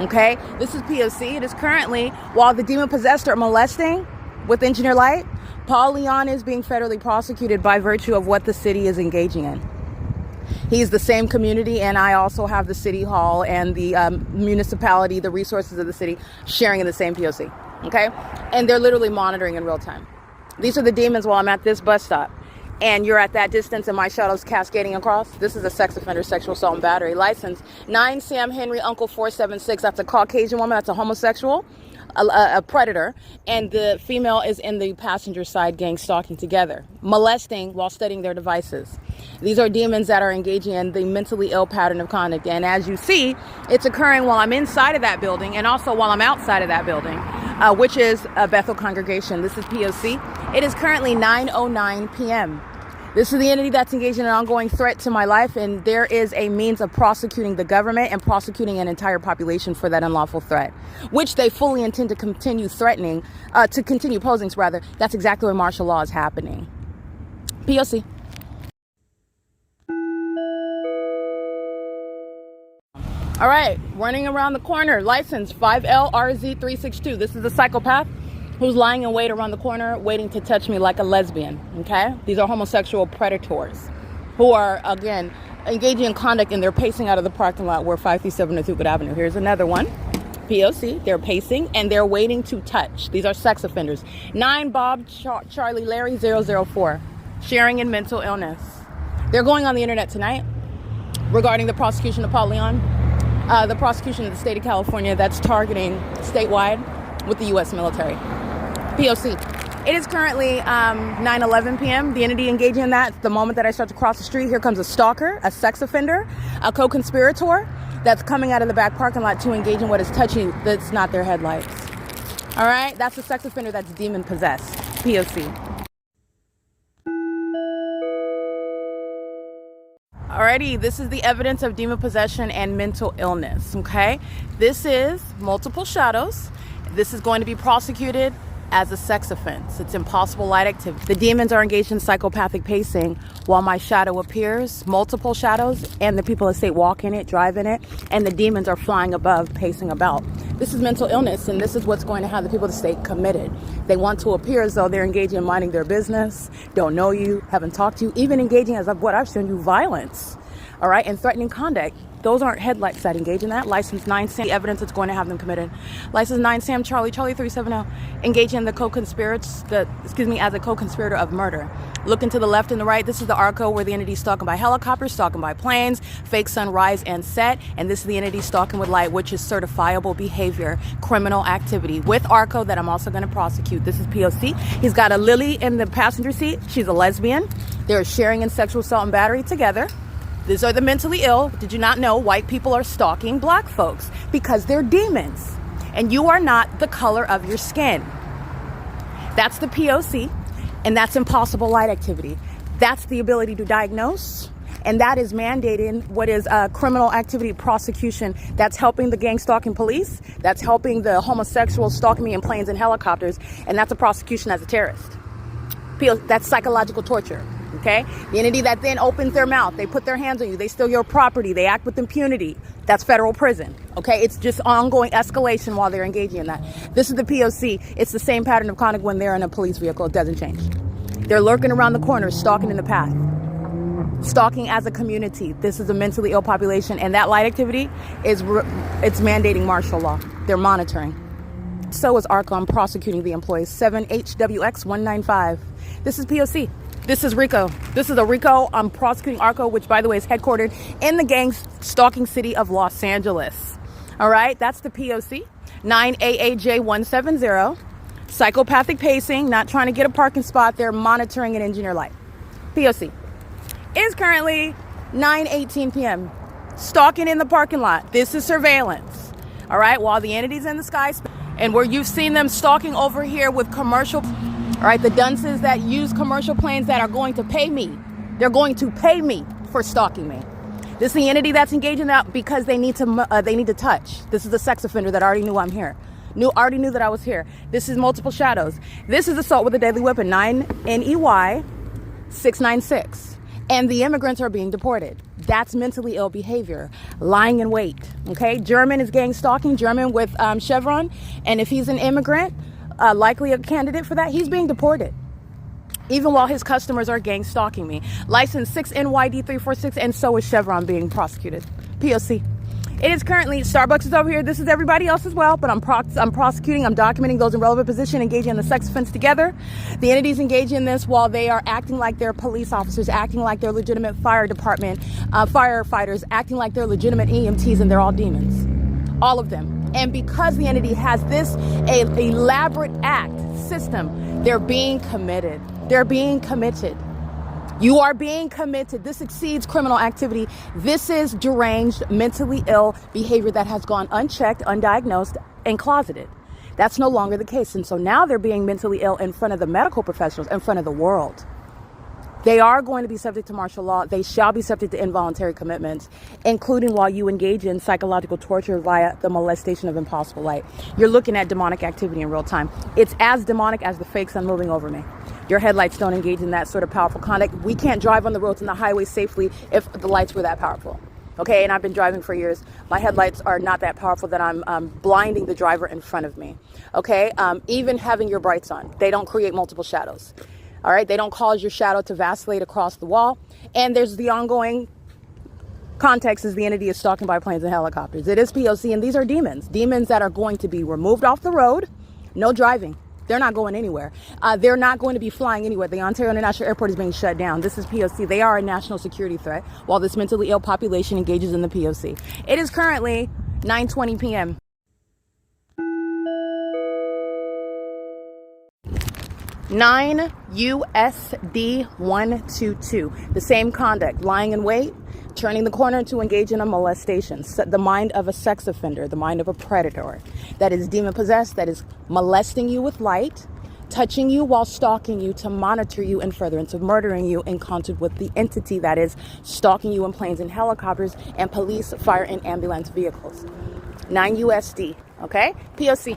Okay, this is P.O.C. It is currently, while the demon possessed are molesting with engineer light, Paul Leon is being federally prosecuted by virtue of what the city is engaging in. He's the same community, and I also have the city hall and the municipality, the resources of the city sharing in the same P.O.C. Okay, and they're literally monitoring in real time. These are the demons while I'm at this bus stop. And you're at that distance and my shadow's cascading across. This is a sex offender, sexual assault and battery. License 9 Sam Henry Uncle 476. That's a Caucasian woman. That's a homosexual, a predator. And the female is in the passenger side gang stalking together, molesting while studying their devices. These are demons that are engaging in the mentally ill pattern of conduct. And as you see, it's occurring while I'm inside of that building and also while I'm outside of that building, which is a Bethel congregation. This is P.O.C. It is currently 9:09 p.m. This is the entity that's engaged in an ongoing threat to my life, and there is a means of prosecuting the government and prosecuting an entire population for that unlawful threat, which they fully intend to continue threatening, to continue posing, rather. That's exactly where martial law is happening. P.O.C. All right, running around the corner, license 5LRZ362. This is a psychopath who's lying in wait around the corner, waiting to touch me like a lesbian, okay? These are homosexual predators who are, again, engaging in conduct, and they're pacing out of the parking lot where 537 North Euclid Avenue. Here's another one, P.O.C. They're pacing, and they're waiting to touch. These are sex offenders. 9 Bob Charlie Larry 004, sharing in mental illness. They're going on the internet tonight regarding the prosecution of Paul Leon, the prosecution of the state of California that's targeting statewide with the U.S. military. P.O.C. It is currently 9:11 p.m. The entity engaging in that, the moment that I start to cross the street, here comes a stalker, a sex offender, a co-conspirator that's coming out of the back parking lot to engage in what is touching that's not their headlights. All right? That's a sex offender that's demon possessed. P.O.C. Alrighty, this is the evidence of demon possession and mental illness, okay? This is multiple shadows. This is going to be prosecuted as a sex offense. It's impossible light activity. The demons are engaged in psychopathic pacing while my shadow appears, multiple shadows, and the people that say walk in it, drive in it, and the demons are flying above, pacing about. This is mental illness, and this is what's going to have the people to stay committed. They want to appear as though they're engaging in minding their business, don't know you, haven't talked to you, even engaging, as of what I've shown you, violence, all right, and threatening conduct. Those aren't headlights that engage in that. License 9 Sam, the evidence that's going to have them committed. License 9 Sam Charlie 370, engage in the as a co-conspirator of murder. Looking to the left and the right, this is the ARCO where the entity stalking by helicopters, stalking by planes, fake sunrise and set, and this is the entity stalking with light, which is certifiable behavior, criminal activity with ARCO that I'm also going to prosecute. This is P.O.C. He's got a Lily in the passenger seat. She's a lesbian. They're sharing in sexual assault and battery together. These are the mentally ill. Did you not know white people are stalking black folks? Because they're demons. And you are not the color of your skin. That's the P.O.C. And that's impossible light activity. That's the ability to diagnose. And that is mandating what is criminal activity prosecution. That's helping the gang stalking police. That's helping the homosexuals stalking me in planes and helicopters. And that's a prosecution as a terrorist. That's psychological torture. Okay? The entity that then opens their mouth, they put their hands on you, they steal your property, they act with impunity. That's federal prison. Okay? It's just ongoing escalation while they're engaging in that. This is the P.O.C. It's the same pattern of conduct when they're in a police vehicle. It doesn't change. They're lurking around the corners, stalking in the path. Stalking as a community. This is a mentally ill population, and that light activity is it's mandating martial law. They're monitoring. So is ARCO. I'm prosecuting the employees. 7HWX195. This is P.O.C. This is RICO. This is a RICO. I'm prosecuting ARCO, which, by the way, is headquartered in the gang stalking city of Los Angeles. All right? That's the P.O.C. 9AAJ170. Psychopathic pacing, not trying to get a parking spot. They're monitoring an engineer light. P.O.C. is currently 9:18 p.m. Stalking in the parking lot. This is surveillance. All right? While the entity's in the sky, and where you've seen them stalking over here with commercial... All right, the dunces that use commercial planes that are going to pay me. They're going to pay me for stalking me. This is the entity that's engaging that because they need to touch. This is the sex offender that already knew I'm here. Already knew that I was here. This is multiple shadows. This is assault with a deadly weapon, 9 NEY 696. And the immigrants are being deported. That's mentally ill behavior. Lying in wait. Okay, German is gang stalking. German with Chevron. And if he's an immigrant, likely a candidate for that, he's being deported. Even while his customers are gang stalking me. License 6NYD346, and so is Chevron being prosecuted. P.O.C. It is currently, Starbucks is over here. This is everybody else as well, but I'm prosecuting, I'm documenting those in relevant position, engaging in the sex offense together. The entities engage in this while they are acting like they're police officers, acting like they're legitimate fire department, firefighters, acting like they're legitimate EMTs, and they're all demons. All of them. And because the entity has this elaborate act system, they're being committed. They're being committed. You are being committed. This exceeds criminal activity. This is deranged, mentally ill behavior that has gone unchecked, undiagnosed, and closeted. That's no longer the case. And so now they're being mentally ill in front of the medical professionals, in front of the world. They are going to be subject to martial law. They shall be subject to involuntary commitments, including while you engage in psychological torture via the molestation of impossible light. You're looking at demonic activity in real time. It's as demonic as the fake sun moving over me. Your headlights don't engage in that sort of powerful conduct. We can't drive on the roads and the highway safely if the lights were that powerful. Okay, and I've been driving for years. My headlights are not that powerful that I'm blinding the driver in front of me. Okay, even having your brights on, they don't create multiple shadows. All right, they don't cause your shadow to vacillate across the wall. And there's the ongoing context is the entity is stalking by planes and helicopters. It is P.O.C. and these are demons. Demons that are going to be removed off the road. No driving. They're not going anywhere. They're not going to be flying anywhere. The Ontario International Airport is being shut down. This is P.O.C. They are a national security threat while this mentally ill population engages in the P.O.C. It is currently 9:20 p.m. 9 U.S.D. 122. The same conduct, lying in wait, turning the corner to engage in a molestation. The mind of a sex offender, the mind of a predator that is demon possessed, that is molesting you with light, touching you while stalking you to monitor you in furtherance of murdering you in concert with the entity that is stalking you in planes and helicopters and police, fire, and ambulance vehicles. 9 U.S.D. Okay? P.O.C.